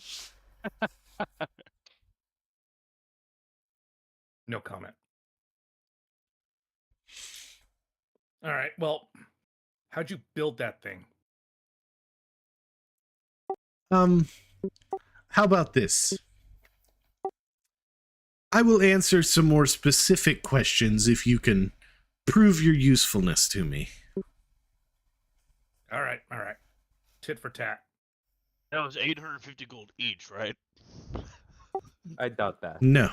No comment. All right, well, how'd you build that thing? How about this? I will answer some more specific questions if you can prove your usefulness to me. All right. Tit for tat. That was 850 gold each, right? I doubt that. No.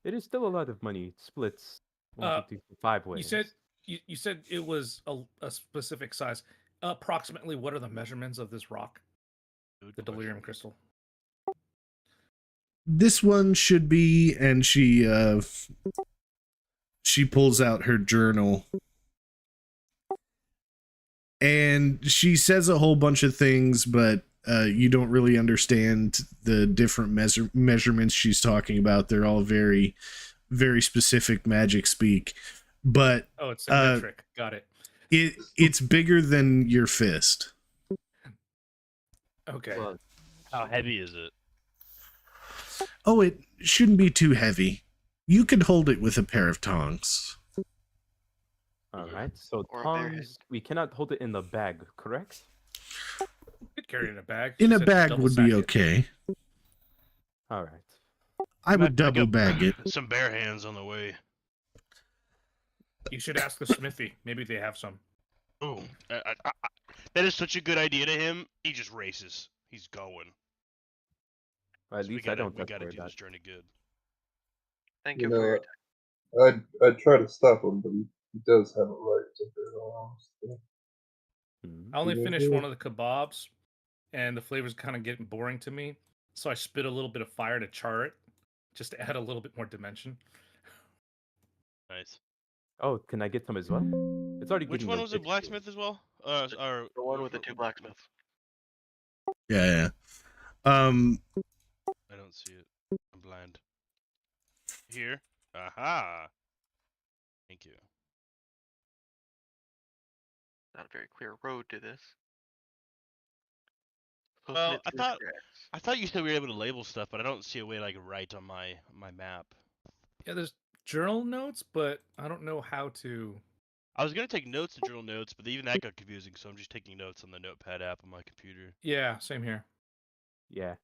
It is still a lot of money. It splits 1, 2, 3, 4, 5 ways. You said it was a specific size. Approximately, what are the measurements of this rock? Good The question. delirium crystal. This one should be, and she pulls out her journal. And she says a whole bunch of things, but you don't really understand the different measurements she's talking about. They're all very, very specific magic speak. But Oh, it's symmetric. Got it. It's bigger than your fist. Okay. Well, How heavy is it? Oh, it shouldn't be too heavy. You could hold it with a pair of tongs. all right. So Or a bare tongs, we cannot hold it in the bag, correct? You could carry it in a bag. In She a said bag double would be sack it. okay. All right. I would Might pick double up bag it. Some bare hands on the way. You should ask the smithy. Maybe they have some. Ooh, that is such a good idea to him. He just races. He's going. Well, at So we least I gotta, don't we have gotta to do worry this journey good. Thank You you for your know, time. I'd try to stop him, but he does have a right to bear arms. Hmm. I only Yeah, finished yeah. one of the kebabs, and the flavor's kind of getting boring to me. So I spit a little bit of fire to char it, just to add a little bit more dimension. Nice. Oh, can I get some as well? It's already Which getting one a was it? bit Blacksmith as well? Or The one with the 2 blacksmiths. Yeah. I don't see it. I'm blind. Here. Aha. Thank you. Not a very clear road to this. Supposed Well, to I be thought grass. I thought you said we were able to label stuff, but I don't see a way like right on my map. Yeah, there's journal notes, but I don't know how to. I was gonna take notes and journal notes, but even that got confusing, so I'm just taking notes on the Notepad app on my computer. Yeah, same here. Yeah.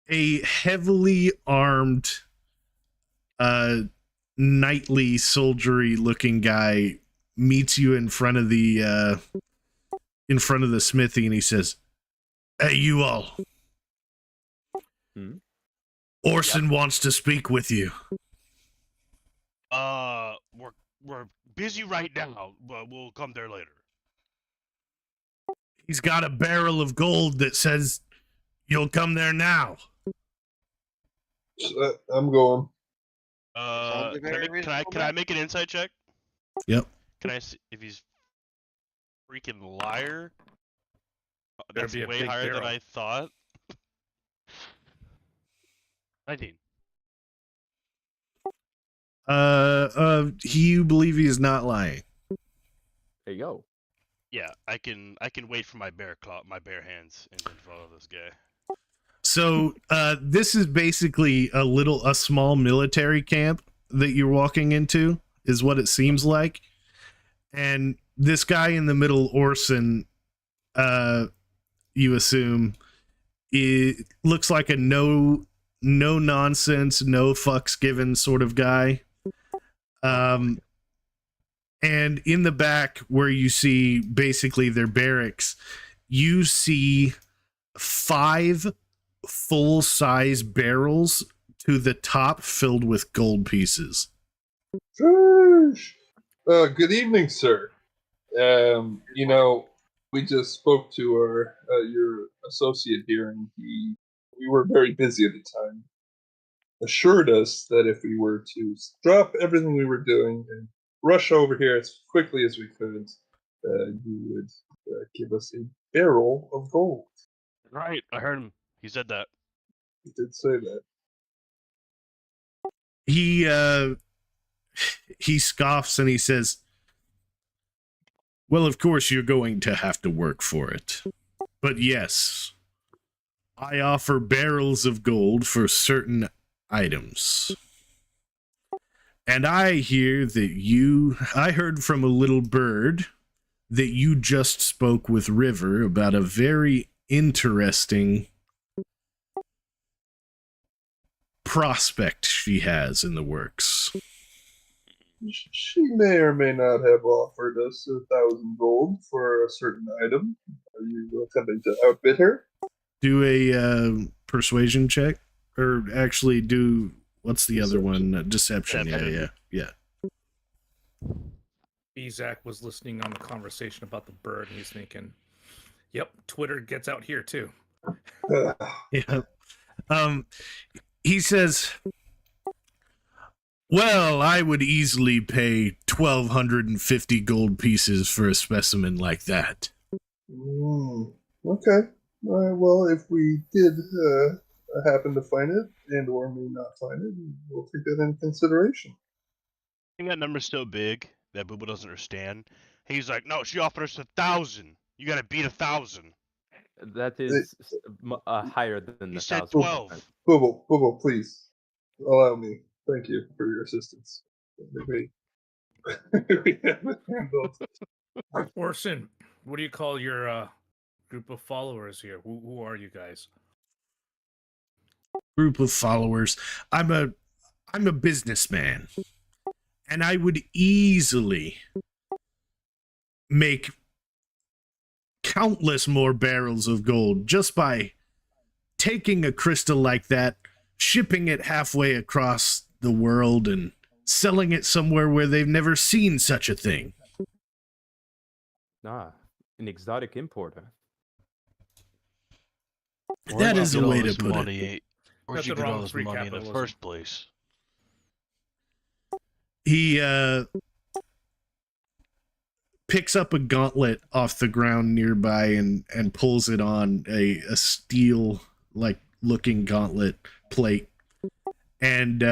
A heavily armed, knightly soldiery looking guy meets you in front of the smithy, and he says, "Hey, you all. Hmm? Orson wants to speak with you." We're busy right now, but we'll come there later. He's got a barrel of gold that says you'll come there now. I'm going. Sounds a very reasonable Can I make an insight check? Yep. Can I see if he's freaking liar? Better That's be a way big higher than barrel. I thought. 19. You believe he is not lying. There you go. Yeah, I can wait for my bare hands and then follow this guy. So, this is basically a small military camp that you're walking into, is what it seems like. And this guy in the middle, Orson, you assume, it looks like a no nonsense, no fucks given sort of guy. And in the back, where you see basically their barracks, you see 5 full-size barrels to the top filled with gold pieces. Sheesh. Good evening, sir. We just spoke to your associate here, and we were very busy at the time. Assured us that if we were to drop everything we were doing and rush over here as quickly as we could, you would give us a barrel of gold. Right, I heard him. He said that. He did say that. He scoffs and he says, "Well, of course you're going to have to work for it. But yes, I offer barrels of gold for certain items. And I heard from a little bird that you just spoke with River about a very interesting prospect she has in the works." She may or may not have offered us 1,000 gold for a certain item. Are you attempting to outbid her? Do a persuasion check, or actually do what's the other one? Deception. Yeah. Bezak was listening on the conversation about the bird, and he's thinking, "Yep, Twitter gets out here too." Yeah. He says, "Well, I would easily pay 1,250 gold pieces for a specimen like that." Okay. Well, if we did happen to find it, and or may not find it, we'll take that into consideration. I think that number's so big that Booba doesn't understand. He's like, no, she offered us 1,000. You gotta beat 1,000. That is higher than He the said 1,000. 12. Boobo, please allow me. Thank you for your assistance. We haven't handled. Orson, what do you call your group of followers here? Who are you guys? Group of followers. I'm a businessman, and I would easily make countless more barrels of gold just by taking a crystal like that, shipping it halfway across the world, and selling it somewhere where they've never seen such a thing. Ah, an exotic importer. That is a way to put it. Where'd you Nothing get wrong all with this free money in the capitalism. first place? He picks up a gauntlet off the ground nearby and pulls it on, a steel like looking gauntlet plate, and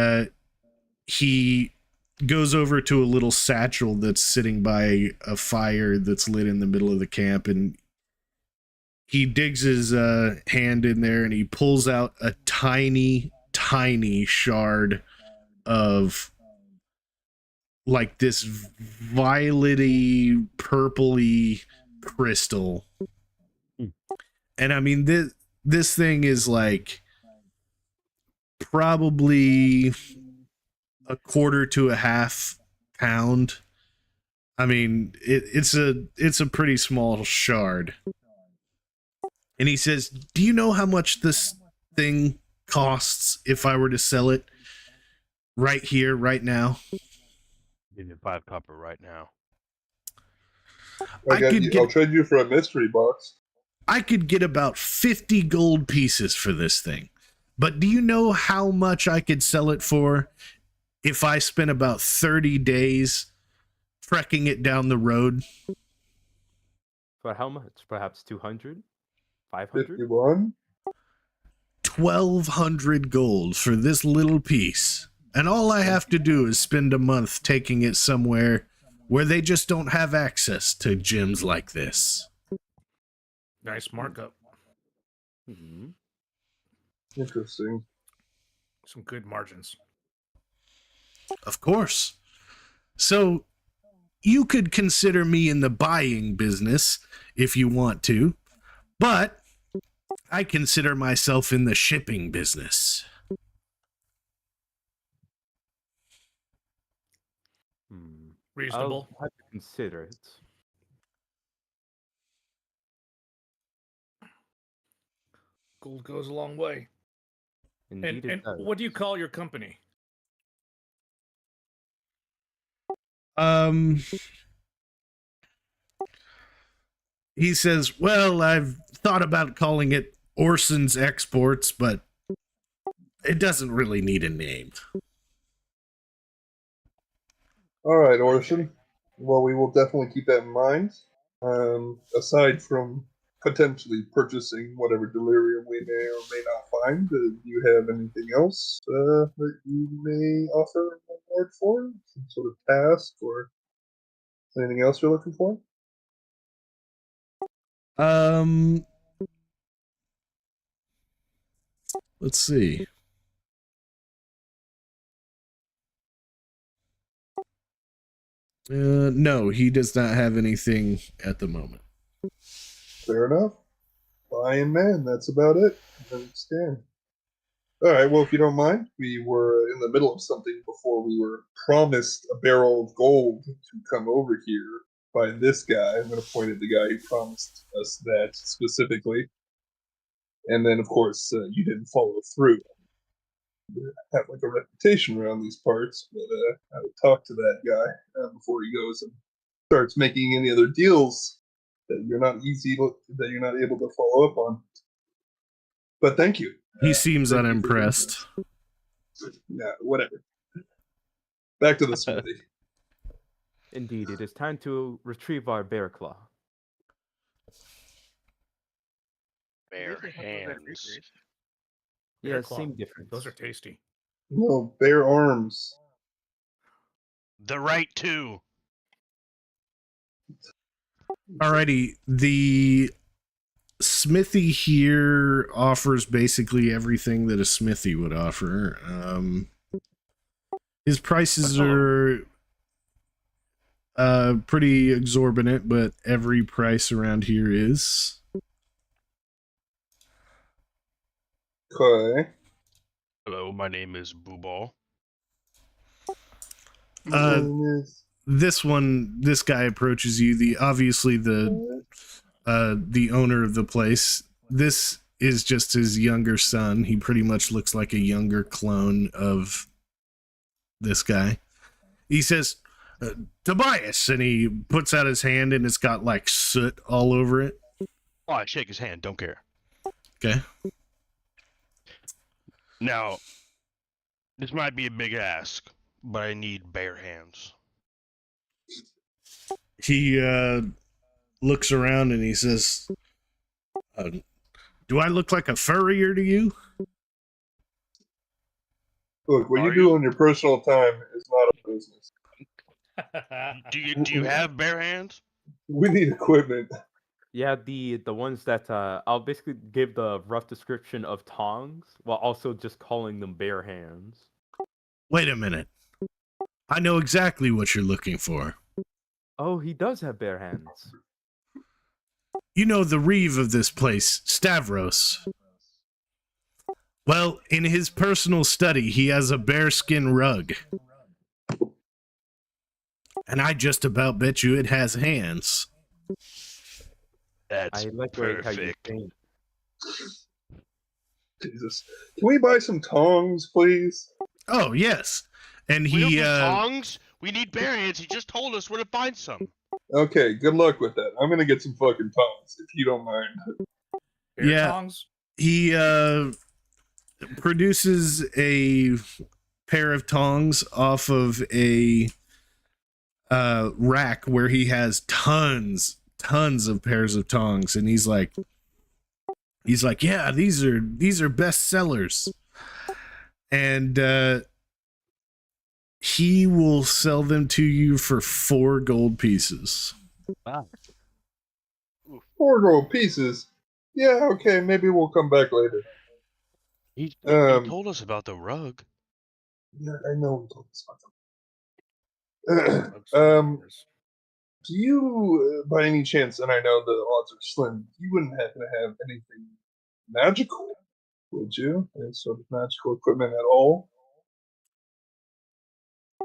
he goes over to a little satchel that's sitting by a fire that's lit in the middle of the camp, and he digs his hand in there and he pulls out a tiny shard of like this violety, purpley crystal. Mm. And I mean, this thing is like probably a quarter to a half pound. I mean, it's a pretty small shard. And he says, "Do you know how much this thing costs if I were to sell it right here, right now?" Give you 5 copper right now. I could I'll get trade you for a mystery box. I could get about 50 gold pieces for this thing. But do you know how much I could sell it for if I spent about 30 days trekking it down the road? For how much? Perhaps 200? 500? 51? 1,200 gold for this little piece. And all I have to do is spend a month taking it somewhere where they just don't have access to gems like this. Nice markup. Hmm. Interesting. Some good margins. Of course. So you could consider me in the buying business if you want to, but I consider myself in the shipping business. Hmm. Reasonable. I'll have to consider it. Gold goes a long way. Indeed, And it does. what do you call your company? He says, "Well, I've thought about calling it Orson's Exports, but it doesn't really need a name." All right, Orson. Well, we will definitely keep that in mind. Aside from potentially purchasing whatever delirium we may or may not find, do you have anything else that you may offer a reward for? Some sort of task or anything else you're looking for? Let's see. No, he does not have anything at the moment. Fair enough. Lion Man, that's about it. I understand. All right, well, if you don't mind, we were in the middle of something before we were promised a barrel of gold to come over here by this guy. I'm going to point at the guy who promised us that specifically. And then, of course, you didn't follow through. You have like a reputation around these parts, but I would talk to that guy before he goes and starts making any other deals that you're not able to follow up on. But thank you. He seems Thank you for unimpressed. Yeah, whatever. Back to the smithy. Indeed, it is time to retrieve our bear claw. Bare Usually have those at hands. bakeries. Yeah, Bear claw. same difference. Those are tasty. No, bare arms. The right two. Alrighty, the smithy here offers basically everything that a smithy would offer. His prices are pretty exorbitant, but every price around here is. Okay. Hello, my name is Booball. This guy approaches you. The owner of the place. This is just his younger son. He pretty much looks like a younger clone of this guy. He says, "Tobias," and he puts out his hand, and it's got like soot all over it. Oh, I shake his hand. Don't care. Okay. Now, this might be a big ask, but I need bare hands. He looks around and he says, "Do I look like a furrier to you?" Look, what Are you do you? on your personal time is not a business. Do you have bare hands? We need equipment. Yeah, the ones that I'll basically give the rough description of tongs while also just calling them bare hands. Wait a minute. I know exactly what you're looking for. Oh, he does have bare hands. You know the reeve of this place, Stavros. Well, in his personal study, he has a bearskin rug. And I just about bet you it has hands. That's I like the way how you perfect. think. Jesus. Can we buy some tongs, please? Oh, yes. And We don't he, need tongs. We need bare hands. He just told us where to find some. Okay, good luck with that. I'm gonna get some fucking tongs, if you don't mind. Bear Yeah. tongs? he produces a pair of tongs off of a rack where he has tons of pairs of tongs, and he's like, yeah, these are best sellers, and he will sell them to you for 4 gold pieces. Wow. 4 gold pieces. Yeah, okay, maybe we'll come back later. He told us about the rug. Yeah, I know we told us about Rugs them. and doors. Do you, by any chance, and I know the odds are slim, you wouldn't happen to have anything magical, would you? Any sort of magical equipment at all?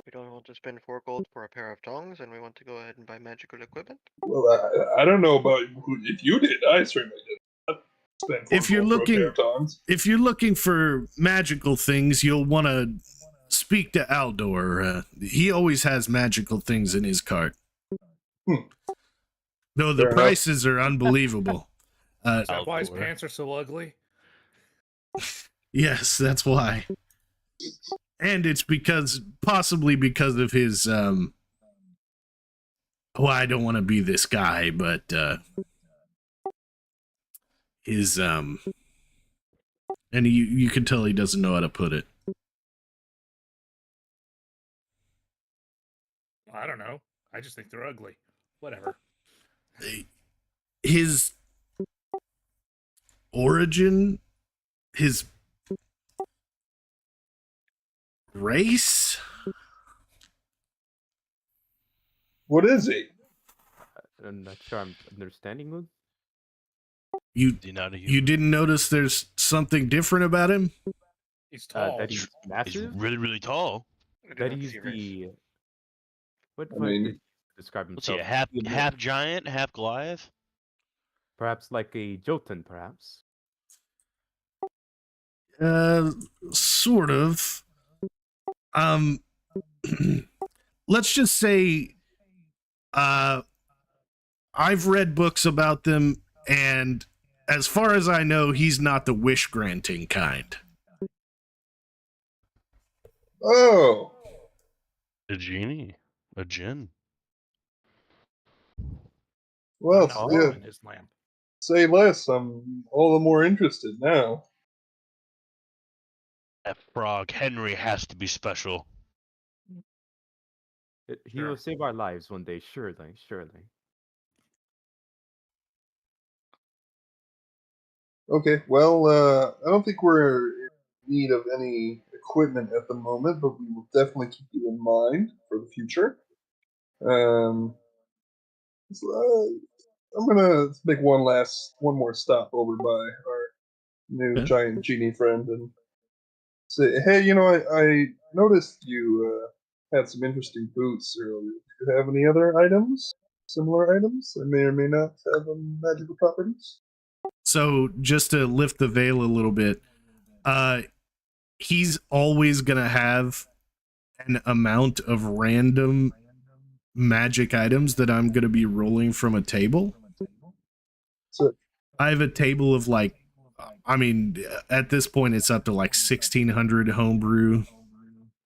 We don't want to spend 4 gold for a pair of tongs, and we want to go ahead and buy magical equipment. Well, I don't know about if you did. I certainly did not spend 4 If you're gold for a pair looking of tongs. if you're looking for magical things, you'll want to speak to Aldor. He always has magical things in his cart. Though the Fair enough. prices are unbelievable. Is that why his outdoor. pants are so ugly? Yes, that's why. And it's possibly because of his well, I don't want to be this guy, but his and you can tell he doesn't know how to put it. I don't know. I just think they're ugly. Whatever. His origin, his race. What is he? I'm not sure I'm understanding you. You Not a you human. didn't notice there's something different about him? He's tall. That he's He's massive. really, really tall. I do That not he's see race. the. What I mean, did he describe Let's see, himself? half giant, half Goliath. Perhaps like a Jotun, perhaps. Sort of. Let's just say I've read books about them, and as far as I know, he's not the wish granting kind. Oh, A genie. A djinn. well, Not yeah, in his lamp. say less. I'm all the more interested now. That frog Henry has to be special. He Sure. will save our lives one day, surely, surely. Okay, well, I don't think we're in need of any equipment at the moment, but we will definitely keep you in mind for the future. So, I'm gonna make one more stop over by our new Okay. giant genie friend and say, hey, I noticed you had some interesting boots earlier. Do you have any other items, similar items that may or may not have magical properties? So just to lift the veil a little bit, he's always gonna have an amount of random magic items that I'm gonna be rolling from a table. So, I have a table of like, I mean, at this point it's up to like 1,600 homebrew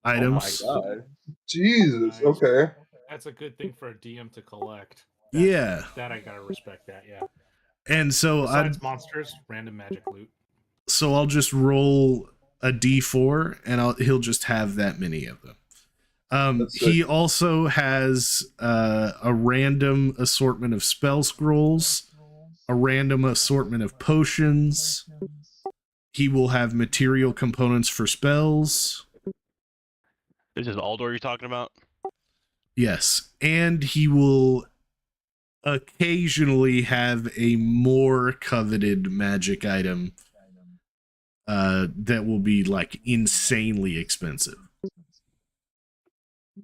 items. oh my god. Jesus, okay. That's a good thing for a DM to collect. Yeah. That I gotta respect that, yeah. And so Besides monsters, random magic loot. I'll just roll a d4 and he'll just have that many of them. He also has a random assortment of spell scrolls, a random assortment of potions. He will have material components for spells. This is Aldor you're talking about? Yes, and he will occasionally have a more coveted magic item that will be like insanely expensive.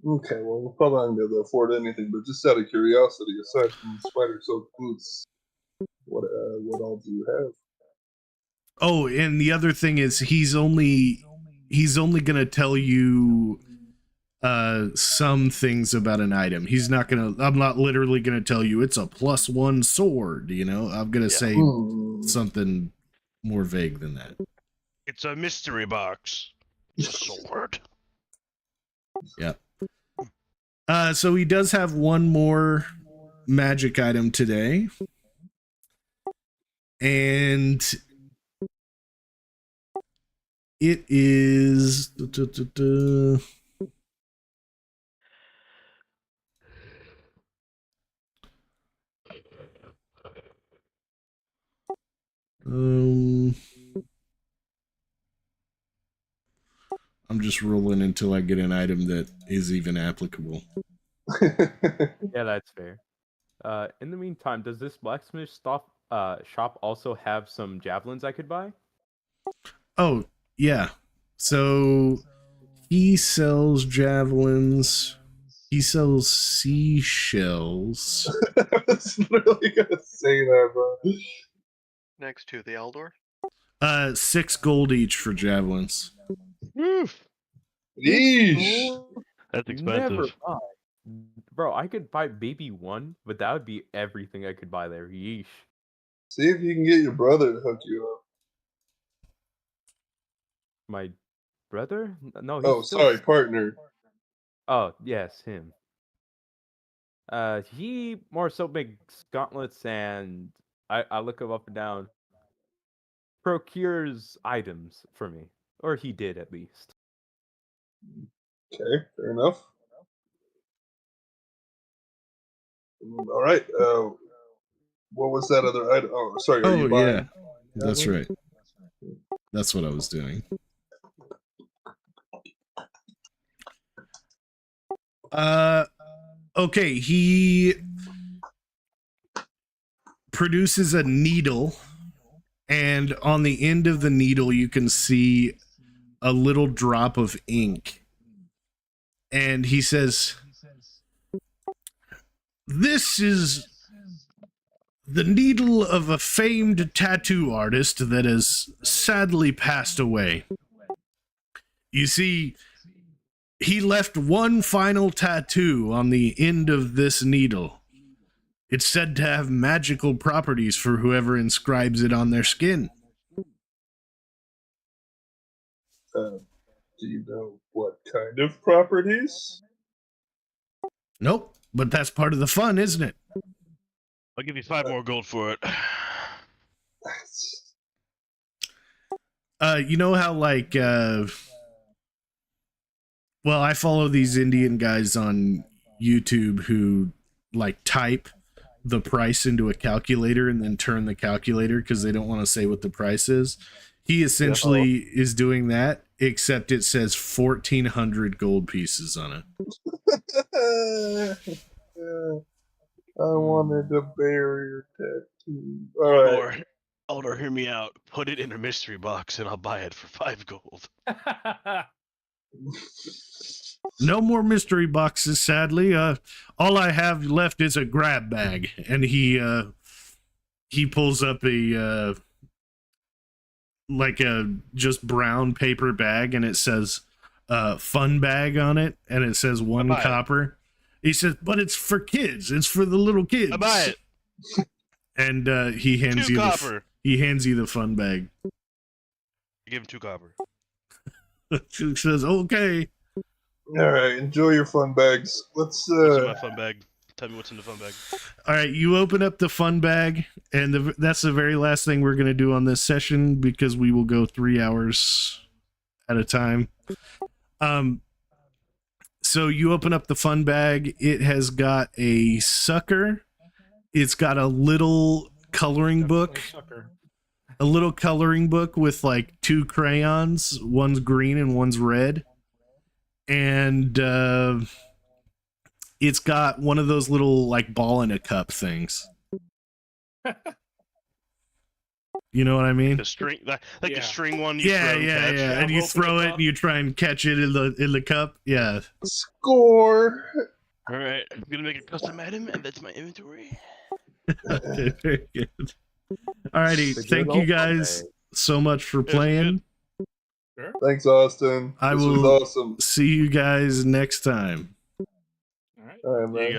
Okay, well, we're probably not going to be able to afford anything, but just out of curiosity, aside from spider silk boots, what all do you have? Oh, and the other thing is he's only gonna tell you some things about an item. I'm not literally gonna tell you it's a +1 sword, you know. I'm gonna say something more vague than that. It's a mystery box. It's a sword. Yeah. So he does have one more magic item today. And it is I'm just rolling until I get an item that is even applicable. Yeah, that's fair. In the meantime, does this blacksmith shop also have some javelins I could buy? Oh, yeah. So he sells javelins. He sells seashells. I was literally going to say that, bro. Next to the Eldor. 6 gold each for javelins. Yeesh. That's Never expensive. buy. Bro, I could buy maybe one, but that would be everything I could buy there. Yeesh. See if you can get your brother to hook you up. My brother? No, he's Oh, still... sorry, partner. Oh, yes, him. He more so makes gauntlets and I look him up and down. Procures items for me. Or he did at least. Okay, fair enough. All right. What was that other item? Oh, sorry. Are you buying? Yeah. That's right. That's what I was doing. Okay, he produces a needle, and on the end of the needle you can see a little drop of ink. And he says, "This is the needle of a famed tattoo artist that has sadly passed away. You see, he left one final tattoo on the end of this needle. It's said to have magical properties for whoever inscribes it on their skin." Do you know what kind of properties? Nope, but that's part of the fun, isn't it? I'll give you 5 more gold for it. You know how like well, I follow these Indian guys on YouTube who like type the price into a calculator and then turn the calculator because they don't want to say what the price is. He essentially is doing that, except it says 1,400 gold pieces on it. I wanted a barrier tattoo. All right. Eldor, hear me out. Put it in a mystery box and I'll buy it for 5 gold. No more mystery boxes, sadly. All I have left is a grab bag, and he pulls up a like a just brown paper bag, and it says fun bag on it, and it says 1 copper. He says, "But it's for kids. It's for the little kids." I buy it. And he hands 2 you copper. he hands you the fun bag. Give him 2 copper. She says, "Okay." All right, enjoy your fun bags. Let's. What's in my fun bag? Tell me what's in the fun bag. All right, you open up the fun bag, and that's the very last thing we're going to do on this session because we will go 3 hours at a time. So you open up the fun bag. It has got a sucker. It's got a little coloring book. A little coloring book with like 2 crayons. One's green and one's red. And it's got one of those little like ball in a cup things. You know what I mean? The string, like Yeah. the string one. You Yeah, throw and yeah, catch. yeah. And you rope in the throw it cup. and you try and catch it in the cup. Yeah. Score. All right, I'm gonna make a custom item, and that's my inventory. Okay, very good. Alrighty, The good thank you old guys Monday. so much for was good. playing. Sure. Thanks, Austin. I This was will awesome. see you guys next time. All right. All right, You man.